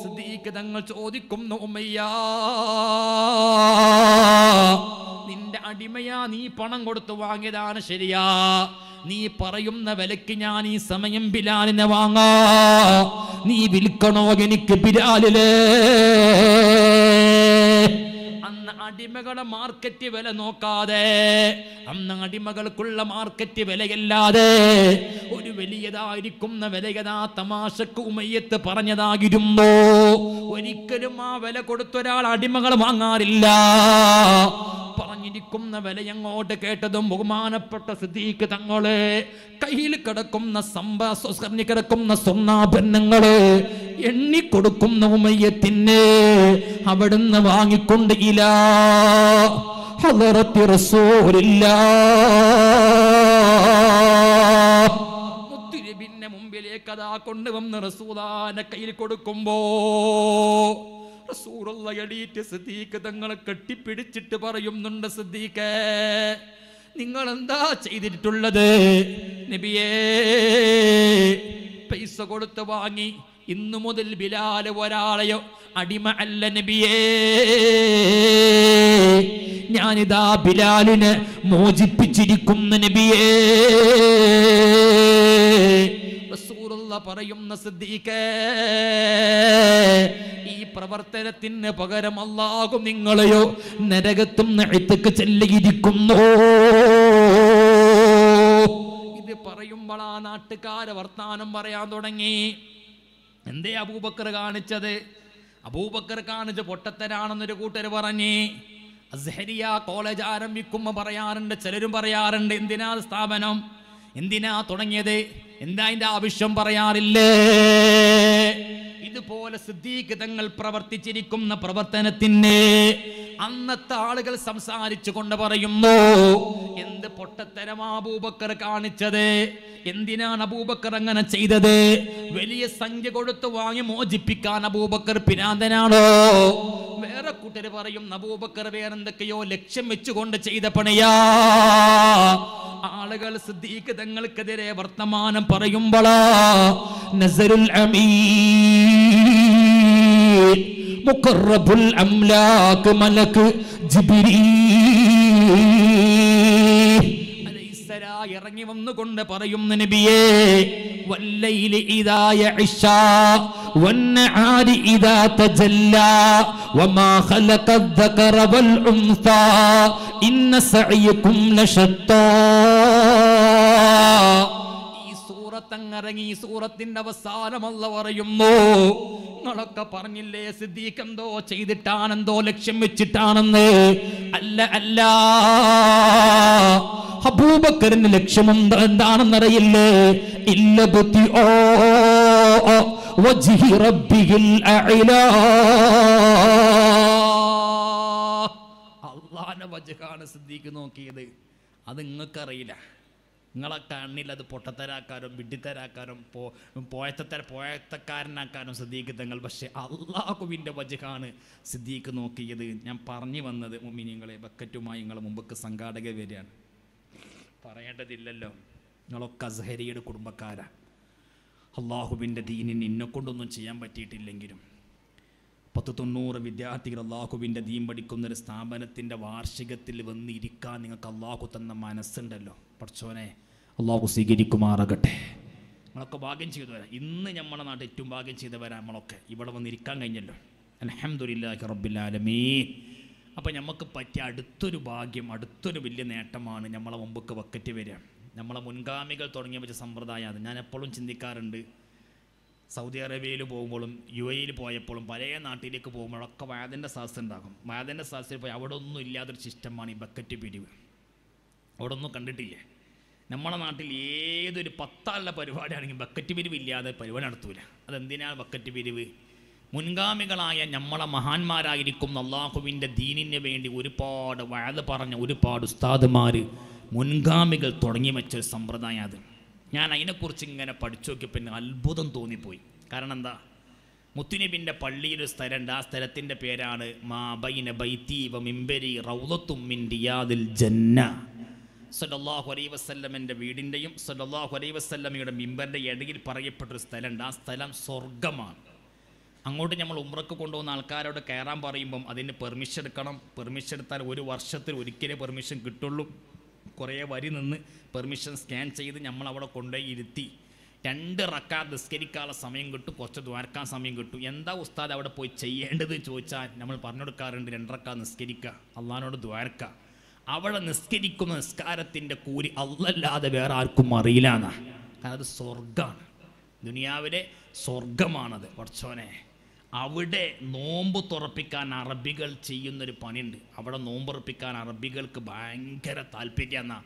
Speaker 1: സിദ്ദീഖ് തങ്ങൾ ചോദിക്കുന്നു, ഉമയ്യാ, നിന്റെ അടിമയാ, നീ പണം കൊടുത്ത് വാങ്ങിയതാണ് ശരിയാ, നീ പറയുന്ന വിലക്ക് ഞാൻ ഈ സമയം ബിലാലിനെ വാങ്ങാ, നീ വിൽക്കണോ എനിക്ക് ബിലാലിലെ? അന്ന് അടിമകളെ മാർക്കറ്റ് വില നോക്കാതെ, അന്ന് അടിമകൾക്കുള്ള മാർക്കറ്റ് വിലയല്ലാതെ ഒരു വലിയതായിരിക്കുന്ന വിലയതാ തമാശക്ക് ഉമയ്യത്ത് പറഞ്ഞതായിരുന്നു. ഒരിക്കലും ആ വില കൊടുത്തൊരാൾ അടിമകൾ വാങ്ങാറില്ല. പറഞ്ഞിരിക്കുന്ന വില അങ്ങോട്ട് കേട്ടതും ബഹുമാനപ്പെട്ട സിദ്ദീഖ് തങ്ങളെ കയ്യിൽ കിടക്കുന്ന കിടക്കുന്ന സ്വർണ്ണാഭരണങ്ങള് എണ്ണിക്കൊടുക്കുന്ന ഉമയ്യത്തിന് അവിടുന്ന് വാങ്ങിക്കൊണ്ട് ഇലാ ഹളറത്തി റസൂലില്ലാഹ് മുത്തുനബിയുടെ മുമ്പിലേക്ക് അതാ കൊണ്ടുവന്ന് റസൂലാന്റെ കയ്യിൽ കൊടുക്കുമ്പോ റസൂലുള്ളാഹി എണീറ്റ് സിദ്ദീഖ് തങ്ങളെ കെട്ടിപ്പിടിച്ചിട്ട് പറയുന്നുണ്ട്, സിദ്ദീഖേ, നിങ്ങൾ എന്താ ചെയ്തിട്ടുള്ളത്? നബിയേ, പൈസ കൊടുത്ത് വാങ്ങി, ഇന്നു മുതൽ ബിലാൽ ഒരാളെയോ അടിമ അല്ല നബിയേ, ഞാനിതാ ബിലാലിനെ മോചിപ്പിച്ചിരിക്കുന്ന നബിയേ. റസൂലുള്ള പറയുന്ന, സിദ്ദീഖേ, ഈ പ്രവർത്തനത്തിന് പകരം അല്ലാഹു നിങ്ങളെയോ നരകത്തും നഅ്തക്ക് ചെല്ലിയിരിക്കുന്നു. ഇത് പറയുമ്പോൾ ആ നാട്ടുകാരെ വർത്താനം പറയാൻ തുടങ്ങി. എന്തേ അബൂബക്കർ കാണിച്ചത്? അബൂബക്കർ കാണിച്ച പൊട്ടത്തരാണെന്നൊരു കൂട്ടർ പറഞ്ഞ്. അസ്ഹരിയ കോളേജ് ആരംഭിക്കുമ്പോൾ പറയാറുണ്ട്, ചിലരും പറയാറുണ്ട്, എന്തിനാ സ്ഥാപനം, എന്തിനാ തുടങ്ങിയത്, എന്താ അതിന്റെ ആവശ്യം പറയാറില്ലേ? ഇതുപോലെ സിദ്ദീഖ് തങ്ങൾ പ്രവർത്തിച്ചിരിക്കുന്ന പ്രവർത്തനത്തിന് അന്നത്തെ ആളുകൾ സംസാരിച്ചു കൊണ്ട് പറയുന്നു, എന്ത് പൊട്ടത്തരമാ അബൂബക്കർ കാണിച്ചത്, എന്തിനാണ് അബൂബക്കർ അങ്ങനെ ചെയ്തത്, വലിയ സംഖ്യ കൊടുത്ത് വാങ്ങി മോചിപ്പിക്കാൻ അബൂബക്കർ പിരാന്തനാണോ? വേറെ കൂട്ടര് പറയും അബൂബക്കർ വേറെന്തൊക്കെയോ ലക്ഷ്യം വെച്ചുകൊണ്ട് ചെയ്ത പണിയാ. ആളുകൾ സിദ്ദീഖ് തങ്ങൾക്കെതിരെ വർത്തമാനം പറയുമ്പോഴാ നസറുൽ അമീൻ മുഖറബുൽ അംലാക് മലക് ജിബ്രീൽ അലൈഹിസ്സലാം ഇറങ്ങി വന്നുകൊണ്ട് പറയുന്ന നബിയേ, വല്ലൈലി ഇദാ യഅ്ശാ വന്നഹാരി ഇദാ തജല്ലാ വമാ ഖലഖദ് ദകറ വൽ ഉൻസാ ഇന്ന സഅയകും ലശത്താ. ഈ സൂറത്തങ്ങിറങ്ങി, ഈ സൂറത്തിന്റെ അവസാനം അല്ലാഹു പറയുന്നു, നിങ്ങളൊക്കെ പറഞ്ഞില്ലേ സിദ്ദീഖ് എന്തോ ചെയ്തിട്ടാണെന്തോ ലക്ഷ്യം വെച്ചിട്ടാണെന്ന്. അല്ല അല്ല, അബൂബക്കറിന്റെ ലക്ഷ്യം എന്താണെന്നറിയില്ലേ? ഇല്ലബതി ഓ വജ്ഹി റബ്ബിഹിൽ അഅ്ലാ. അല്ലാഹുവിന്റെ വജ്ഹാണ് സിദ്ദീഖ് നോക്കിയത്. അത് നിങ്ങൾക്കറിയില്ല. നിങ്ങളെ കണ്ണിൽ അത് പൊട്ടത്തരാക്കാരും വിഡ്ഢിത്തരാക്കാരും പോയത്തക്കാരനാക്കാനും സിദ്ദീഖ് തങ്ങൾ. പക്ഷെ അല്ലാഹുവിൻ്റെ വജ്ഹാണ് സിദ്ദീഖ് നോക്കിയത്. ഞാൻ പറഞ്ഞു വന്നത് മുഅ്മിനീങ്ങളെ, ബക്കറ്റുമായി നിങ്ങളെ മുമ്പക്ക് സംഘാടക വരികയാണ്. പറയേണ്ടതില്ലല്ലോ, നിങ്ങളൊക്കെ അസ്ഹരിയുടെ കുടുംബക്കാരാ. അള്ളാഹുവിൻ്റെ ദീനിന് എന്നെക്കൊണ്ടൊന്നും ചെയ്യാൻ പറ്റിയിട്ടില്ലെങ്കിലും 190 വിദ്യാർത്ഥികൾ അള്ളാഹുവിൻ്റെ ദീൻ പഠിക്കുന്നൊരു സ്ഥാപനത്തിൻ്റെ വാർഷികത്തിൽ വന്നിരിക്കാൻ നിങ്ങൾക്ക് അള്ളാഹു തന്ന മനസ്സുണ്ടല്ലോ. പടച്ചോനെ അള്ളാഹു സ്വീകരിക്കുമാറാകട്ടെ. നമ്മളൊക്കെ ഭാഗ്യം ചെയ്തവരാ. ഇന്ന് നമ്മുടെ നാട്ടിൽ ഏറ്റവും ഭാഗ്യം ചെയ്തവരാ നമ്മളൊക്കെ. ഇവിടെ വന്നിരിക്കാൻ കഴിഞ്ഞല്ലോ, അൽഹംദുലില്ലാഹി റബ്ബിൽ ആലമീൻ. അപ്പം നമുക്ക് പറ്റിയ അടുത്തൊരു ഭാഗ്യം, അടുത്തൊരു വലിയ നേട്ടമാണ് നമ്മളെ മുമ്പൊക്കെ വക്കറ്റ് വരിക. നമ്മളെ മുൻഗാമികൾ തുടങ്ങിയ വെച്ച സമ്പ്രദായം അത്. ഞാൻ എപ്പോഴും ചിന്തിക്കാറുണ്ട്, സൗദി അറേബ്യയിൽ പോകുമ്പോഴും UAE പോയപ്പോഴും പഴയ നാട്ടിലേക്ക് പോകുമ്പോഴൊക്കെ വയതിൻ്റെ സാസ് ഉണ്ടാകും. വയതിൻ്റെ സാസിൽ പോയി അവിടെ ഒന്നും ഇല്ലാത്തൊരു സിസ്റ്റമാണ് ഈ ബക്കറ്റ് പിരിവ്. അവിടെ ഒന്നും കണ്ടിട്ടില്ലേ? നമ്മുടെ നാട്ടിൽ ഏതൊരു 10 ആളുടെ പരിപാടിയാണെങ്കിൽ ബക്കറ്റ് പിരിവ് ഇല്ലാതെ പരിപാടി നടത്തൂല. അതെന്തിനാണ് ബക്കറ്റ് പിരിവ്? മുൻഗാമികളായ നമ്മളെ മഹാന്മാരായിരിക്കും അള്ളാഹുവിൻ്റെ ദീനിന് വേണ്ടി ഒരുപാട് വഅദ് പറഞ്ഞ ഒരുപാട് ഉസ്താദുമാർ മുൻഗാമികൾ തുടങ്ങി വെച്ചൊരു സമ്പ്രദായം അത്. ഞാൻ അതിനെക്കുറിച്ച് ഇങ്ങനെ പഠിച്ചു നോക്കിയപ്പോൾ പിന്നെ അത്ഭുതം തോന്നിപ്പോയി. കാരണം എന്താ, മുത്തുനബിൻ്റെ പള്ളിയിലൊരു സ്ഥലമുണ്ട്. ആ സ്ഥലത്തിൻ്റെ പേരാണ് മാ ബൈന ബൈതി വ മിംബരി റൗളത്തും മിൻ റിയാദിൽ ജന്ന. സല്ലല്ലാഹു അലൈഹി വസല്ലമൻ്റെ വീടിൻ്റെയും സല്ലല്ലാഹു അലൈഹി വസല്ലമയുടെ മിമ്പറിൻ്റെ ഇടയിൽ പറയപ്പെട്ടൊരു സ്ഥലമുണ്ട്. ആ സ്ഥലം സ്വർഗമാണ്. അങ്ങോട്ട് നമ്മൾ ഉംറക്ക് കൊണ്ടുപോകുന്ന ആൾക്കാരോട് കയറാൻ പറയുമ്പം അതിന് പെർമിഷൻ എടുക്കണം. പെർമിഷൻ എടുത്താൽ 1 വർഷത്തിൽ ഒരിക്കലേ പെർമിഷൻ കിട്ടുള്ളൂ. കുറേ വരി നിന്ന് പെർമിഷൻ സ്കാൻ ചെയ്ത് നമ്മൾ അവിടെ കൊണ്ടുപോയി ഇരുത്തി 2 റക്അത്ത് നിസ്കരിക്കാനുള്ള സമയം കിട്ടും, കുറച്ച് ദ്വാരക്കാൻ സമയം കിട്ടും. എന്താ ഉസ്താദ് അവിടെ പോയി ചെയ്യേണ്ടത് ചോദിച്ചാൽ നമ്മൾ പറഞ്ഞു കൊടുക്കാറുണ്ട്, 2 റക്അത്ത് നിസ്കരിക്കുക, അള്ളാഹിനോട് ദ്വാരക്കുക. അവിടെ നിസ്കരിക്കുന്ന നിസ്കാരത്തിൻ്റെ കൂലി അല്ലാതെ വേറെ ആർക്കും അറിയില്ല എന്നാ. കാരണം അത് സ്വർഗമാണ്, ദുനിയാവിലെ സ്വർഗമാണത്. പടച്ചോനെ, അവിടെ നോമ്പ് തുറപ്പിക്കാൻ അറബികൾ ചെയ്യുന്നൊരു പണിയുണ്ട്. അവിടെ നോമ്പുറപ്പിക്കാൻ അറബികൾക്ക് ഭയങ്കര താല്പര്യം. എന്നാ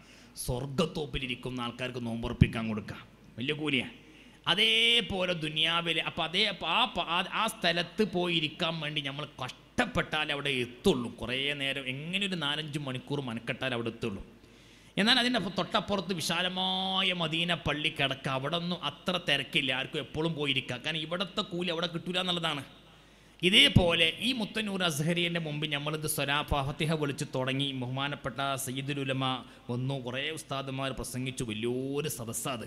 Speaker 1: സ്വർഗത്തോപ്പിലിരിക്കുന്ന ആൾക്കാർക്ക് നോമ്പുറപ്പിക്കാൻ കൊടുക്കുക, വലിയ കൂലിയാണ്. അതേപോലെ ദുനിയാവിലെ ആ സ്ഥലത്ത് പോയിരിക്കാൻ വേണ്ടി നമ്മൾ കഷ്ടപ്പെട്ടാലേ അവിടെ എത്തുള്ളൂ. കുറേ നേരം എങ്ങനെ ഒരു 4-5 മണിക്കൂർ മനക്കെട്ടാൽ അവിടെ എത്തുള്ളൂ. എന്നാൽ അതിൻ്റെ തൊട്ടപ്പുറത്ത് വിശാലമായ മദീന പള്ളി കിടക്കുക. അവിടെ ഒന്നും അത്ര തിരക്കില്ല, ആർക്കും എപ്പോഴും പോയിരിക്കുക. കാരണം ഇവിടുത്തെ കൂലി അവിടെ കിട്ടൂല എന്നുള്ളതാണ്. ഇതേപോലെ ഈ മുത്തന്നൂർ അസ്ഹരിയൻ്റെ മുമ്പ് നമ്മളിത് ഫാത്തിഹ വിളിച്ച് തുടങ്ങി. ബഹുമാനപ്പെട്ട സയ്യിദുൽ ഉലമ വന്നു, കുറേ ഉസ്താദുമാർ പ്രസംഗിച്ചു, വലിയൊരു സദസ്സാത്.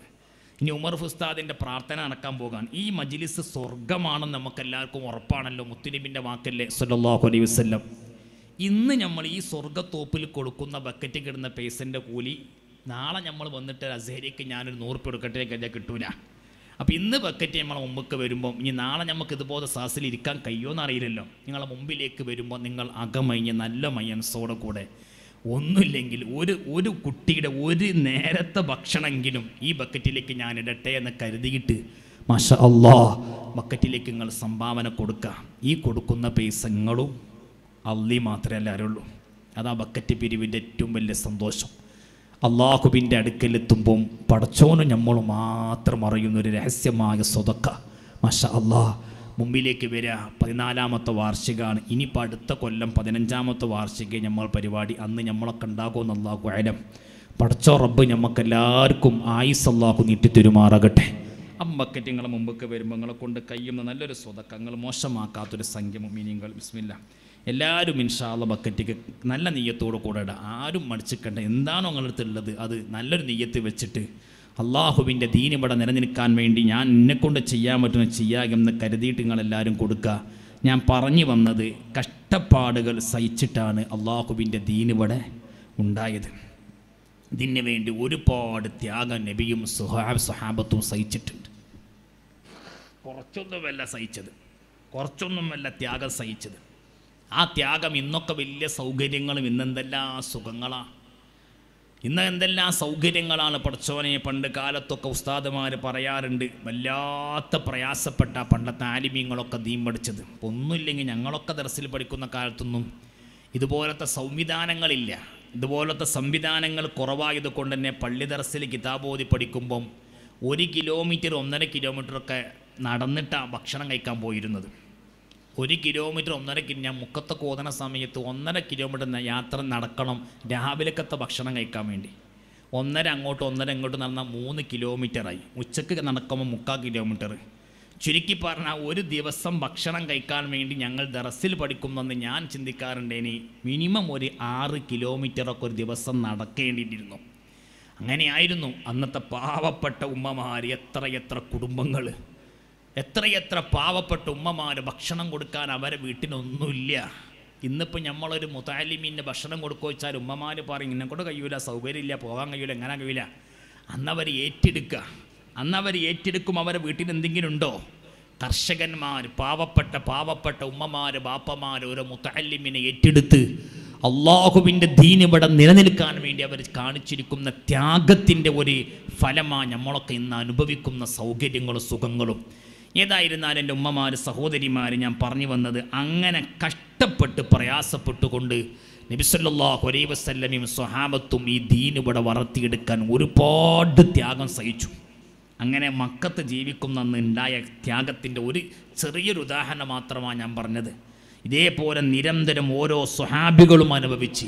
Speaker 1: ഇനി ഉമർ ഉസ്താദിൻ്റെ പ്രാർത്ഥന നടക്കാൻ പോകാൻ. ഈ മജ്ലിസ് സ്വർഗമാണെന്ന് നമുക്കെല്ലാവർക്കും ഉറപ്പാണല്ലോ, മുത്തുനബിൻ്റെ വാക്കല്ലേ സല്ലല്ലാഹു അലൈഹി വസല്ലം. ഇന്ന് നമ്മൾ ഈ സ്വർഗത്തോപ്പിൽ കൊടുക്കുന്ന ബക്കറ്റ് കിടുന്ന പൈസൻ്റെ കൂലി നാളെ നമ്മൾ വന്നിട്ട് അസ്ഹരിക്ക് ഞാനൊരു 100 ഉറുപ്പിക കൊടുക്കട്ടെ കഴിഞ്ഞാൽ കിട്ടൂല. അപ്പോൾ ഇന്ന് ബക്കറ്റ് നമ്മളെ മുമ്പൊക്കെ വരുമ്പോൾ ഇനി നാളെ നമുക്ക് ഇതുപോലെ സാസിൽ ഇരിക്കാൻ കഴിയുമെന്ന് അറിയില്ലല്ലോ. നിങ്ങളെ മുമ്പിലേക്ക് വരുമ്പോൾ നിങ്ങൾ അകമഴിഞ്ഞ് നല്ല മയൻസോടെ കൂടെ ഒന്നുമില്ലെങ്കിൽ ഒരു കുട്ടിയുടെ ഒരു നേരത്തെ ഭക്ഷണമെങ്കിലും ഈ ബക്കറ്റിലേക്ക് ഞാൻ ഇടട്ടെ എന്ന് കരുതിയിട്ട് മാഷാ അല്ലാഹ് ബക്കറ്റിലേക്ക് നിങ്ങൾ സംഭാവന കൊടുക്കുക. ഈ കൊടുക്കുന്ന പൈസ നിങ്ങളും അള്ളി മാത്രമല്ല അറിയുള്ളൂ. അതാ ബക്കറ്റ് പിരിവിൻ്റെ ഏറ്റവും വലിയ സന്തോഷം. അള്ളാഹുവിൻ്റെ അടുക്കലെത്തുമ്പം പടച്ചോനും നമ്മൾ മാത്രം അറിയുന്നൊരു രഹസ്യമായ സ്വതക്ക. മാഷാ അല്ലാഹ് മുമ്പിലേക്ക് വരിക. 14ാമത്തെ വാർഷികമാണ്. ഇനിയിപ്പോൾ അടുത്ത കൊല്ലം 15ാമത്തെ വാർഷിക നമ്മൾ പരിപാടി. അന്ന് നമ്മളൊക്കെ ഉണ്ടാകുമെന്ന് അല്ലാഹു അഅലം. പടച്ചോ റബ്ബ് നമുക്കെല്ലാവർക്കും ആയുസ് അല്ലാഹു നീട്ടിത്തരുമാറാകട്ടെ. ബക്കറ്റ് നിങ്ങളെ മുമ്പൊക്കെ വരുമ്പോൾ നിങ്ങളെ കൊണ്ട് കഴിയുന്ന നല്ലൊരു സ്വതക്ക, നിങ്ങൾ മോശമാക്കാത്തൊരു സംഖ്യ മുഅ്മിനീങ്ങൾ ബിസ്മില്ലാ. എല്ലാവരും ഇൻഷാ അല്ലാഹ് ബക്കറ്റിക്ക് നല്ല നെയ്യത്തോട് കൂടെ ഇടുക. ആരും മടിച്ചിക്കണ്ട. എന്താണോ നിങ്ങളടുത്തുള്ളത് അത് നല്ലൊരു നെയ്യത്ത് വെച്ചിട്ട് അള്ളാഹുവിൻ്റെ ദീൻ ഇവിടെ നിലനിൽക്കാൻ വേണ്ടി ഞാൻ എന്നെക്കൊണ്ട് ചെയ്യാൻ പറ്റുന്ന ചെയ്യാമെന്ന് കരുതിയിട്ട് നിങ്ങളെല്ലാവരും കൊടുക്കുക. ഞാൻ പറഞ്ഞു വന്നത് കഷ്ടപ്പാടുകൾ സഹിച്ചിട്ടാണ് അള്ളാഹുവിൻ്റെ ദീൻ ഇവിടെ ഉണ്ടായത്. ഇതിന് വേണ്ടി ഒരുപാട് ത്യാഗം നബിയും സ്വഹാബത്തും സഹിച്ചിട്ടുണ്ട്. കുറച്ചൊന്നുമല്ല ത്യാഗം സഹിച്ചത്. ആ ത്യാഗം ഇന്നൊക്കെ വലിയ സൗകര്യങ്ങളും ഇന്നെന്തെല്ലാം സുഖങ്ങളാണ്, ഇന്ന് എന്തെല്ലാം സൗകര്യങ്ങളാണ് പടച്ചോനെ. പണ്ട് കാലത്തൊക്കെ ഉസ്താദുമാർ പറയാറുണ്ട്, വല്ലാത്ത പ്രയാസപ്പെട്ട പണ്ടത്തെ ആലിമീങ്ങളൊക്കെ ദീൻ പഠിച്ചത്. ഒന്നുമില്ലെങ്കിൽ ഞങ്ങളൊക്കെ ദർസിൽ പഠിക്കുന്ന കാലത്തൊന്നും ഇതുപോലത്തെ സംവിധാനങ്ങളില്ല. ഇതുപോലത്തെ സംവിധാനങ്ങൾ കുറവായത് കൊണ്ട് തന്നെ പള്ളി ദർസിൽ കിതാബോധി പഠിക്കുമ്പം 1 കിലോമീറ്റർ 1.5 കിലോമീറ്ററൊക്കെ നടന്നിട്ടാണ് ഭക്ഷണം കഴിക്കാൻ പോയിരുന്നത്. 1 കിലോമീറ്റർ 1.5 ഞാൻ മുക്കത്തൊക്കെ ഓതുന്ന സമയത്ത് 1.5 കിലോമീറ്റർ യാത്ര നടക്കണം രാവിലക്കത്തെ ഭക്ഷണം കഴിക്കാൻ വേണ്ടി. 1.5 അങ്ങോട്ട് 1.5 ഇങ്ങോട്ട് നടന്നാൽ 3 കിലോമീറ്ററായി. ഉച്ചക്ക് നടക്കുമ്പോൾ 3/4 കിലോമീറ്റർ. ചുരുക്കി പറഞ്ഞാൽ ഒരു ദിവസം ഭക്ഷണം കഴിക്കാൻ വേണ്ടി ഞങ്ങൾ ദർസിൽ പഠിക്കുമെന്ന് ഞാൻ ചിന്തിക്കാറുണ്ടേനി മിനിമം ഒരു 6 കിലോമീറ്ററൊക്കെ ഒരു ദിവസം നടക്കേണ്ടിയിരുന്നു. അങ്ങനെയായിരുന്നു അന്നത്തെ പാവപ്പെട്ട ഉമ്മമാർ. എത്ര കുടുംബങ്ങൾ, എത്ര പാവപ്പെട്ട ഉമ്മമാർ ഭക്ഷണം കൊടുക്കാൻ അവരെ വീട്ടിനൊന്നുമില്ല. ഇന്നിപ്പോൾ നമ്മളൊരു മുതഅല്ലിമീന് ഭക്ഷണം കൊടുക്കുക വെച്ചാൽ ഉമ്മമാർ പറയും ഇന്നെ കൊണ്ട് കഴിയൂല, സൗകര്യമില്ല, പോകാൻ കഴിയൂല, എങ്ങനെ കഴിയില്ല. അന്നവർ ഏറ്റെടുക്കും. അവരെ വീട്ടിൽ എന്തെങ്കിലും ഉണ്ടോ? കർഷകന്മാർ, പാവപ്പെട്ട ഉമ്മമാർ, ബാപ്പമാർ ഓരോ മുതഅല്ലിമിനെ ഏറ്റെടുത്ത് അള്ളാഹുവിൻ്റെ ദീൻ ഇവിടെ നിലനിൽക്കാൻ വേണ്ടി അവർ കാണിച്ചിരിക്കുന്ന ത്യാഗത്തിൻ്റെ ഒരു ഫലമാണ് നമ്മളൊക്കെ ഇന്ന് അനുഭവിക്കുന്ന സൗകര്യങ്ങളും സുഖങ്ങളും. ഏതായിരുന്നാലും എൻ്റെ ഉമ്മമാർ, സഹോദരിമാർ, ഞാൻ പറഞ്ഞു വന്നത് അങ്ങനെ കഷ്ടപ്പെട്ട് പ്രയാസപ്പെട്ടുകൊണ്ട് നബി സല്ലല്ലാഹു അലൈഹി വസല്ലമയും സ്വഹാബത്തും ഈ ദീൻ ഇവിടെ വളർത്തിയെടുക്കാൻ ഒരുപാട് ത്യാഗം സഹിച്ചു. അങ്ങനെ മക്കത്ത് ജീവിക്കുന്ന അന്ന് ഉണ്ടായ ത്യാഗത്തിൻ്റെ ഒരു ചെറിയൊരു ഉദാഹരണം മാത്രമാണ് ഞാൻ പറഞ്ഞത്. ഇതേപോലെ നിരന്തരം ഓരോ സ്വഹാബികളും അനുഭവിച്ച്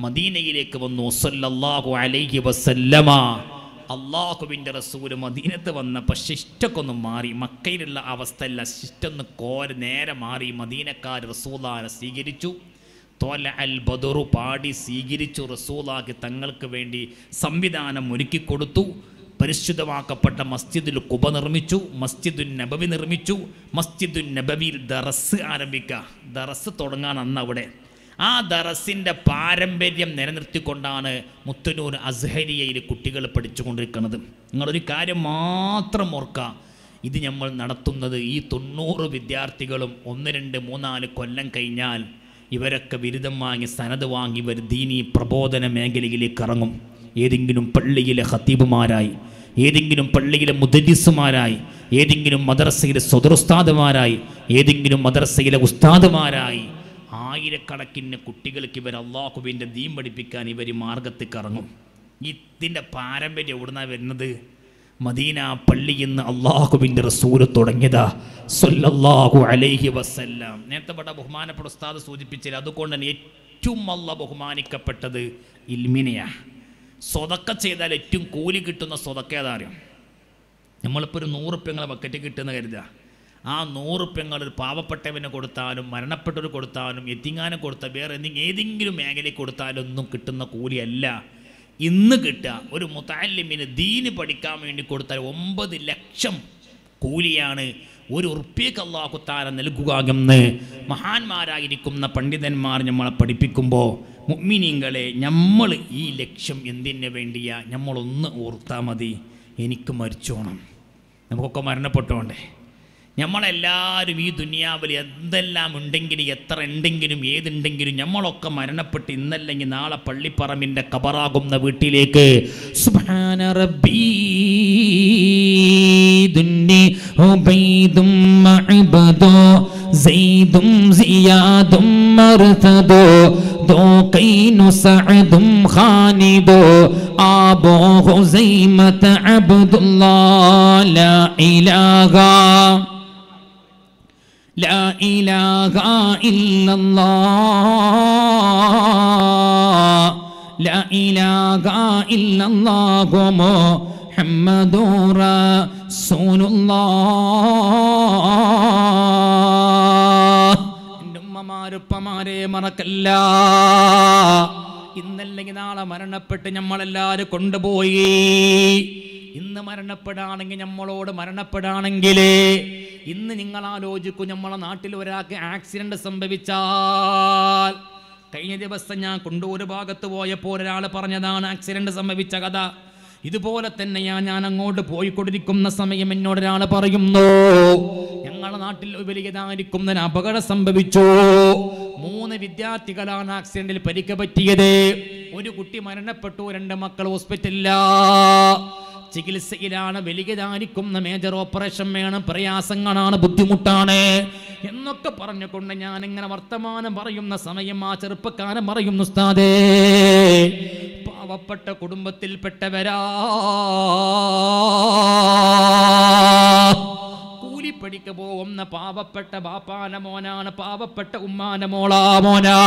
Speaker 1: മദീനയിലേക്ക് വന്നു. സല്ലല്ലാഹു അലൈഹി വസല്ലമ അള്ളാഹുവിൻ്റെ റസൂല് മദീനത്ത് വന്നപ്പോൾ ശിഷ്ടൊക്കെ ഒന്ന് മാറി. മക്കയിലുള്ള അവസ്ഥയല്ല, ശിഷ്ടൊന്ന് നേരെ മാറി. മദീനക്കാർ റസൂലുള്ളാഹിനെ സ്വീകരിച്ചു. തോല അൽ ബദറു പാടി സ്വീകരിച്ചു. റസൂലുള്ളാഹി തങ്ങൾക്ക് വേണ്ടി സംവിധാനം ഒരുക്കിക്കൊടുത്തു. പരിശുദ്ധമാക്കപ്പെട്ട മസ്ജിദുൽ ഖുബ നിർമ്മിച്ചു, മസ്ജിദുൻ നബവി നിർമ്മിച്ചു. മസ്ജിദുൻ നബവിയിൽ ദറസ് ആരംഭിക്കുക, ദറസ് തുടങ്ങാൻ അന്ന് അവിടെ. ആ ദറസിൻ്റെ പാരമ്പര്യം നിലനിർത്തിക്കൊണ്ടാണ് മുത്തനൂർ അസ്ഹരിയയിൽ കുട്ടികൾ പഠിച്ചുകൊണ്ടിരിക്കുന്നത്. നിങ്ങളൊരു കാര്യം മാത്രം ഓർക്കുക, ഇത് നമ്മൾ നടത്തുന്നത് ഈ 90 വിദ്യാർത്ഥികളും 1, 2, 3, 4 കൊല്ലം കഴിഞ്ഞാൽ ഇവരൊക്കെ ബിരുദം വാങ്ങി സനത് വാങ്ങി ഇവർ ദീനീ പ്രബോധന മേഖലയിലേക്ക് ഇറങ്ങും. ഏതെങ്കിലും പള്ളിയിലെ ഖതീബുമാരായി, ഏതെങ്കിലും പള്ളിയിലെ മുദരിസുമാരായി, ഏതെങ്കിലും മദ്രസയിലെ സദറുസ്താദുമാരായി, ഏതെങ്കിലും മദ്രസയിലെ ഉസ്താദുമാരായി ആയിരക്കണക്കിന് കുട്ടികൾക്ക് ഇവർ അള്ളാഹുവിൻ്റെ ദീൻ പഠിപ്പിക്കാൻ ഇവർ മാർഗത്തേക്ക് ഇറങ്ങും. ഇതിൻ്റെ പാരമ്പര്യം എവിടുന്നാണ് വരുന്നത്? മദീന പള്ളിയിൽ നിന്ന് അള്ളാഹുവിൻ്റെ റസൂല് തുടങ്ങിയതാ സല്ലല്ലാഹു അലൈഹി വസല്ലം. നേരത്തെ ബഹുമാനപ്പെട്ട ഉസ്താദ് സൂചിപ്പിച്ചില്ല. അതുകൊണ്ട് തന്നെ ഏറ്റവും അല്ലാഹ് ബഹുമാനിക്കപ്പെട്ടത് ഇൽമിനെയാണ്. സ്വതക്ക ചെയ്താൽ ഏറ്റവും കൂലി കിട്ടുന്ന സ്വതക്ക ഏതാറിയും? നമ്മളിപ്പോൾ ഒരു 100 ഉറുപ്യ ബക്കറ്റ് കിട്ടുന്ന കരുതുക. ആ 100 ഉറുപ്യ ഒരു പാവപ്പെട്ടവന് കൊടുത്താലും മരണപ്പെട്ടവർ കൊടുത്താലും എത്തിങ്ങാനും കൊടുത്താൽ വേറെ ഏതെങ്കിലും മേഖലയിൽ കൊടുത്താലും ഒന്നും കിട്ടുന്ന കൂലിയല്ല ഇന്ന് കിട്ടുക. ഒരു മുതഅല്ലിമിന് ദീന് പഠിക്കാൻ വേണ്ടി കൊടുത്താൽ 9 ലക്ഷം കൂലിയാണ്. 1 ഉറുപ്യക്ക് അല്ലാഹു തആല നൽകുക എന്ന് മഹാന്മാരായിരിക്കുന്ന പണ്ഡിതന്മാർ നമ്മളെ പഠിപ്പിക്കുമ്പോൾ മുഅ്മിനീങ്ങളെ, നമ്മൾ ഈ ലക്ഷ്യം എന്തിനു വേണ്ടിയാ? നമ്മളൊന്ന് ഓർത്താൽ മതി, എനിക്ക് മരിച്ചോണം, നമുക്കൊക്കെ മരണപ്പെട്ടുകൊണ്ടേ. നമ്മളെല്ലാവരും ഈ ദുനിയാവിൽ എന്തെല്ലാം ഉണ്ടെങ്കിലും എത്ര ഉണ്ടെങ്കിലും ഏതുണ്ടെങ്കിലും നമ്മളൊക്കെ മരണപ്പെട്ട് ഇന്നല്ലെങ്കിൽ നാളെ പള്ളിപ്പറമ്പിൻ്റെ ഖബറാകുന്ന വീട്ടിലേക്ക് സുബ്ഹാന റബ്ബീ ദുന്നി ഉബൈദും മഅബദോ സൈദും സിയാദും മർതദോ ദോഖൈനു സഅദും ഖാനിദോ ആബോ ഹുസൈമത അബ്ദുല്ലാഹ് ലാ ഇലാഹ لا إله إلا الله لا إله إلا الله محمد رسول الله. എൻ്റെ ഉമ്മമാരുപ്പമാരെ മറക്കല്ല. ഇന്നല്ലെങ്കിൽ നാളെ മരണപ്പെട്ട് നമ്മളെല്ലാവരും കൊണ്ടുപോയി. ഇന്ന് മരണപ്പെടാണെങ്കിൽ നമ്മളോട് മരണപ്പെടാണെങ്കിൽ ഇന്ന് നിങ്ങൾ ആലോചിക്കും, നമ്മളെ നാട്ടിൽ ഒരാൾക്ക് ആക്സിഡന്റ് സംഭവിച്ചാൽ. കഴിഞ്ഞ ദിവസം ഞാൻ കൊണ്ടൂർ ഭാഗത്ത് പോയപ്പോൾ ഒരാൾ പറഞ്ഞതാണ് ആക്സിഡന്റ് സംഭവിച്ച കഥ. ഇതുപോലെ തന്നെയാ ഞാൻ അങ്ങോട്ട് പോയിക്കൊണ്ടിരിക്കുന്ന സമയം എന്നോടൊരാൾ പറയുന്നു, ഞങ്ങളുടെ നാട്ടിൽ വലിയതായിരിക്കുന്ന അപകടം സംഭവിച്ചു. 3 വിദ്യാർത്ഥികളാണ് ആക്സിഡന്റിൽ പരിക്ക് പറ്റിയത്. ഒരു കുട്ടി മരണപ്പെട്ടു, 2 മക്കൾ ഹോസ്പിറ്റലിലാ ചികിത്സയിലാണ്. വലിയതായിരിക്കുന്ന മേജർ ഓപ്പറേഷൻ വേണം, പ്രയാസങ്ങളാണ്, ബുദ്ധിമുട്ടാണ് എന്നൊക്കെ പറഞ്ഞുകൊണ്ട് ഞാൻ ഇങ്ങനെ വർത്തമാനം പറയുന്ന സമയം ആ ചെറുപ്പക്കാരൻ പറയുന്നു, ഉസ്താദേ പാവപ്പെട്ട കുടുംബത്തിൽപ്പെട്ടവരാ, കൂലിപ്പണിക്ക് പോകുന്ന പാവപ്പെട്ട ബാപ്പാന മോനാണ്, പാവപ്പെട്ട ഉമ്മാന മോനാ.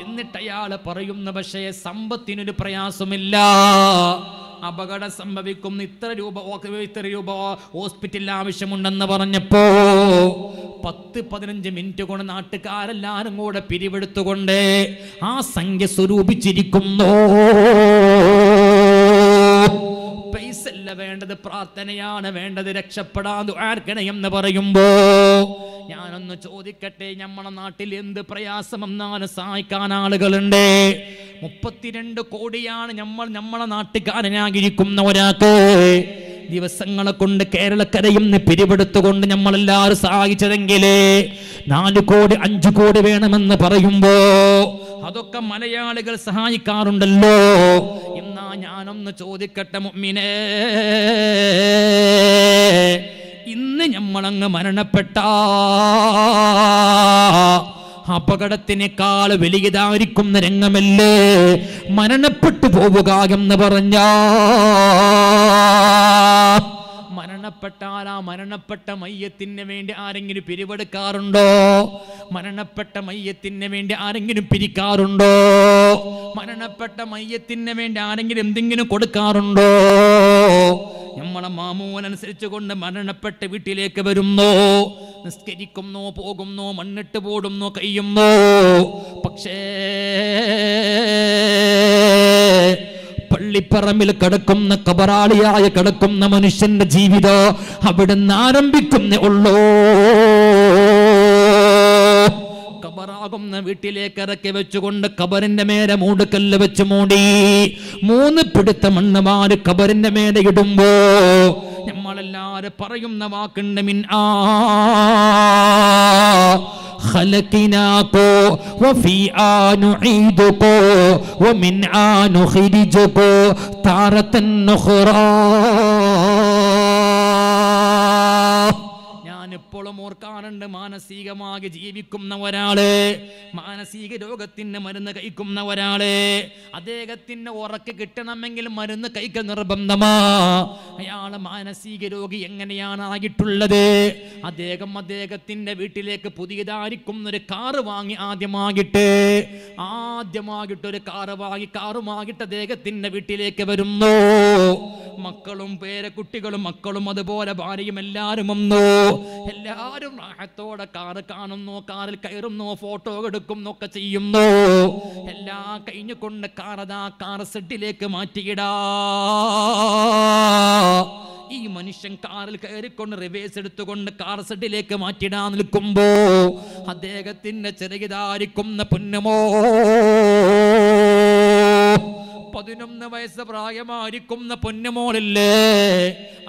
Speaker 1: എന്നിട്ട് അയാൾ പറയുന്ന പക്ഷേ സമ്പത്തിനൊരു പ്രയാസമില്ല, അപകടം സംഭവിക്കും, ഇത്ര രൂപ ഹോസ്പിറ്റലിൽ ആവശ്യമുണ്ടെന്ന് പറഞ്ഞപ്പോ 10-15 മിനിറ്റ് കൊണ്ട് നാട്ടുകാരെല്ലാരും കൂടെ പിരിവെടുത്തുകൊണ്ട് ആ സംഖ്യ സ്വരൂപിച്ചിരിക്കുന്നു. പൈസല്ല വേണ്ടത്, പ്രാർത്ഥനയാണ് വേണ്ടത്, രക്ഷപ്പെടാൻ ദുആർക്കണം എന്ന് പറയുമ്പോ ഞാനൊന്ന് ചോദിക്കട്ടെ, നമ്മളെ നാട്ടിൽ എന്ത് പ്രയാസമെന്നാണ് സഹായിക്കാൻ ആളുകളുണ്ട്. 32 കോടിയാണ് നമ്മളെ നാട്ടുകാരനാകിരിക്കുന്ന ഒരാൾക്ക് ദിവസങ്ങളെ കൊണ്ട് കേരളക്കരയിൽ നിന്ന് പിരിവെടുത്തുകൊണ്ട് നമ്മളെല്ലാവരും സഹായിച്ചതെങ്കിലേ 4 കോടി 5 കോടി വേണമെന്ന് പറയുമ്പോ അതൊക്കെ മലയാളികൾ സഹായിക്കാറുണ്ടല്ലോ. എന്നാ ഞാനൊന്ന് ചോദിക്കട്ടെ മുഅ്മിനേ, ഇന്ന് നമ്മളങ്ങ് മരണപ്പെട്ട അപകടത്തിനേക്കാൾ വലിയതായിരിക്കുന്ന രംഗമല്ലേ മരണപ്പെട്ടു പോവുക എന്ന് പറഞ്ഞ. മരണപ്പെട്ടാൽ ആ മരണപ്പെട്ട മയ്യത്തിന് വേണ്ടി ആരെങ്കിലും പിരിവെടുക്കാറുണ്ടോ? മരണപ്പെട്ട മയ്യത്തിന് വേണ്ടി ആരെങ്കിലും പിരിക്കാറുണ്ടോ? മരണപ്പെട്ട മയ്യത്തിന് വേണ്ടി ആരെങ്കിലും എന്തെങ്കിലും കൊടുക്കാറുണ്ടോ? നമ്മളെ മാമൂനനുസരിച്ച് കൊണ്ട് മരണപ്പെട്ട് വീട്ടിലേക്ക് വരുന്നു, നിസ്കരിക്കുന്നു, പോകുന്നു, മണ്ണിട്ട് പോടുന്നു, കഴിയുന്നു. പക്ഷേ പള്ളിപ്പറമ്പിൽ കിടക്കുന്ന കബറാളിയായ കിടക്കുന്ന മനുഷ്യന്റെ ജീവിതം അവിടുന്ന് ആരംഭിക്കുന്നേ ഉള്ളൂ. കബറാകുന്ന വീട്ടിലേക്ക് ഇറക്കി വെച്ചുകൊണ്ട് കബറിന്റെ മേലെ മൂടുകല്ല് വെച്ച് മൂടി 3 പിടുത്ത മണ്ണുമാര് കബറിന്റെ മേലെ ഇടുമ്പോ നമ്മളെല്ലാരും പറയുന്ന വാക്കുണ്ട്, മിൻ خلقناكو وفي نعيدكو ومن نخرجكو تارة أخرى. എപ്പോഴും ഓർക്കാറുണ്ട്, മാനസികമായി ജീവിക്കുന്ന ഒരാള്, മാനസിക രോഗത്തിന് മരുന്ന് കഴിക്കുന്ന ഒരാള്, അദ്ദേഹത്തിന് ഉറക്ക് കിട്ടണമെങ്കിൽ മരുന്ന് കഴിക്കൽ നിർബന്ധമാ. അയാള് മാനസിക രോഗി എങ്ങനെയാണ് ആയിട്ടുള്ളത്? അദ്ദേഹത്തിന്റെ വീട്ടിലേക്ക് പുതിയതായിരിക്കുന്ന ഒരു കാറ് വാങ്ങി ആദ്യമായിട്ട് ഒരു കാറുമായിട്ട് അദ്ദേഹത്തിന്റെ വീട്ടിലേക്ക് വരുന്നു. മക്കളും പേരക്കുട്ടികളും മക്കളും അതുപോലെ ഭാര്യയും എല്ലാവരും വന്നു. എല്ലാവരും റാഹത്തോടെ കാറ് കാണുന്നു, കാറിൽ കയറുന്നു, ഫോട്ടോ എടുക്കുന്നു, ഒക്കെ ചെയ്യുന്നു. എല്ലാം കഴിഞ്ഞുകൊണ്ട് കാർ സെഡിലേക്ക് മാറ്റിയിടാ. ഈ മനുഷ്യൻ കാറിൽ കയറിക്കൊണ്ട് റിവേഴ്സ് എടുത്തുകൊണ്ട് കാർ സെഡിലേക്ക് മാറ്റിടാൻ നിൽക്കുമ്പോ അദ്ദേഹത്തിന്റെ ചെറുകിതായിരിക്കുന്ന പൊന്നുമോ 11 വയസ്സ് പ്രായമായിരിക്കുന്ന പൊന്നുമോളില്ലേ,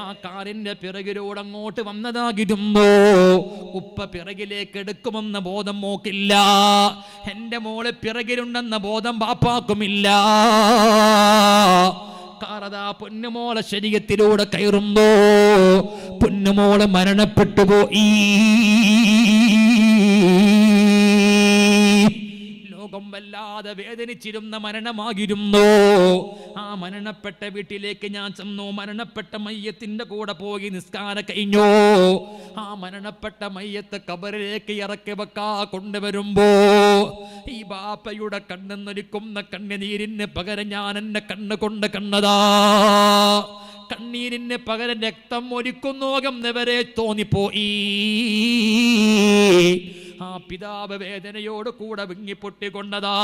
Speaker 1: ആ കാറിന്റെ പിറകിലൂടെ അങ്ങോട്ട് വന്നതാകിരുന്നു. ഉപ്പ പിറകിലേക്ക് എടുക്കുമെന്ന ബോധം മോക്കില്ല, എന്റെ മോള് പിറകിലുണ്ടെന്ന ബോധം ബാപ്പാക്കുമില്ല. കാറതാ പൊന്നുമോളെ ശരീരത്തിലൂടെ കയറുമ്പോ പൊന്നുമോള് മരണപ്പെട്ടു പോയി. ലോകം വല്ലാതെ വേദനിച്ചിരുന്ന മരണമാകിരുന്നു. ആ മരണപ്പെട്ട വീട്ടിലേക്ക് ഞാൻ ചെന്നു. മരണപ്പെട്ട മയ്യത്തിന്റെ കൂടെ പോയി നിസ്കാരം കഴിഞ്ഞു. ആ മരണപ്പെട്ട മയ്യത്ത് ഖബറിലേക്ക് ഇറക്കി വെക്കാ കൊണ്ടുവരുമ്പോ ഈ ബാപ്പയുടെ കണ്ണെന്നൊലിക്കുന്ന കണ്ണുനീരിന് പകരം ഞാൻ എന്നെ കണ്ണുകൊണ്ട് കണ്ടതാ. കണ്ണീരിന് പകരം രക്തം ഒലിക്കുന്നോകംന്നവരെ തോന്നിപ്പോയി. ആ പിതാവ് വേദനയോട് കൂടെ വിങ്ങിപ്പൊട്ടിക്കൊണ്ടതാ.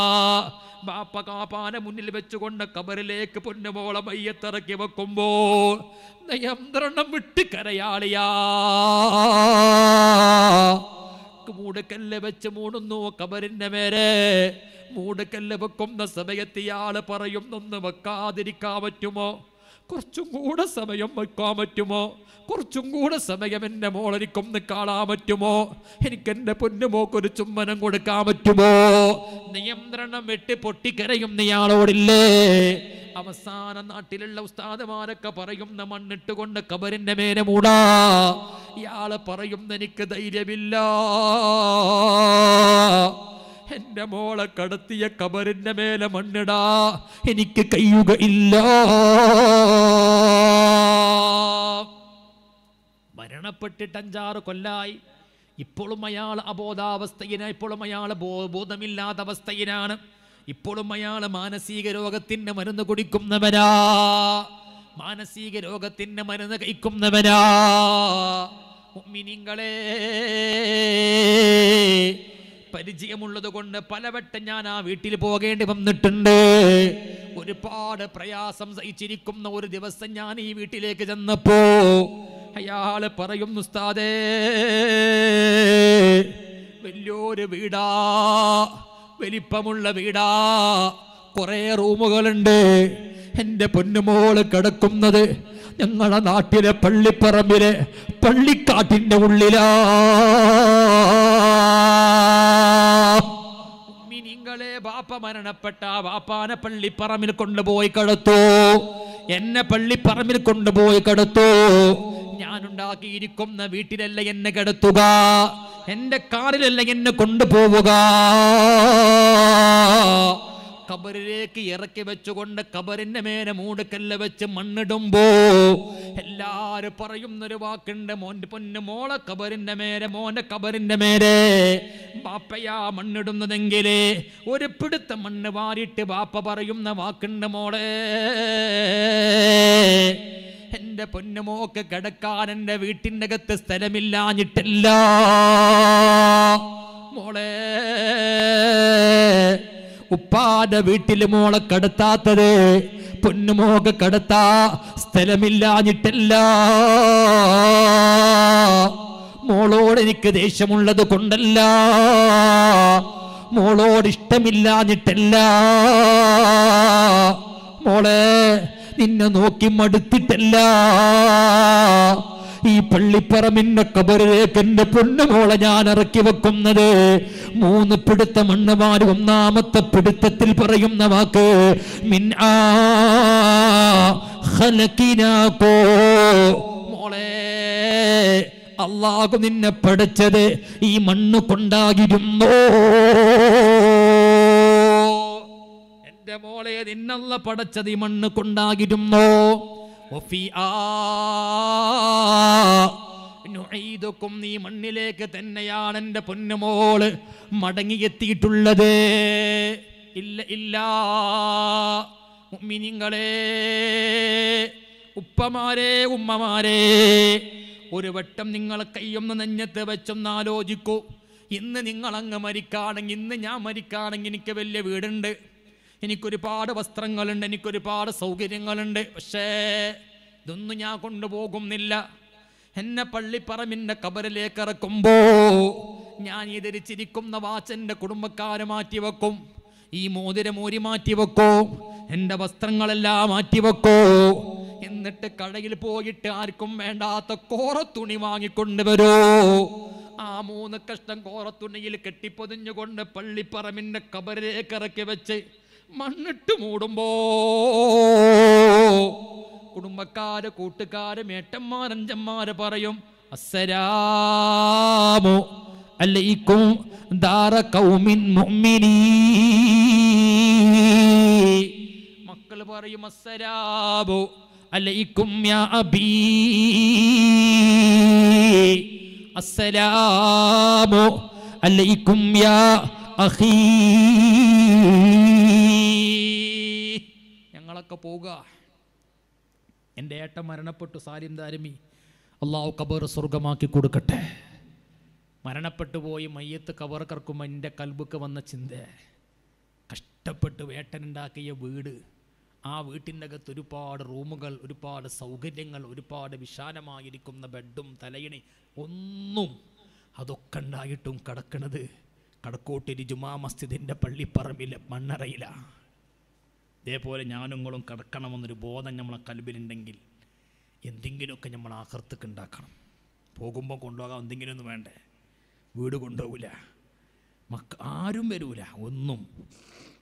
Speaker 1: ബാപ്പ കാപ്പാനെ മുന്നിൽ വെച്ചുകൊണ്ട് ഖബറിലേക്ക് പൊന്നുമോളെ മയ്യത്തിറക്കി വെക്കുമ്പോ നിയന്ത്രണം വിട്ട് കരയാളിയാ. മൂടുകല്ല് വെച്ച് മൂടുന്നു ഖബറിന്റെ മേലെ. മൂടുകല്ല് വെക്കുന്ന സമയത്ത് ഇയാള് പറയുന്നൊന്ന് വെക്കാതിരിക്കാൻ പറ്റുമോ? കുറച്ചും കൂടെ സമയം വെക്കാൻ പറ്റുമോ? കുറച്ചും കൂടെ സമയം എൻ്റെ മോളെനിക്കൊന്ന് കാണാൻ പറ്റുമോ? എനിക്ക് എൻ്റെ പൊന്നുമോക്കൊരു ചുമ്മനം കൊടുക്കാൻ പറ്റുമോ? നിയന്ത്രണം വിട്ട് പൊട്ടിക്കരയുന്ന ഇയാളോടില്ലേ. അവസാന നാട്ടിലുള്ള ഉസ്താദമാരൊക്കെ പറയുന്ന മണ്ണിട്ട് കൊണ്ട് ഖബറിന്റെ മേലെ മൂടാ. ഇയാള് പറയുന്ന എനിക്ക് ധൈര്യമില്ല, എന്റെ മോളെ കടത്തിയ ഖബറിന്റെ മേലെ മണ്ണിടാ എനിക്ക് കഴിയുകയില്ല. മരണപ്പെട്ടിട്ട് 5-6 കൊല്ലായി. ഇപ്പോഴും അയാൾ അബോധാവസ്ഥയിലാണ്, ഇപ്പോഴും അയാൾ ബോധമില്ലാത്ത അവസ്ഥയിലാണ്. ഇപ്പോഴും അയാൾ മാനസിക രോഗത്തിന് മരുന്ന് കുടിക്കുന്നവരാ, മാനസിക രോഗത്തിന് മരുന്ന് കഴിക്കുന്നവരാ. മുഅ്മിനീങ്ങളെ, പരിചയമുള്ളത് കൊണ്ട് പലവട്ടം ഞാൻ ആ വീട്ടിൽ പോകേണ്ടി വന്നിട്ടുണ്ട്. ഒരുപാട് പ്രയാസം സഹിച്ചിരിക്കുന്ന ഒരു ദിവസം ഞാൻ ഈ വീട്ടിലേക്ക് ചെന്നപ്പോ അയാള് പറയുന്നു, ഉസ്താദേ വലിയൊരു വീടാ, വലിപ്പമുള്ള വീടാ, കുറെ റൂമുകളുണ്ട്. എന്റെ പൊന്നുമോള് കിടക്കുന്നത് ഞങ്ങളുടെ നാട്ടിലെ പള്ളിപ്പറമ്പിലെ പള്ളിക്കാട്ടിന്റെ ഉള്ളിലാ. നിങ്ങളെ ബാപ്പ മരണപ്പെട്ട ബാപ്പാനെ പള്ളിപ്പറമ്പിൽ കൊണ്ടുപോയി കിടത്തു, എന്നെ പള്ളിപ്പറമ്പിൽ കൊണ്ടുപോയി കിടത്തു. ഞാനുണ്ടാക്കിയിരിക്കുന്ന വീട്ടിലല്ല എന്നെ കിടത്തുക, എന്റെ കാറിലല്ല എന്നെ കൊണ്ടുപോവുക. ഖബറിലേക്ക് ഇറക്കി വെച്ചുകൊണ്ട് ഖബറിന്റെ മേലെ മൂടുകല്ല് വെച്ച് മണ്ണിടുമ്പോ എല്ലാരും പറയുന്നൊരു വാക്കുണ്ട്, മോന്റെ പൊന്നു മോളെ ഖബറിന്റെ മേലെ, മോന്റെ ഖബറിന്റെ മേലെ ബാപ്പയാ മണ്ണിടുന്നതെങ്കിലേ ഒരു പിടുത്ത മണ്ണ് വാരിട്ട് ബാപ്പ പറയുന്ന വാക്കുണ്ട്, മോളെ എന്റെ പൊന്നുമോക്ക് കിടക്കാൻ എന്റെ വീട്ടിൻ്റെ അകത്ത് സ്ഥലമില്ലാഞ്ഞിട്ടില്ല. മോളെ ഉപ്പാന്റെ വീട്ടിൽ മോളെ കടത്താത്തത് പൊന്നുമോക്ക് കടത്താ സ്ഥലമില്ലാഞ്ഞിട്ടില്ല. മോളോട് എനിക്ക് ദേഷ്യമുള്ളത് കൊണ്ടല്ല, മോളോട് ഇഷ്ടമില്ലാഞ്ഞിട്ടല്ല. മോളെ നിന്നെ നോക്കി മടുത്തിട്ടല്ല. ഈ പള്ളിപ്പറമ്പിന്റെ ഖബറിലേക്ക് എന്റെ പൊന്നുമോളെ ഞാൻ ഇറക്കി വെക്കുന്നത് 3 പിടുത്ത മണ്ണ് വാരി. ഒന്നാമത്തെ പിടുത്തത്തിൽ പറയുന്ന വാക്ക് മിൻആ ഖലഖിനാകോ, മോളെ അല്ലാഹു നിന്നെ പഠിച്ചത് ഈ മണ്ണ് കൊണ്ടായിരുന്നു. എന്റെ മോളെ നിന്നല്ല പഠിച്ചത് ഈ മണ്ണ് കൊണ്ടായിരുന്നു. നീ മണ്ണിലേക്ക് തന്നെയാണ് എന്റെ പൊന്നുമോള് മടങ്ങിയെത്തിയിട്ടുള്ളത്. ഇല്ല ഇല്ല മുഅ്മിനീങ്ങളെ, ഉപ്പമാരെ ഉമ്മമാരെ, ഒരു വട്ടം നിങ്ങൾ കൈയൊന്ന് നെഞ്ഞത്ത് വെച്ചൊന്ന് ആലോചിക്കൂ. ഇന്ന് നിങ്ങളങ്ങ് മരിക്കുകയാണെങ്കിൽ, ഇന്ന് ഞാൻ മരിക്കുകയാണെങ്കിൽ എനിക്ക് വലിയ വീടുണ്ട്, എനിക്കൊരുപാട് വസ്ത്രങ്ങളുണ്ട്, എനിക്കൊരുപാട് സൗകര്യങ്ങളുണ്ട്. പക്ഷേ ഇതൊന്നും ഞാൻ കൊണ്ടുപോകുന്നില്ല. എന്നെ പള്ളിപ്പറമ്പിന്റെ ഖബറിലേക്ക് ഇറക്കുമ്പോ ഞാൻ ഈ ധരിച്ചിരിക്കുന്ന വാച്ച് എൻ്റെ കുടുംബക്കാരെ മാറ്റിവെക്കും, ഈ മോതിരം ഊരി മാറ്റിവെക്കും, എൻ്റെ വസ്ത്രങ്ങളെല്ലാം മാറ്റിവെക്കോ, എന്നിട്ട് കടയിൽ പോയിട്ട് ആർക്കും വേണ്ടാത്ത കോറത്തുണി വാങ്ങിക്കൊണ്ടുവരോ. ആ 3 കഷ്ണം കോറത്തുണിയിൽ കെട്ടിപ്പൊതിഞ്ഞുകൊണ്ട് പള്ളിപ്പറമ്പിന്റെ കബറിലേക്ക് ഇറക്കി വെച്ച് മണ്ണിട്ട് മൂടുമ്പോ കുടുംബക്കാര്, കൂട്ടുകാര്, മേട്ടന്മാർ, അഞ്ചന്മാര് പറയും അസ്സലാമു അലൈക്കും ദാറ ഖൗമിൻ മുഅ്മിനീൻ. മക്കൾ പറയും അസ്സലാമു അലൈക്കും യാ അബീ, അസ്സലാമു അലൈക്കും യാ അഖീ. ഞങ്ങളൊക്കെ പോവുക. എൻ്റെ ഏട്ടൻ മരണപ്പെട്ടു, സാലിം ദാരിമി, അള്ളാഹു ഖബർ സ്വർഗമാക്കി കൊടുക്കട്ടെ. മരണപ്പെട്ടു പോയി മയ്യത്ത് ഖബർ കറക്കുമ്പോൾ എൻ്റെ കൽബുക്ക് വന്ന ചിന്ത, കഷ്ടപ്പെട്ട് ഏട്ടനുണ്ടാക്കിയ വീട്, ആ വീട്ടിൻ്റെ അകത്ത് ഒരുപാട് റൂമുകൾ, ഒരുപാട് സൗകര്യങ്ങൾ, ഒരുപാട് വിശാലമായിരിക്കുന്ന ബെഡും തലയിണി ഒന്നും, അതൊക്കെ ഉണ്ടായിട്ടും കിടക്കണത് കടക്കോട്ടിരി ജുമാ മസ്ജിദിൻ്റെ പള്ളിപ്പറമ്പിലെ മണ്ണറയിലാണ്. ഇതേപോലെ ഞാനുങ്ങളും കിടക്കണമെന്നൊരു ബോധം നമ്മളെ കൽബിലുണ്ടെങ്കിൽ എന്തെങ്കിലുമൊക്കെ നമ്മൾ ആഹൃത്തക്ക് ഉണ്ടാക്കണം. പോകുമ്പോൾ കൊണ്ടുപോകാൻ എന്തെങ്കിലും ഒന്നും വേണ്ടേ? വീട് കൊണ്ടുപോകില്ല, ആരും വരൂല, ഒന്നും.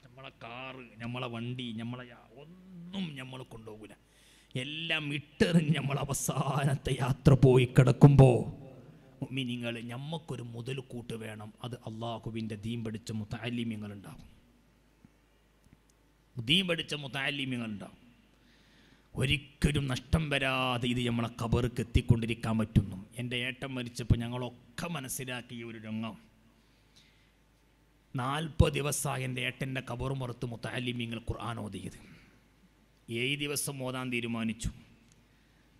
Speaker 1: നമ്മളെ കാറ്, നമ്മളെ വണ്ടി, നമ്മളെ ഒന്നും നമ്മൾ കൊണ്ടുപോകില്ല. എല്ലാം ഇട്ടെറിഞ്ഞ് നമ്മൾ അവസാനത്തെ യാത്ര പോയി കിടക്കുമ്പോൾ മുഅ്മിനീങ്ങൾ ഞമ്മക്കൊരു മുതൽക്കൂട്ട് വേണം. അത് അള്ളാഹുവിൻ്റെ ദീൻ പഠിച്ച മുതഅല്ലിമീങ്ങളുണ്ടാവും. ദീൻ പഠിച്ച മുതഅല്ലിമീങ്ങളുണ്ടാവും. ഒരിക്കലും നഷ്ടം വരാതെ ഇത് നമ്മളെ ഖബർക്ക് എത്തിക്കൊണ്ടിരിക്കാൻ പറ്റുന്നു. എൻ്റെ ഏട്ടൻ മരിച്ചപ്പോൾ ഞങ്ങളൊക്കെ മനസ്സിലാക്കിയ ഒരു രംഗം, 40 ദിവസമായി എൻ്റെ ഏട്ടൻ്റെ ഖബർ പുറത്ത് മുതഅല്ലിമീങ്ങൾ ഖുർആൻ ഓതിയത്. 7 ദിവസം ഓതാൻ തീരുമാനിച്ചു.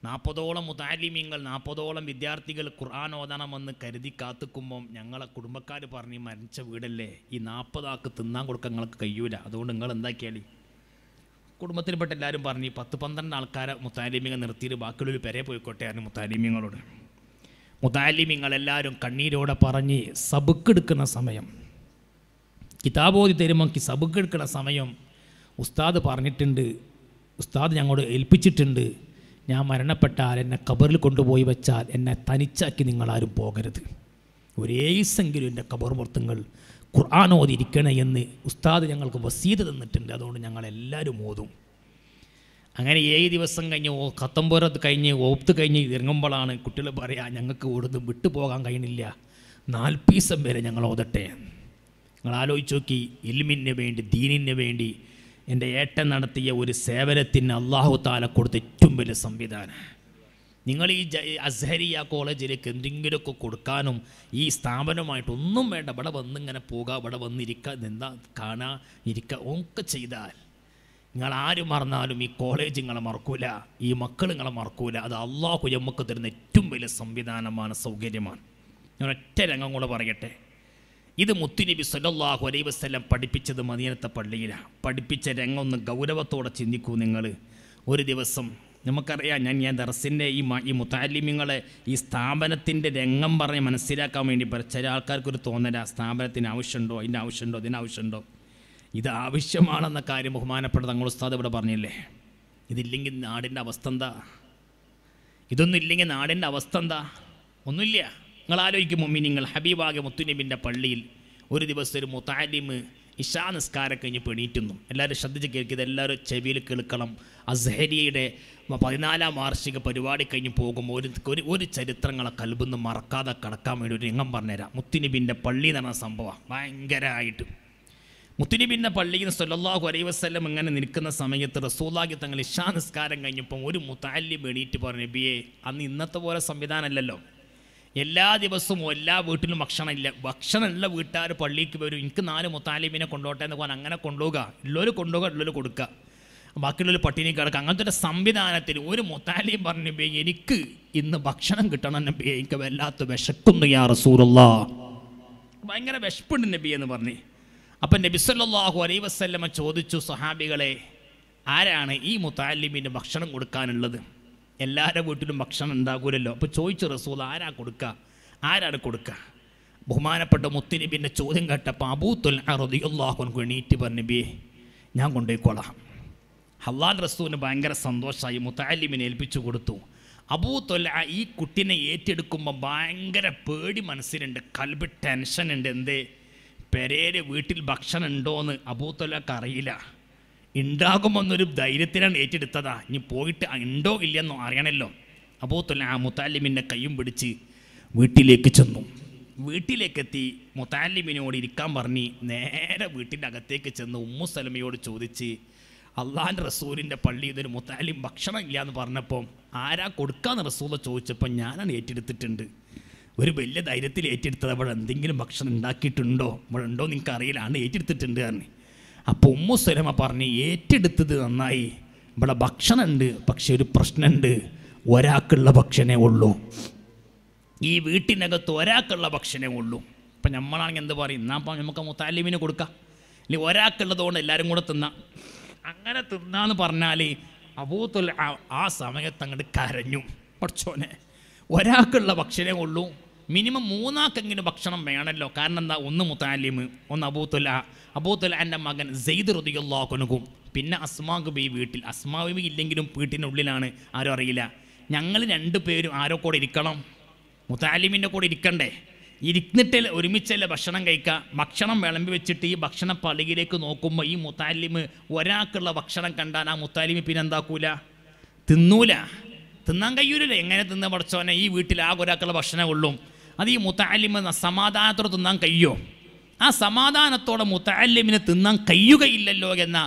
Speaker 1: 40ഓളം മുതഅല്ലിമീങ്ങൾ, 40ഓളം വിദ്യാർത്ഥികൾ ഖുർആൻ ഓതണമെന്ന് കരുതി കാത്തുക്കുമ്പം ഞങ്ങളെ കുടുംബക്കാർ പറഞ്ഞ് മരിച്ച വീടല്ലേ, ഈ 40 ആൾക്ക് തിന്നാൻ കൊടുക്കാൻ നിങ്ങൾക്ക് കഴിയൂല, അതുകൊണ്ട് നിങ്ങൾ എന്താക്കിയാൽ. കുടുംബത്തിൽപ്പെട്ട എല്ലാവരും പറഞ്ഞ് 10-12 ആൾക്കാരെ മുതഅല്ലിമീങ്ങൾ നിർത്തിയിട്ട് ബാക്കിയുള്ളൊരു പെരേ പോയിക്കോട്ടെ ആയിരുന്നു മുതഅല്ലിമീങ്ങളോട്. മുതഅല്ലിമീങ്ങളെല്ലാവരും കണ്ണീരോടെ പറഞ്ഞ് സബുക്കെടുക്കുന്ന സമയം, കിതാബോധി തരുമ്പോൾ സബുക്കെടുക്കുന്ന സമയം ഉസ്താദ് പറഞ്ഞിട്ടുണ്ട്, ഉസ്താദ് ഞങ്ങളോട് ഏൽപ്പിച്ചിട്ടുണ്ട്, ഞാൻ മരണപ്പെട്ടാൽ എന്നെ ഖബറിൽ കൊണ്ടുപോയി വെച്ചാൽ എന്നെ തനിച്ചാക്കി നിങ്ങളാരും പോകരുത്, ഒരേസെങ്കിലും എൻ്റെ ഖബർ പുറത്തുങ്ങൾ ഖുർആൻ ഓതിരിക്കണേ എന്ന് ഉസ്താദ് ഞങ്ങൾക്ക് വസീയത്ത് തന്നിട്ടുണ്ട്. അതുകൊണ്ട് ഞങ്ങളെല്ലാവരും ഓതും. അങ്ങനെ 7 ദിവസം കഴിഞ്ഞ് ഖത്തംപുരത്ത് കഴിഞ്ഞ് ഓപ്ത്ത് കഴിഞ്ഞ് ഇറങ്ങുമ്പോഴാണ് കുട്ടികൾ പറയാ, ഞങ്ങൾക്ക് ഓടുന്നു വിട്ടു പോകാൻ കഴിയണില്ല, 40 ദിവസം വരെ ഞങ്ങൾ ഓതട്ടെ. നിങ്ങൾ ആലോചിച്ച് നോക്കി, ഇൽമിന് വേണ്ടി, ദീനിന് വേണ്ടി എൻ്റെ ഏട്ടൻ നടത്തിയ ഒരു സേവനത്തിന് അല്ലാഹു തആല കൊടുത്ത ഏറ്റവും വലിയ സംവിധാനം. നിങ്ങൾ ഈ അസ്ഹരിയ കോളേജിലേക്ക് എന്തെങ്കിലുമൊക്കെ കൊടുക്കാനും ഈ സ്ഥാപനമായിട്ടൊന്നും വേണ്ട, ഇവിടെ വന്നിങ്ങനെ പോകുക, ഇവിടെ വന്നിരിക്കുക, എന്താ കാണുക, ഇരിക്കുക ഒക്കെ ചെയ്താൽ നിങ്ങളാരും മറന്നാലും ഈ കോളേജ് നിങ്ങളെ മറക്കൂല, ഈ മക്കൾ നിങ്ങളെ മറക്കൂല. അത് അള്ളാഹു നമുക്ക് തരുന്ന ഏറ്റവും വലിയ സംവിധാനമാണ്, സൗകര്യമാണ്. ഞാൻ ഒറ്റ രംഗം കൂടെ പറയട്ടെ. ഇത് മുത്തുനബി സല്ലല്ലാഹു അലൈഹി വസല്ലം പഠിപ്പിച്ചത് മദീനത്തെ പള്ളിയിലാണ്. പഠിപ്പിച്ച രംഗം ഒന്ന് ഗൗരവത്തോടെ ചിന്തിക്കൂ നിങ്ങൾ. ഒരു ദിവസം നമുക്കറിയാം, ഞാൻ ദർസിൻ്റെ ഈ മുതഅല്ലിമീങ്ങളെ ഈ സ്ഥാപനത്തിൻ്റെ രംഗം പറഞ്ഞ് മനസ്സിലാക്കാൻ വേണ്ടി ചില ആൾക്കാർക്കൊരു തോന്നല, സ്ഥാപനത്തിന് ആവശ്യമുണ്ടോ, അതിൻ്റെ ആവശ്യമുണ്ടോ, ഇതിനാവശ്യമുണ്ടോ. ഇത് ആവശ്യമാണെന്ന കാര്യം ബഹുമാനപ്പെട്ട തങ്ങൾ ഉസ്താദ് ഇവിടെ പറഞ്ഞില്ലേ. ഇതില്ലെങ്കിൽ നാടിൻ്റെ അവസ്ഥ എന്താ? ഇതൊന്നും ഇല്ലെങ്കിൽ നാടിൻ്റെ അവസ്ഥ എന്താ? ഒന്നുമില്ല. നിങ്ങൾ ആലോചിക്കും മുഅ്മിനീങ്ങൾ, ഹബീബാകെ മുത്തുനബിൻ്റെ പള്ളിയിൽ ഒരു ദിവസം ഒരു മുതഅല്ലിം ഇശാ നിസ്കാരം കഴിഞ്ഞ് പെണീറ്റുന്നു. എല്ലാവരും ശ്രദ്ധിച്ച് കേൾക്കുക, എല്ലാവരും ചെവിയിൽ കേൾക്കണം. അസ്ഹരിയുടെ 14ാം വാർഷിക പരിപാടി കഴിഞ്ഞ് പോകുമ്പോൾ ഒരു ചരിത്രങ്ങളെ കൽബിന്ന് മറക്കാതെ കടക്കാൻ വേണ്ടി ഒരു രംഗം പറഞ്ഞുതരാം. മുത്തുനബിൻ്റെ പള്ളി എന്ന് പറഞ്ഞ സംഭവം ഭയങ്കരമായിട്ട്. മുത്തുനബിൻ്റെ പള്ളിയിൽ സല്ലല്ലാഹു അലൈഹി വസല്ലം ഇങ്ങനെ നിൽക്കുന്ന സമയത്ത് റസൂലുള്ളാഹി തങ്ങൾ ഇശാ നിസ്കാരം കഴിഞ്ഞപ്പം ഒരു മുതഅല്ലിം എണീറ്റ് പറഞ്ഞു, നബിയെ, അന്ന് ഇന്നത്തെ പോലെ സംവിധാനമല്ലല്ലോ, എല്ലാ ദിവസവും എല്ലാ വീട്ടിലും ഭക്ഷണമുള്ള വീട്ടുകാർ പള്ളിക്ക് വരും, എനിക്ക് 4 മുതഅല്ലിമിനെ കൊണ്ടുപോട്ടെ എന്ന് പറഞ്ഞാൽ അങ്ങനെ കൊണ്ടുപോകുക, ഉള്ളവർ കൊണ്ടുപോകുക, ഉള്ളവർ കൊടുക്കുക, ബാക്കിയുള്ളവർ പട്ടിണി കിടക്കുക. അങ്ങനത്തെ ഒരു സംവിധാനത്തിൽ ഒരു മുതഅല്ലിം പറഞ്ഞു, നബിയെ, എനിക്ക് ഇന്ന് ഭക്ഷണം കിട്ടണം നബിയെ, എനിക്ക് വല്ലാത്ത വിശക്കുന്നു യാ റസൂലുള്ളാഹ്, ഭയങ്കര വിശപ്പുണ്ട് നബി എന്ന് പറഞ്ഞു. അപ്പം നബി സല്ലല്ലാഹു അലൈഹി വസല്ലമ ചോദിച്ചു, സഹാബികളെ, ആരാണ് ഈ മുതഅല്ലിമിന് ഭക്ഷണം കൊടുക്കാനുള്ളത്? എല്ലാവരുടെ വീട്ടിലും ഭക്ഷണം ഉണ്ടാകൂലല്ലോ. അപ്പോൾ ചോദിച്ചു റസൂൽ, ആരാണ് കൊടുക്കുക? ബഹുമാനപ്പെട്ട മുത്തുനബിൻ്റെ ചോദ്യം കേട്ടപ്പോൾ അബൂ തുൽഅ റളിയല്ലാഹു അൻഹു എണീറ്റ് പറഞ്ഞു, നബിയെ, ഞാൻ കൊണ്ടുപോയിക്കോളാം. അല്ലാഹുവിൻ്റെ റസൂലിന് ഭയങ്കര സന്തോഷമായി, മുത്തഅല്ലിമിനെ ഏൽപ്പിച്ചു കൊടുത്തു. അബൂ ത്വൽഅ ഈ കുട്ടിനെ ഏറ്റെടുക്കുമ്പോൾ ഭയങ്കര പേടി മനസ്സിലുണ്ട്, കൽബ് ടെൻഷനുണ്ട്. എന്തേ, പെരേര് വീട്ടിൽ ഭക്ഷണം ഉണ്ടോയെന്ന് അബൂ ത്വൽഅക്ക് അറിയില്ല. ഉണ്ടാകുമെന്നൊരു ധൈര്യത്തിലാണ് ഏറ്റെടുത്തതാ. ഇനി പോയിട്ട് ഉണ്ടോ ഇല്ലെന്നോ അറിയണമല്ലോ. അബൂ ത്വൽഅ മുത്തഅല്ലിമിൻ്റെ കയ്യും പിടിച്ച് വീട്ടിലേക്ക് ചെന്നു. വീട്ടിലേക്കെത്തി മുത്തഅല്ലിമിനോട് ഇരിക്കാൻ പറഞ്ഞ് നേരെ വീട്ടിൻ്റെ അകത്തേക്ക് ചെന്ന് ഉമ്മു സലമയോട് ചോദിച്ച്, അള്ളാഹിൻ്റെ റസൂലിൻ്റെ പള്ളി ഇതൊരു മുത്തഅല്ലിം ഭക്ഷണം ഇല്ല എന്ന് പറഞ്ഞപ്പോൾ ആരാ കൊടുക്കാന്ന് റസൂൽ ചോദിച്ചപ്പോൾ ഞാനാണ് ഏറ്റെടുത്തിട്ടുണ്ട്. ഒരു വലിയ ധൈര്യത്തിൽ ഏറ്റെടുത്തത്. അവിടെ എന്തെങ്കിലും ഭക്ഷണം ഉണ്ടാക്കിയിട്ടുണ്ടോ, ഇവിടെ ഉണ്ടോ നിങ്ങൾക്ക് അറിയില്ല, ആണ് ഏറ്റെടുത്തിട്ടുണ്ട് പറഞ്ഞു. അപ്പോൾ ഉമ്മു സലമ പറഞ്ഞ്, ഏറ്റെടുത്തത് നന്നായി, ഇവിടെ ഭക്ഷണം ഉണ്ട്, പക്ഷെ ഒരു പ്രശ്നമുണ്ട്, ഒരാൾക്കുള്ള ഭക്ഷണമേ ഉള്ളൂ. ഈ വീട്ടിനകത്ത് ഒരാൾക്കുള്ള ഭക്ഷണമേ ഉള്ളൂ. ഇപ്പം നമ്മളാണെങ്കിൽ എന്ത് പറയും, എന്നാൽ അപ്പം നമുക്ക് മുത്തഅല്ലിമിന് കൊടുക്കാം, ഇല്ലെങ്കിൽ ഒരാൾക്കുള്ളതുകൊണ്ട് എല്ലാവരും കൂടെ തിന്നാം. അങ്ങനെ തിന്നാന്ന് പറഞ്ഞാൽ അബൂ ത്വൽഅ ആ സമയത്ത് അങ്ങോട്ട് കരഞ്ഞു. പഠിച്ചോനെ, ഒരാൾക്കുള്ള ഭക്ഷണമേ ഉള്ളൂ, മിനിമം 3 ആൾക്കെങ്കിലും ഭക്ഷണം വേണമല്ലോ. കാരണം എന്താ, ഒന്ന് മുത്തഅല്ലിം, ഒന്ന് അബൂ ത്വൽഅ. അബൂ ത്വൽഅൻ്റെ മകൻ സെയ്ദ് റളിയല്ലാഹു അൻഹു, പിന്നെ അസ്മാ ബീവി വീട്ടിൽ. അസ്മാ ബീവി ഇല്ലെങ്കിലും വീട്ടിനുള്ളിലാണ്, ആരും അറിയില്ല. ഞങ്ങൾ 2 പേരും ആരോ കൂടെ ഇരിക്കണം, മുത്തഅല്ലിമിൻ്റെ കൂടെ ഇരിക്കണ്ടേ. ഇരുന്നിട്ട് ഒരുമിച്ചല്ലേ ഭക്ഷണം കഴിക്കുക. ഭക്ഷണം വിളമ്പി വെച്ചിട്ട് ഈ ഭക്ഷണ പലകിലേക്ക് നോക്കുമ്പോൾ ഈ മുത്തഅല്ലിം ഒരാൾക്കുള്ള ഭക്ഷണം കണ്ടാൽ ആ മുത്തഅല്ലിം പിന്നെ എന്താക്കൂല, തിന്നൂല. തിന്നാൻ കഴിയൂലല്ലോ. എങ്ങനെ തിന്ന പഠിച്ചോനെ, ഈ വീട്ടിൽ ആകെ ഒരാൾക്കുള്ള ഭക്ഷണമേ ഉള്ളൂ. അത് ഈ മുത്തഅല്ലിം സമാധാനത്തോടെ തിന്നാൻ കഴിയോ? ആ സമാധാനത്തോടെ മുത്തഅല്ലിമിന് തിന്നാൻ കഴിയുകയില്ലല്ലോ എന്ന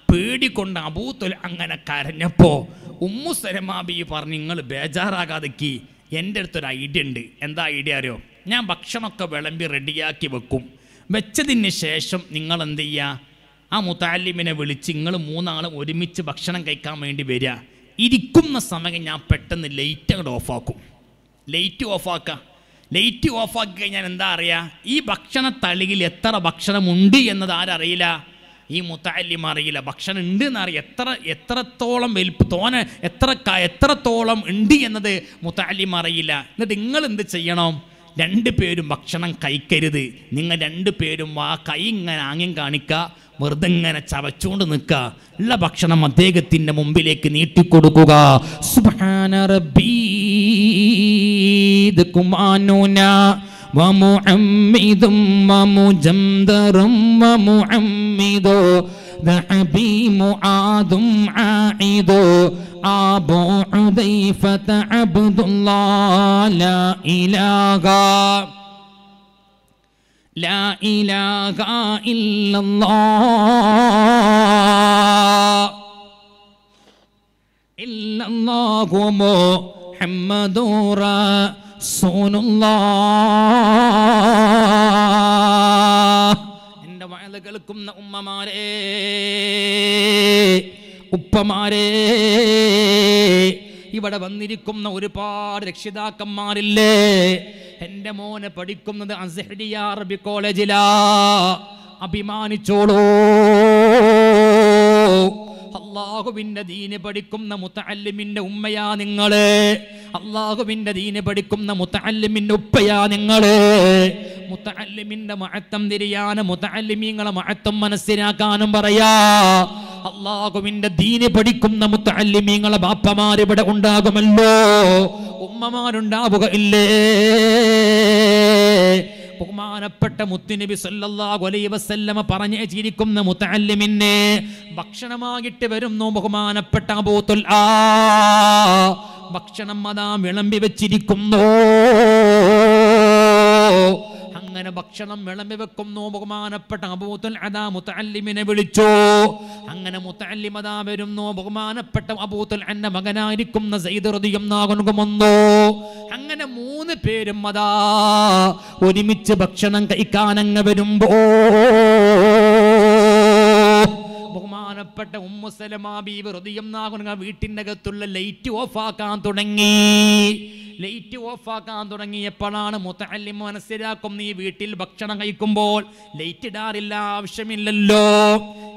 Speaker 1: പേടിക്കൊണ്ട് അബൂ ത്വൽഅ അങ്ങനെ കരഞ്ഞപ്പോൾ ഉമ്മു സലമ ബി പറഞ്ഞു, നിങ്ങൾ ബേജാറാകാതെക്ക്, എൻ്റെ അടുത്തൊരു ഐഡിയ ഉണ്ട്. എന്താ ഐഡിയ അറിയോ? ഞാൻ ഭക്ഷണമൊക്കെ വിളമ്പി റെഡിയാക്കി വെക്കും. വെച്ചതിന് ശേഷം നിങ്ങൾ എന്ത് ചെയ്യുക, ആ മുത്തഅല്ലിമിനെ വിളിച്ച് നിങ്ങൾ 3 ആളും ഒരുമിച്ച് ഭക്ഷണം കഴിക്കാൻ വേണ്ടി വരിക. ഇരിക്കുന്ന സമയം ഞാൻ പെട്ടെന്ന് ലൈറ്റ് അങ്ങോട്ട് ഓഫാക്കും. ലൈറ്റ് ഓഫാക്കുക. ലൈറ്റ് ഓഫാക്കി കഴിഞ്ഞാൽ എന്താ അറിയുക, ഈ ഭക്ഷണ തളിയിൽ എത്ര ഭക്ഷണമുണ്ട് എന്നത് ആരറിയില്ല, ഈ മുത്തഅല്ലിം അറിയില്ല. ഭക്ഷണം ഉണ്ട് എന്നറിയാം, എത്രത്തോളം എത്രത്തോളം ഉണ്ട് എന്നത് മുത്തഅല്ലിം അറിയില്ല. എന്നിട്ട് നിങ്ങൾ എന്ത് ചെയ്യണം, 2 പേരും ഭക്ഷണം കഴിക്കരുത്. നിങ്ങൾ 2 പേരും ആ കൈ ഇങ്ങനെ ആംഗ്യം കാണിക്കുക, വെറുതെ ഇങ്ങനെ ചവച്ചുകൊണ്ട് നിൽക്കുക. ഉള്ള ഭക്ഷണം അദ്ദേഹത്തിൻ്റെ മുമ്പിലേക്ക് നീട്ടിക്കൊടുക്കുക. സുബ്ഹാന റബ്ബീ ومحمد ومجمدر ومحمد ذهبي معاذ عائد أبو حذيفة عبد الله لا إله إلا الله محمد എൻ്റെ വയല് കേൾക്കുന്ന ഉമ്മമാരെ, ഉപ്പമാരെ, ഇവിടെ വന്നിരിക്കുന്ന ഒരുപാട് രക്ഷിതാക്കന്മാരില്ലേ, എൻ്റെ മോനെ പഠിക്കുന്നത് അസ്ഹരിയ അറബി കോളേജിലാ. അഭിമാനിച്ചോളൂ. അല്ലാഹുവിൻ്റെ ദീന് പഠിക്കുന്ന മുത്തഅല്ലിമിൻ്റെ ഉമ്മയാ നിങ്ങള്. അല്ലാഹുവിൻ്റെ ദീന് പഠിക്കുന്ന മുത്തഅല്ലിമിൻ്റെ ഉപ്പയാ നിങ്ങള്. മുത്തഅല്ലിമിൻ്റെ മഹത്വം തിരിയാനും മുത്തഅല്ലിമീങ്ങളെ മഹത്വം മനസ്സിലാക്കാനും പറയാ. അല്ലാഹുവിൻ്റെ ദീന് പഠിക്കുന്ന മുത്തഅല്ലിമീങ്ങളെ ബാപ്പമാർ ഇവിടെ ഉണ്ടാകുമല്ലോ, ഉമ്മമാരുണ്ടാവുക ഇല്ലേ? ബഹുമാനപ്പെട്ട മുത്തുനബി സല്ലല്ലാഹു അലൈഹി വസല്ലമ പറഞ്ഞിരിക്കുന്ന മുത്തഅല്ലിമിനെ ഭക്ഷണമായിട്ട് വരുന്നു ബഹുമാനപ്പെട്ട അബൂ ത്വൽഅ. ഭക്ഷണം അതാ വിളമ്പി വെച്ചിരിക്കുന്നു. അങ്ങനെ ഭക്ഷണം വിളമ്പി വെക്കുന്നു. ബഹുമാനപ്പെട്ട അബൂ ത്വൽഅ മുത്തഅല്ലിമിനെ വിളിച്ചു. അങ്ങനെ മുത്തഅല്ലിം അതാ വരുന്നു. ബഹുമാനപ്പെട്ട അബൂ ത്വൽഅന്റെ മകനായിരിക്കുന്ന സയ്യിദ് റളിയല്ലാഹു അൻഹു വന്നു. അങ്ങനെ 3 പേരും അതാ ഒരുമിച്ച് ഭക്ഷണം കഴിക്കാനങ്ങ് വരുമ്പോ ബഹുമാനപ്പെട്ട ഉമ്മു സലമ ബീവി റളിയല്ലാഹു അൻഹ വീട്ടിൻ്റെ അകത്തുള്ള ലൈറ്റ് ഓഫാക്കാൻ തുടങ്ങി. ലൈറ്റ് ഓഫാക്കാൻ തുടങ്ങിയപ്പോഴാണ് മുത്തഅല്ലിം മനസ്സിലാക്കും, നീ വീട്ടിൽ ഭക്ഷണം കഴിക്കുമ്പോൾ ലൈറ്റ് ഇടാറില്ല, ആവശ്യമില്ലല്ലോ,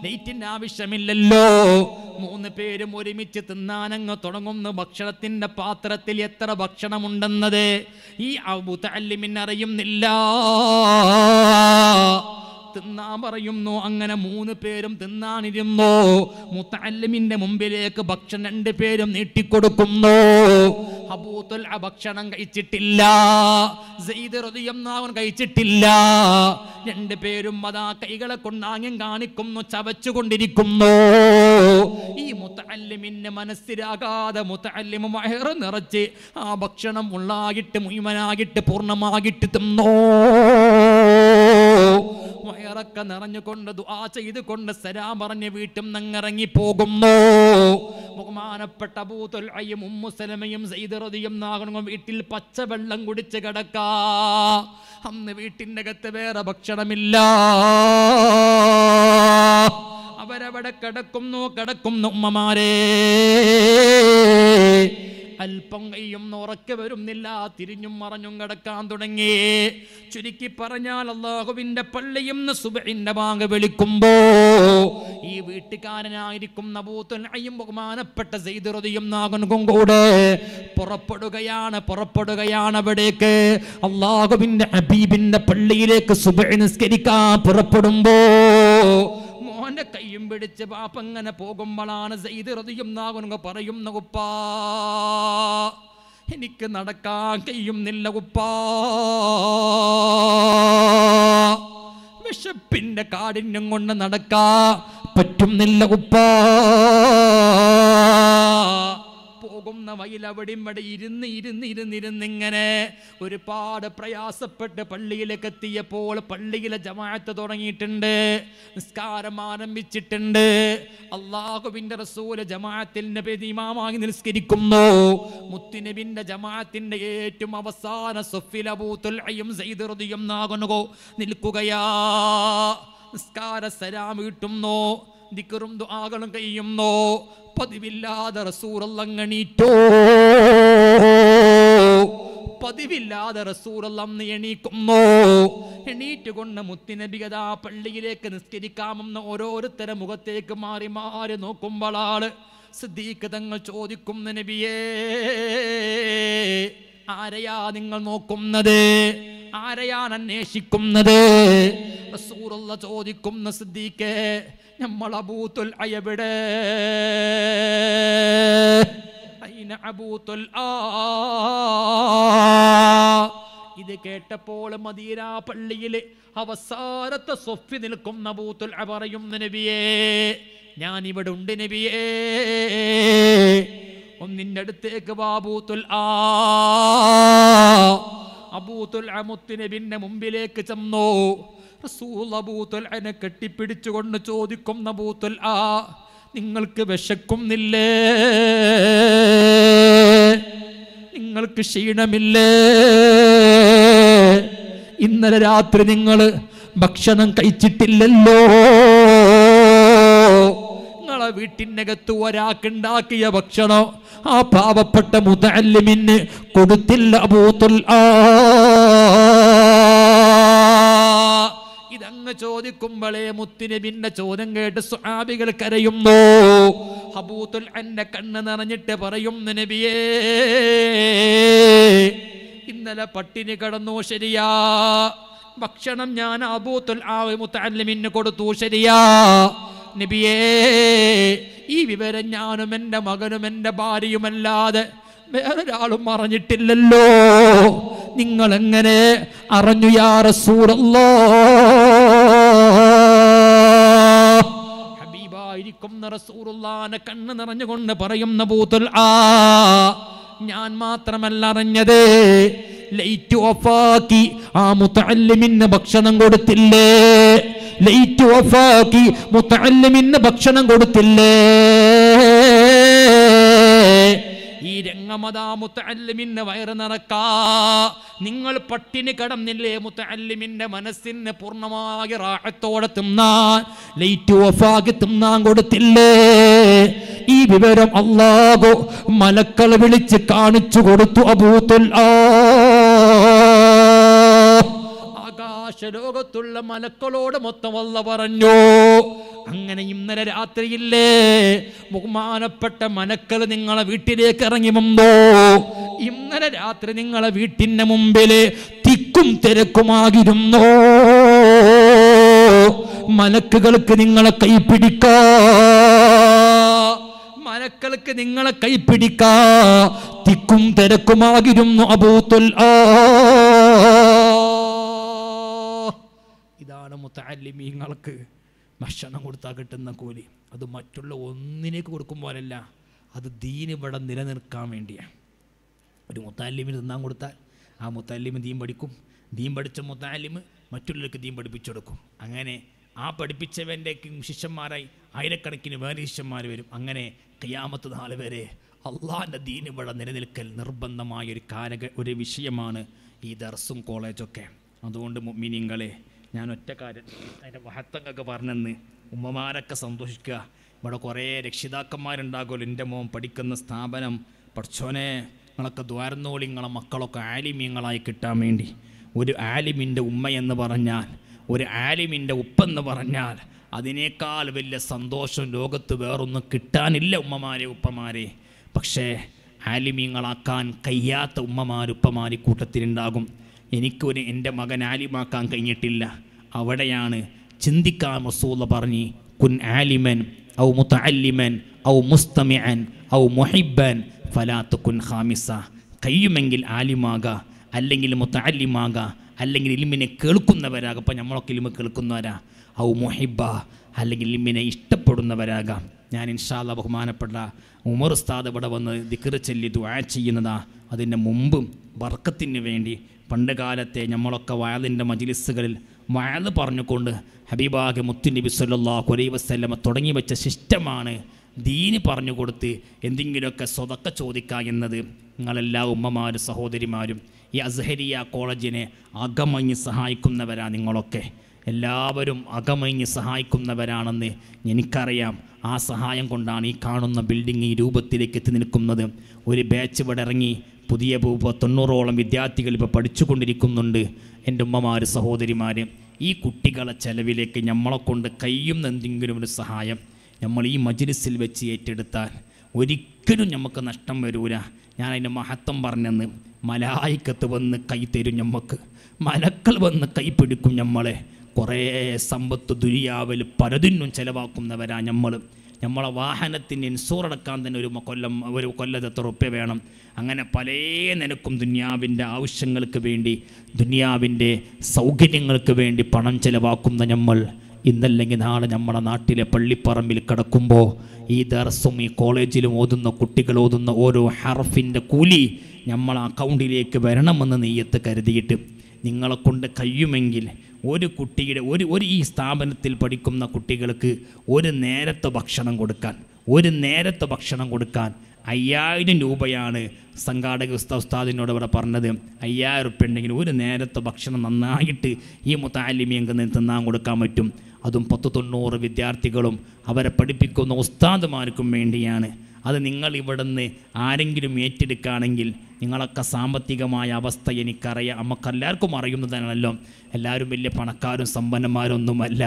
Speaker 1: ലൈറ്റിൻ്റെ ആവശ്യമില്ലല്ലോ. 3 പേരും ഒരുമിച്ച് തിന്നാനങ്ങ് തുടങ്ങുന്നു. ഭക്ഷണത്തിൻ്റെ പാത്രത്തിൽ എത്ര ഭക്ഷണമുണ്ടെന്നത് ഈ മുത്തഅല്ലിമിന് അറിയുന്നില്ല. തിന്നാൻ പറയുന്നു. അങ്ങനെ 3 പേരും തിന്നാനിരുന്നു. മുത്തഅല്ലിമിന്റെ മുമ്പിലേക്ക് ഭക്ഷണം 2 പേരും നീട്ടിക്കൊടുക്കുന്നു. അബൂ തുൽഅ ഭക്ഷണം കഴിച്ചിട്ടില്ല, സയ്യിദ് റളിയല്ലാഹു അൻഹു കഴിച്ചിട്ടില്ല. 2 പേരും അതാ കൈകളെ കൊണ്ടാങ്ങം കാണിക്കുന്നു, ചവച്ചുകൊണ്ടിരിക്കുന്നു. ഈ മുത്തഅല്ലിമിന്റെ മനസ്സിലാകാതെ മുത്തഅല്ലിമു വയറ് നിറച്ച് ആ ഭക്ഷണം ഉള്ളായിട്ട് മുഴുവനായിട്ട് പൂർണ്ണമായിട്ട് തിന്നോ. വയറൊക്കെ നിറഞ്ഞുകൊണ്ട് ദുആ ചെയ്തുകൊണ്ട് സലാം പറഞ്ഞ് വീട്ടിൽ നിന്നിറങ്ങി പോകുന്നു. ബഹുമാനപ്പെട്ട അബൂ തുൽഅയും ഉമ്മു സലമയും സയ്യിദ് റളിയല്ലാഹു അൻഹു വീട്ടിൽ പച്ചവെള്ളം കുടിച്ച് കിടക്കാ. അന്ന് വീട്ടിൻ്റെ അകത്ത് വേറെ ഭക്ഷണമില്ല. അവരവിടെ കിടക്കുന്നു. ഉമ്മമാരെ അല്പം കയ്യും ഉറക്കെ വരുന്നില്ല, തിരിഞ്ഞും മറഞ്ഞും കിടക്കാൻ തുടങ്ങി. ചുരുക്കി പറഞ്ഞാൽ അല്ലാഹുവിന്റെ പള്ളിയും സുബ്ഹിന്റെ ബാങ്ക് വിളിക്കുമ്പോ ഈ വീട്ടുകാരനായിരിക്കും അബൂ തുൽഅയും ബഹുമാനപ്പെട്ട സയ്യിദ് റളിയല്ലാഹു അൻഹും കൂടെ പുറപ്പെടുകയാണ് അവിടേക്ക്. അല്ലാഹുവിന്റെ ഹബീബിന്റെ പള്ളിയിലേക്ക് സുബ്ഹി നിസ്കരിക്കാൻ പുറപ്പെടുമ്പോ മോന്റെ കയ്യും പിടിച്ച് ബാപ്പ അങ്ങനെ പോകുമ്പോഴാണ് സയ്യിദ് റളിയല്ലാഹു അൻഹു പറയുന്ന, ഉപ്പാ എനിക്ക് നടക്കാൻ കഴിയുന്നില്ല ഉപ്പാ, വിശപ്പിന്റെ കാഠിന്യം കൊണ്ട് നടക്കാൻ പറ്റുന്നില്ല ഉപ്പാ. പോകുന്ന വഴിയിൽ അവിടെയും ഇവിടെ ഇരുന്നിങ്ങനെ ഒരുപാട് പ്രയാസപ്പെട്ട് പള്ളിയിലേക്ക് എത്തിയപ്പോൾ പള്ളിയിലെ ജമാഅത്ത് തുടങ്ങിയിട്ടുണ്ട്, നിസ്കാരം ആരംഭിച്ചിട്ടുണ്ട്. അല്ലാഹുവിന്റെ റസൂൽ ജമാഅത്തിന്റെ ഇമാമായി നിസ്കരിക്കുന്നു. മുത്തുനബിന്റെ ജമാഅത്തിന്റെ ഏറ്റവും അവസാന സഫിൽ അബൂ തുൽഅയും സയ്യിദ് റളിയല്ലാഹു അൻഹു നിൽക്കുകയാ. നിസ്കാര സലാം വീട്ടുന്നു, ദിക്റും ദുആകളും കഴിയുന്നു. പതിവില്ലാതെ റസൂലുള്ളാഹി എണീറ്റോ. പതിവില്ലാതെ റസൂലുള്ളാഹി എണീക്കുന്നു. എണീറ്റുകൊണ്ട് മുത്തുനബി അതാ പള്ളിയിലേക്ക് നിസ്കരിക്കാമെന്ന് ഓരോരുത്തരുടെ മുഖത്തേക്ക് മാറി മാറി നോക്കുമ്പോഴാണ് സിദ്ദീഖ് തങ്ങൾ ചോദിക്കുന്നു, നബിയേ ആരെയാ നിങ്ങൾ നോക്കുന്നത്, ആരെയാണ് അന്വേഷിക്കുന്നത്? റസൂലുള്ളാഹി ചോദിക്കുന്ന, സിദ്ദീഖേ നമ്മൾ അബൂ തുൽഅ എവിടെ? അയ്ന അബൂ തുൽഅ? ഇത് കേട്ടപ്പോൾ മദീന പള്ളിയിൽ അവസാനത്തെ സൊഫി നിൽക്കുന്ന അബൂ തുൽഅ പറയുന്നു, നബിയേ ഞാൻ ഇവിടെ ഉണ്ട് നബിയേ, ഒന്നിന്റെ അടുത്തേക്ക് വാ അബൂ തുൽഅ. അബൂ തുൽഅ മുത്തുനബിന്റെ മുമ്പിലേക്ക് ചെന്നു. റസൂൽ അബൂ തുൽഅനെ കെട്ടിപ്പിടിച്ചുകൊണ്ട് ചോദിക്കും, അബൂ തുൽഅ നിങ്ങൾക്ക് വിശക്കുന്നില്ലേ? നിങ്ങൾക്ക് ക്ഷീണമില്ലേ? ഇന്നലെ രാത്രി നിങ്ങൾ ഭക്ഷണം കഴിച്ചിട്ടില്ലല്ലോ. നിങ്ങളെ വീട്ടിനകത്ത് ഒരാൾക്കുണ്ടാക്കിയ ഭക്ഷണം ആ പാവപ്പെട്ട മുതഅല്ലിമിന് കൊടുത്തില്ല അബൂ തുൽഅ. ഇതങ്ങ് ചോദിക്കുമ്പോഴേ മുത്തുനബിന്റെ ചോദ്യം കേട്ട് സ്വഹാബികൾ കരയുന്നു. അബൂ തുൽഅന്റെ കണ്ണ് നിറഞ്ഞിട്ട് പറയുന്നു, നബിയേ ഇന്നലെ പട്ടിണി കിടന്നു ശരിയാ, ഭക്ഷണം ഞാൻ അബൂ തുൽഅ മുതഅല്ലിമിന് കൊടുത്തു ശരിയാ, നബിയേ ഈ വിവരം ഞാനും എൻ്റെ മകനും എൻ്റെ ഭാര്യയുമല്ലാതെ വേറൊരാളും അറിഞ്ഞിട്ടില്ലല്ലോ. നിങ്ങൾ എങ്ങനെ അറിഞ്ഞു യാ റസൂലല്ലാഹ്? ഹബീബായിരിക്കും റസൂലുള്ളാഹിനെ കണ്ണ് നിറഞ്ഞുകൊണ്ട് പറയുന്ന അബൂ തുൽഅ, ഞാൻ മാത്രമല്ല അറിഞ്ഞത്, ലൈറ്റ് ഓഫാക്കി ആ മുതഅല്ലിമിന് ഭക്ഷണം കൊടുത്തില്ലേ? ലൈറ്റ് ഓഫാക്കി മുതഅല്ലിമിന് ഭക്ഷണം കൊടുത്തില്ലേ? ഈ രംഗമതാ മുതഅല്ലിമിന് വയറ് നിറക്കാ. നിങ്ങൾ പട്ടിണി കിടന്നില്ലേ? മുതഅല്ലിമിന്റെ മനസ്സിന് പൂർണ്ണമായി റാഹത്തോടെ തിന്നാൻ ലൈറ്റ് ഓഫാക്കി തിന്നാൻ കൊടുത്തില്ലേ? ഈ വിവരം അല്ലാഹു മലക്കളെ വിളിച്ച് കാണിച്ചു കൊടുത്തു അബൂ തുൽഅ. ആകാശലോകത്തുള്ള മലക്കളോട് മൊത്തം അല്ലാഹു പറഞ്ഞു. അങ്ങനെ ഇന്നലെ രാത്രിയില്ലേ ബഹുമാനപ്പെട്ട മലക്കൾ നിങ്ങളെ വീട്ടിലേക്ക് ഇറങ്ങി വന്നോ? ഇന്നലെ രാത്രി നിങ്ങളെ വീട്ടിന്റെ മുമ്പില് തിക്കും തിരക്കുമാകിരുന്നോ? മലക്കുകൾക്ക് നിങ്ങളെ കൈപിടിക്കാ, മലക്കൾക്ക് നിങ്ങളെ കൈപിടിക്കാ. തിക്കും തിരക്കുമാകിരുന്നു അബൂതുൽആ. ഇതാണ് മുതഅല്ലിമീങ്ങൾക്ക് ഭക്ഷണം കൊടുത്താൽ കിട്ടുന്ന കൂലി. അത് മറ്റുള്ള ഒന്നിനേക്ക് കൊടുക്കും പോലല്ല, അത് ദീൻ ഇവിടെ നിലനിൽക്കാൻ വേണ്ടിയാണ്. ഒരു മുതഅല്ലിമിന് തിന്നാൻ കൊടുത്താൽ ആ മുതഅല്ലിമ് ദീൻ പഠിക്കും, ദീൻ പഠിച്ച മുതഅല്ലിമ് മറ്റുള്ളവർക്ക് ദീൻ പഠിപ്പിച്ചു കൊടുക്കും. അങ്ങനെ ആ പഠിപ്പിച്ചവൻ്റെ ശിഷ്യന്മാരായി ആയിരക്കണക്കിന് വേറെ ശിഷ്യന്മാർ വരും. അങ്ങനെ ഖിയാമത്ത് നാൾ വരെ അള്ളാഹിൻ്റെ ദീൻ ഇവിടെ നിലനിൽക്കൽ നിർബന്ധമായൊരു ഒരു വിഷയമാണ് ഈ ദർസും കോളേജൊക്കെ. അതുകൊണ്ട് മുഅ്മിനീങ്ങളെ, ഞാൻ ഒറ്റ കാര്യം അതിൻ്റെ മഹത്വങ്ങളൊക്കെ പറഞ്ഞെന്ന് ഉമ്മമാരൊക്കെ സന്തോഷിക്കുക. ഇവിടെ കുറേ രക്ഷിതാക്കന്മാരുണ്ടാകുമല്ലോ, എൻ്റെ മോൻ പഠിക്കുന്ന സ്ഥാപനം, പഠിച്ചോനെ നിങ്ങളൊക്കെ ദ്വാരന്നോളി, നിങ്ങളെ മക്കളൊക്കെ ആലിമീങ്ങളായി കിട്ടാൻ വേണ്ടി. ഒരു ആലിമിൻ്റെ ഉമ്മ എന്ന് പറഞ്ഞാൽ, ഒരു ആലിമിൻ്റെ ഉപ്പെന്ന് പറഞ്ഞാൽ അതിനേക്കാൾ വലിയ സന്തോഷം ലോകത്ത് വേറൊന്നും കിട്ടാനില്ല ഉമ്മമാരെ ഉപ്പമാരെ. പക്ഷേ ആലിമീങ്ങളാക്കാൻ കഴിയാത്ത ഉമ്മമാർ ഉപ്പമാർ കൂട്ടത്തിലുണ്ടാകും. എൻ്റെ മകൻ ആലിമാക്കാൻ കഴിഞ്ഞിട്ടില്ല. അവിടെയാണ് ചിന്തിക്കാൻ റസൂൽ പറഞ്ഞ് കുൻ ആലിമൻ ഔ മുതഅല്ലിമൻ ഔ മുസ്തമിഅൻ ഔ മുഹിബ്ബൻ ഫലാ തകുൻ ഖാമിസ. കഴിയുമെങ്കിൽ ആലിമാകാ, അല്ലെങ്കിൽ മുതഅല്ലിമാകാ, അല്ലെങ്കിൽ ഇൽമിനെ കേൾക്കുന്നവരാകാം. അപ്പം നമ്മളൊക്കെ ഇൽമ കേൾക്കുന്നവരാ. ഔ മുഹിബ്ബ, അല്ലെങ്കിൽ ഇൽമിനെ ഇഷ്ടപ്പെടുന്നവരാകാം. ഞാൻ ഇൻഷാ അല്ലാഹ് ബഹുമാനപ്പെട്ട ഉമർ ഉസ്താദ് ഇവിടെ വന്ന് ദിക്ർ ചൊല്ലി ദുആ ചെയ്യുന്നതാ. അതിൻ്റെ മുമ്പും ബർക്കത്തിന് വേണ്ടി പണ്ട് കാലത്തെ നമ്മളൊക്കെ വഅലിൻ്റെ മജ്ലിസുകളിൽ വഅല് പറഞ്ഞുകൊണ്ട് ഹബീബാകെ മുത്തുനബി സ്വല്ലല്ലാഹു അലൈഹി വസല്ലമ തുടങ്ങി വെച്ച സിസ്റ്റമാണ് ദീന് പറഞ്ഞു കൊടുത്ത് എന്തെങ്കിലുമൊക്കെ സ്വതക്ക ചോദിക്കുക എന്നത്. നിങ്ങളെല്ലാ ഉമ്മമാരും സഹോദരിമാരും ഈ അസ്ഹരിയ കോളേജിനെ അകമഞ്ഞ് സഹായിക്കുന്നവരാ. നിങ്ങളൊക്കെ എല്ലാവരും അകമഞ്ഞ് സഹായിക്കുന്നവരാണെന്ന് എനിക്കറിയാം. ആ സഹായം കൊണ്ടാണ് ഈ കാണുന്ന ബിൽഡിംഗ് ഈ രൂപത്തിലേക്ക് എത്തി നിൽക്കുന്നത്. ഒരു ബാച്ച് ഇവിടെ ഇറങ്ങി പുതിയ 90ഓളം വിദ്യാർത്ഥികൾ ഇപ്പോൾ പഠിച്ചുകൊണ്ടിരിക്കുന്നുണ്ട്. എൻ്റെ ഉമ്മമാർ സഹോദരിമാർ, ഈ കുട്ടികളെ ചെലവിലേക്ക് നമ്മളെക്കൊണ്ട് കഴിയുന്ന എന്തെങ്കിലും ഒരു സഹായം നമ്മൾ ഈ മജ്ലിസിൽ വെച്ച് ഏറ്റെടുത്താൽ ഒരിക്കലും നമുക്ക് നഷ്ടം വരൂല. ഞാൻ അതിൻ്റെ മഹത്വം പറഞ്ഞെന്ന്. മലായിക്കത്ത് വന്ന് കൈ തരും നമുക്ക്, മലക്കൾ വന്ന് കൈ പിടിക്കും നമ്മളെ. കുറേ സമ്പത്ത് ദുനിയാവിൽ പലതിനും ചിലവാക്കുന്നവരാ നമ്മൾ. നമ്മളെ വാഹനത്തിന് ഇൻഷൂർ അടക്കാൻ തന്നെ ഒരു കൊല്ലത്ത് എത്ര റുപ്യ വേണം. അങ്ങനെ പല നിലക്കും ദുനിയാവിൻ്റെ ആവശ്യങ്ങൾക്ക് വേണ്ടി, ദുനിയാവിൻ്റെ സൗകര്യങ്ങൾക്ക് വേണ്ടി പണം ചിലവാക്കുന്ന നമ്മൾ ഇന്നല്ലെങ്കിൽ നാളെ നമ്മുടെ നാട്ടിലെ പള്ളിപ്പറമ്പിൽ കിടക്കുമ്പോൾ ഈ ദർസും ഈ കോളേജിലും ഓതുന്ന കുട്ടികൾ ഓതുന്ന ഓരോ ഹർഫിൻ്റെ കൂലി നമ്മളെ അക്കൗണ്ടിലേക്ക് വരണമെന്ന് നെയ്യത്ത് കരുതിയിട്ട് നിങ്ങളെക്കൊണ്ട് കഴിയുമെങ്കിൽ ഒരു കുട്ടിയുടെ ഒരു ഈ സ്ഥാപനത്തിൽ പഠിക്കുന്ന കുട്ടികൾക്ക് ഒരു നേരത്തെ ഭക്ഷണം കൊടുക്കാൻ 5000 രൂപയാണ് സംഘാടക ഉസ്താദിനോട് ഇവിടെ പറഞ്ഞത്. 5000 റുപ്യ ഉണ്ടെങ്കിൽ ഒരു നേരത്തെ ഭക്ഷണം നന്നായിട്ട് ഈ മുതഅല്ലിമീങ്ങൾക്ക് തിന്നാൻ കൊടുക്കാൻ പറ്റും. അതും 90 വിദ്യാർത്ഥികളും അവരെ പഠിപ്പിക്കുന്ന ഉസ്താദുമാർക്കും വേണ്ടിയാണ്. അത് നിങ്ങൾ ഇവിടുന്ന് ആരെങ്കിലും ഏറ്റെടുക്കുകയാണെങ്കിൽ, നിങ്ങളൊക്കെ സാമ്പത്തികമായ അവസ്ഥ എനിക്കറിയാം, നമുക്കെല്ലാവർക്കും അറിയുന്നതാണല്ലോ. എല്ലാവരും വലിയ പണക്കാരും സമ്പന്നന്മാരൊന്നുമല്ല,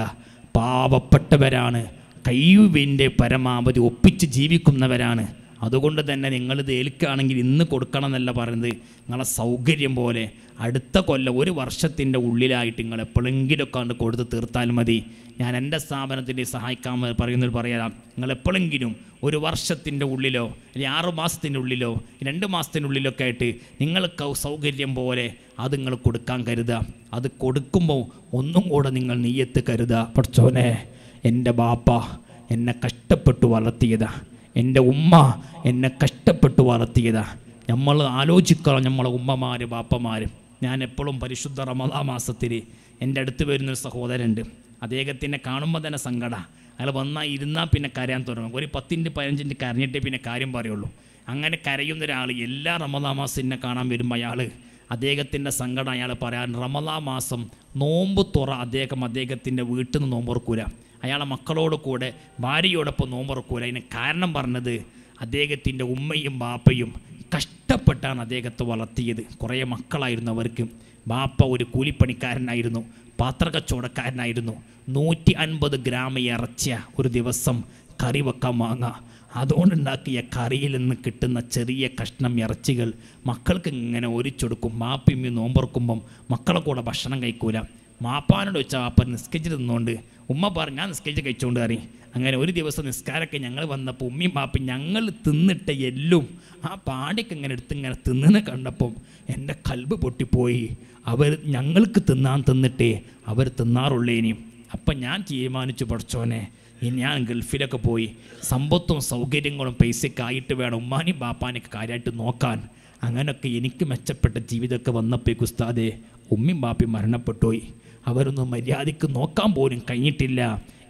Speaker 1: പാവപ്പെട്ടവരാണ്, കഴിവിൻ്റെ പരമാവധി ഒപ്പിച്ച് ജീവിക്കുന്നവരാണ്. അതുകൊണ്ട് തന്നെ നിങ്ങളിത് ഏൽക്കുകയാണെങ്കിൽ ഇന്ന് കൊടുക്കണം എന്നല്ല പറയുന്നത്, നിങ്ങളെ സൗകര്യം പോലെ അടുത്ത കൊല്ലം 1 വർഷത്തിൻ്റെ ഉള്ളിലായിട്ട് നിങ്ങൾ എപ്പോഴെങ്കിലുമൊക്കെ കണ്ട് കൊടുത്ത് തീർത്താൽ മതി. ഞാൻ എൻ്റെ സ്ഥാപനത്തിൻ്റെ സഹായിക്കാൻ പറയുന്നത് പറയാം. നിങ്ങൾ എപ്പോഴെങ്കിലും 1 വർഷത്തിൻ്റെ ഉള്ളിലോ അല്ലെങ്കിൽ 6 മാസത്തിൻ്റെ ഉള്ളിലോ 2 മാസത്തിനുള്ളിലൊക്കെ ആയിട്ട് നിങ്ങൾക്ക് സൗകര്യം പോലെ അത് നിങ്ങൾ കൊടുക്കാൻ കരുതുക. അത് കൊടുക്കുമ്പോൾ ഒന്നും കൂടെ നിങ്ങൾ നിയ്യത്ത് കരുതുക. പഠിച്ചോനെ, എൻ്റെ ബാപ്പ എന്നെ കഷ്ടപ്പെട്ടു വളർത്തിയതാ, എൻ്റെ ഉമ്മ എന്നെ കഷ്ടപ്പെട്ടു വളർത്തിയതാ. നമ്മൾ ആലോചിക്കണം, നമ്മളെ ഉമ്മമാർ ബാപ്പമാർ. ഞാൻ എപ്പോഴും പരിശുദ്ധ റമദാൻ മാസത്തിൽ എൻ്റെ അടുത്ത് വരുന്നൊരു സഹോദരനുണ്ട്. അദ്ദേഹത്തിനെ കാണുമ്പോൾ തന്നെ സങ്കടം. അയാൾ വന്നാൽ ഇരുന്നാൽ പിന്നെ കരയാൻ തുടങ്ങും. ഒരു 10-15 കരഞ്ഞിട്ടേ പിന്നെ കാര്യം പറയുള്ളൂ. അങ്ങനെ കരയുന്ന ഒരാൾ എല്ലാ റമദാൻ മാസം എന്നെ കാണാൻ വരുമ്പോൾ അദ്ദേഹത്തിൻ്റെ സങ്കടം അയാൾ പറയാൻ. റമദാൻ മാസം നോമ്പ് തുറ അദ്ദേഹത്തിൻ്റെ വീട്ടിൽ നിന്ന് നോമ്പുറക്കൂല, അയാളെ മക്കളോട് കൂടെ ഭാര്യയോടൊപ്പം നോമ്പുറക്കൂല. അതിന് കാരണം പറഞ്ഞത് അദ്ദേഹത്തിൻ്റെ ഉമ്മയും ബാപ്പയും കഷ്ടപ്പെട്ടാണ് അദ്ദേഹത്തെ വളർത്തിയത്. കുറേ മക്കളായിരുന്നു അവർക്ക്. ബാപ്പ ഒരു കൂലിപ്പണിക്കാരനായിരുന്നു, പാത്രക്കച്ചവടക്കാരനായിരുന്നു. 150 ഗ്രാം ഇറച്ചിയ ഒരു ദിവസം കറി വെക്കാൻ വാങ്ങുക. അതുകൊണ്ടുണ്ടാക്കിയ കറിയിൽ നിന്ന് കിട്ടുന്ന ചെറിയ കഷ്ണം ഇറച്ചികൾ മക്കൾക്ക് ഇങ്ങനെ ഒരിച്ചെടുക്കും. മാപ്പിമ്മി നോമ്പുറക്കുമ്പം മക്കളെ കൂടെ ഭക്ഷണം കഴിക്കൂല. മാപ്പാനോട് വെച്ചാൽ മാപ്പ നിസ്കരിച്ച് നിന്നുകൊണ്ട് ഉമ്മ പറഞ്ഞു ഞാൻ നിസ്കരിച്ച് കഴിച്ചുകൊണ്ട് കയറി. അങ്ങനെ ഒരു ദിവസം നിസ്കാരമൊക്കെ ഞങ്ങൾ വന്നപ്പോൾ ഉമ്മയും പാപ്പയും ഞങ്ങൾ തിന്നിട്ട എല്ലും ആ പാടിയൊക്കെ ഇങ്ങനെ എടുത്ത് ഇങ്ങനെ തിന്നുന്ന കണ്ടപ്പം എൻ്റെ കൽബ് പൊട്ടിപ്പോയി. അവർ ഞങ്ങൾക്ക് തിന്നിട്ടേ അവർ തിന്നാറുള്ളേനിയും. അപ്പം ഞാൻ തീരുമാനിച്ചു, പഠിച്ചോനെ ഞാൻ ഗൾഫിലൊക്കെ പോയി സമ്പത്തും സൗകര്യങ്ങളും പൈസയൊക്കെ ആയിട്ട് വേണം ഉമ്മാനെയും ബാപ്പാനെയൊക്കെ കാര്യമായിട്ട് നോക്കാൻ. അങ്ങനെയൊക്കെ എനിക്ക് മെച്ചപ്പെട്ട ജീവിതമൊക്കെ വന്നപ്പോഴേക്കും ഉസ്താദേ ഉമ്മയും ബാപ്പയും മരണപ്പെട്ടുപോയി, അവരൊന്നും മര്യാദയ്ക്ക് നോക്കാൻ പോലും കഴിഞ്ഞിട്ടില്ല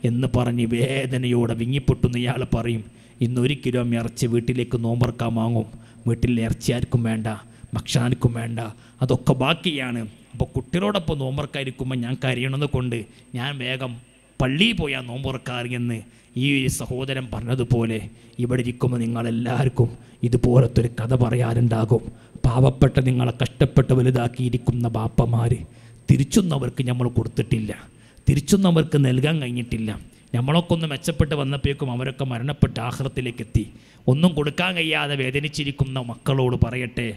Speaker 1: എന്ന് പറഞ്ഞ് വേദനയോടെ വിങ്ങിപ്പൊട്ടുന്ന ഇയാൾ പറയും. ഇന്ന് 1 കിലോ ഇറച്ചി വീട്ടിലേക്ക് നോമ്പറക്കാൻ വാങ്ങും. വീട്ടിൽ ഇറച്ചി ആർക്കും വേണ്ട, ഭക്ഷണം ആർക്കും വേണ്ട, അതൊക്കെ ബാക്കിയാണ്. അപ്പോൾ കുട്ടികളോടൊപ്പം നോമ്പറക്കാതിരിക്കുമ്പോൾ ഞാൻ കരയണമെന്ന് കൊണ്ട് ഞാൻ വേഗം പള്ളിയിൽ പോയാൽ നോമ്പുറക്കാറിയെന്ന് ഈ സഹോദരൻ പറഞ്ഞതുപോലെ ഇവിടെ ഇരിക്കുമ്പോൾ നിങ്ങളെല്ലാവർക്കും ഇതുപോലത്തെ ഒരു കഥ പറയാറുണ്ടാകും. പാവപ്പെട്ട നിങ്ങളെ കഷ്ടപ്പെട്ട് വലുതാക്കിയിരിക്കുന്ന ബാപ്പമാർ തിരിച്ചൊന്നും അവർക്ക് നമ്മൾ കൊടുത്തിട്ടില്ല, തിരിച്ചൊന്നും അവർക്ക് നൽകാൻ കഴിഞ്ഞിട്ടില്ല. നമ്മളൊക്കെ ഒന്ന് മെച്ചപ്പെട്ട് വന്നപ്പോഴേക്കും അവരൊക്കെ മരണപ്പെട്ട് ആഖിറത്തിലേക്ക് എത്തി. ഒന്നും കൊടുക്കാൻ കഴിയാതെ വേദനിച്ചിരിക്കുന്ന മക്കളോട് പറയട്ടെ,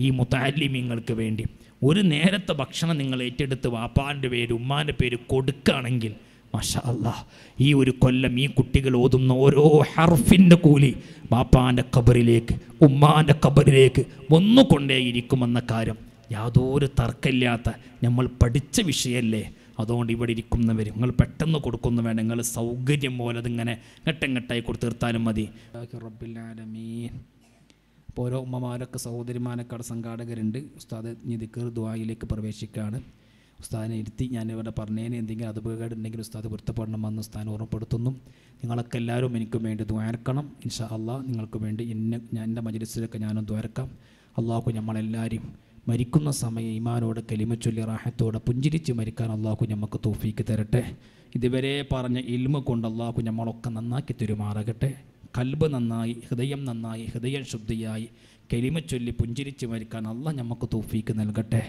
Speaker 1: ഈ മുതഅല്ലിമീങ്ങൾക്ക് വേണ്ടി ഒരു നേരത്തെ ഭക്ഷണം നിങ്ങൾ ഏറ്റെടുത്ത് വാപ്പാൻ്റെ പേര് ഉമ്മാൻ്റെ പേര് കൊടുക്കുകയാണെങ്കിൽ മാഷാ അല്ലാഹ് ഈ ഒരു കൊല്ലം ഈ കുട്ടികൾ ഓതുന്ന ഓരോ ഹർഫിൻ്റെ കൂലി ബാപ്പാൻ്റെ ഖബറിലേക്ക് ഉമ്മാൻ്റെ ഖബറിലേക്ക് വന്നുകൊണ്ടേയിരിക്കുമെന്ന കാര്യം യാതൊരു തർക്കമില്ലാത്ത നമ്മൾ പഠിച്ച വിഷയമല്ലേ. അതുകൊണ്ട് ഇവിടെ ഇരിക്കുന്നവർ നിങ്ങൾ പെട്ടെന്ന് കൊടുക്കുന്നു വേണ്ട, നിങ്ങൾ സൗകര്യം പോലെ അതിങ്ങനെ ഘട്ടം കൊടുത്ത് തീർത്താലും മതി. റബ്ബിൽ ആലമീൻ. അപ്പോൾ ഓരോ ഉമ്മമാരൊക്കെ സഹോദരിമാരൊക്കെ അവിടെ സംഘാടകരുണ്ട്. ഉസ്താദ് ദിക്ർ ദുആയിലേക്ക് പ്രവേശിക്കുകയാണ്. ഉസ്താദിനെ ഇരുത്തി ഞാനിവിടെ പറഞ്ഞതിന് എന്തെങ്കിലും അതുപകേടുണ്ടെങ്കിൽ ഉസ്താദ് പൊരുത്തപ്പെടണമെന്ന് ഉസ്താദിനെ ഓർമ്മപ്പെടുത്തുന്നു. നിങ്ങളൊക്കെ എല്ലാവരും എനിക്ക് വേണ്ടി ദ്വാരക്കണം ഇൻഷാ അല്ലാഹ്. നിങ്ങൾക്ക് വേണ്ടി ഞാൻ എൻ്റെ മജ്‌ലിസിലൊക്കെ ഞാനും ദ്വാരക്കാം. അള്ളാഹു നമ്മളെല്ലാവരും മരിക്കുന്ന സമയം ഈമാനോടെ കലിമ ചൊല്ലി റാഹത്തോടെ പുഞ്ചിരിച്ച് മരിക്കാൻ അള്ളാഹു നമുക്ക് തൗഫീക്ക് തരട്ടെ. ഇതുവരെ പറഞ്ഞ ഇൽമ കൊണ്ട് അള്ളാഹു നമ്മളൊക്കെ നന്നാക്കി തെരുമാറാകട്ടെ. കൽബ് നന്നായി, ഹൃദയം നന്നായി, ഹൃദയം ശുദ്ധിയായി കലിമ ചൊല്ലി പുഞ്ചിരിച്ച് മരിക്കാൻ അള്ളാഹ് നമുക്ക് തൗഫീക്ക് നൽകട്ടെ.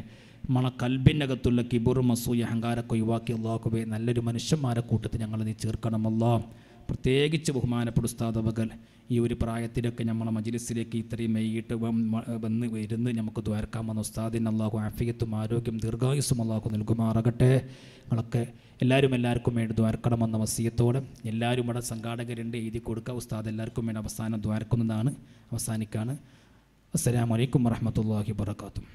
Speaker 1: നമ്മളെ കൽബിൻ്റെ അകത്തുള്ള കിബുറും അസൂയ അഹങ്കാരമൊക്കെ ഒഴിവാക്കി അള്ളാഹുവേ നല്ലൊരു മനുഷ്യന്മാരെ കൂട്ടത്തിൽ ഞങ്ങൾ നീ ചേർക്കണം അല്ലാഹ്. പ്രത്യേകിച്ച് ബഹുമാനപ്പെട്ട ഉസ്താദ് അവകൾ ഈ ഒരു പ്രായത്തിലൊക്കെ നമ്മളെ മജ്‌ലിസിലേക്ക് ഇത്രയും വൈകിട്ട് വന്ന് ഇരുന്ന് നമുക്ക് ദ്വാരക്കാമെന്ന ഉസ്താദിന് അള്ളാഹു ആഫിയത്തും ആരോഗ്യം ദീർഘായുസ്സും അള്ളാഹു നൽകുമാറാകട്ടെ. നിങ്ങളൊക്കെ എല്ലാവർക്കും വേണ്ടി ദ്വാരക്കണമെന്ന വസിയത്തോടെ എല്ലാവരും ഇവിടെ സംഘാടകരുണ്ട്, എഴുതി കൊടുക്കുക. ഉസ്താദ് എല്ലാവർക്കും വേണ്ടി അവസാനം ദ്വാരക്കുന്നതാണ്. അവസാനിക്കാണ്. അസ്സലാമു അലൈക്കും വറഹ്മത്തുള്ളാഹി വബറകാതുഹു.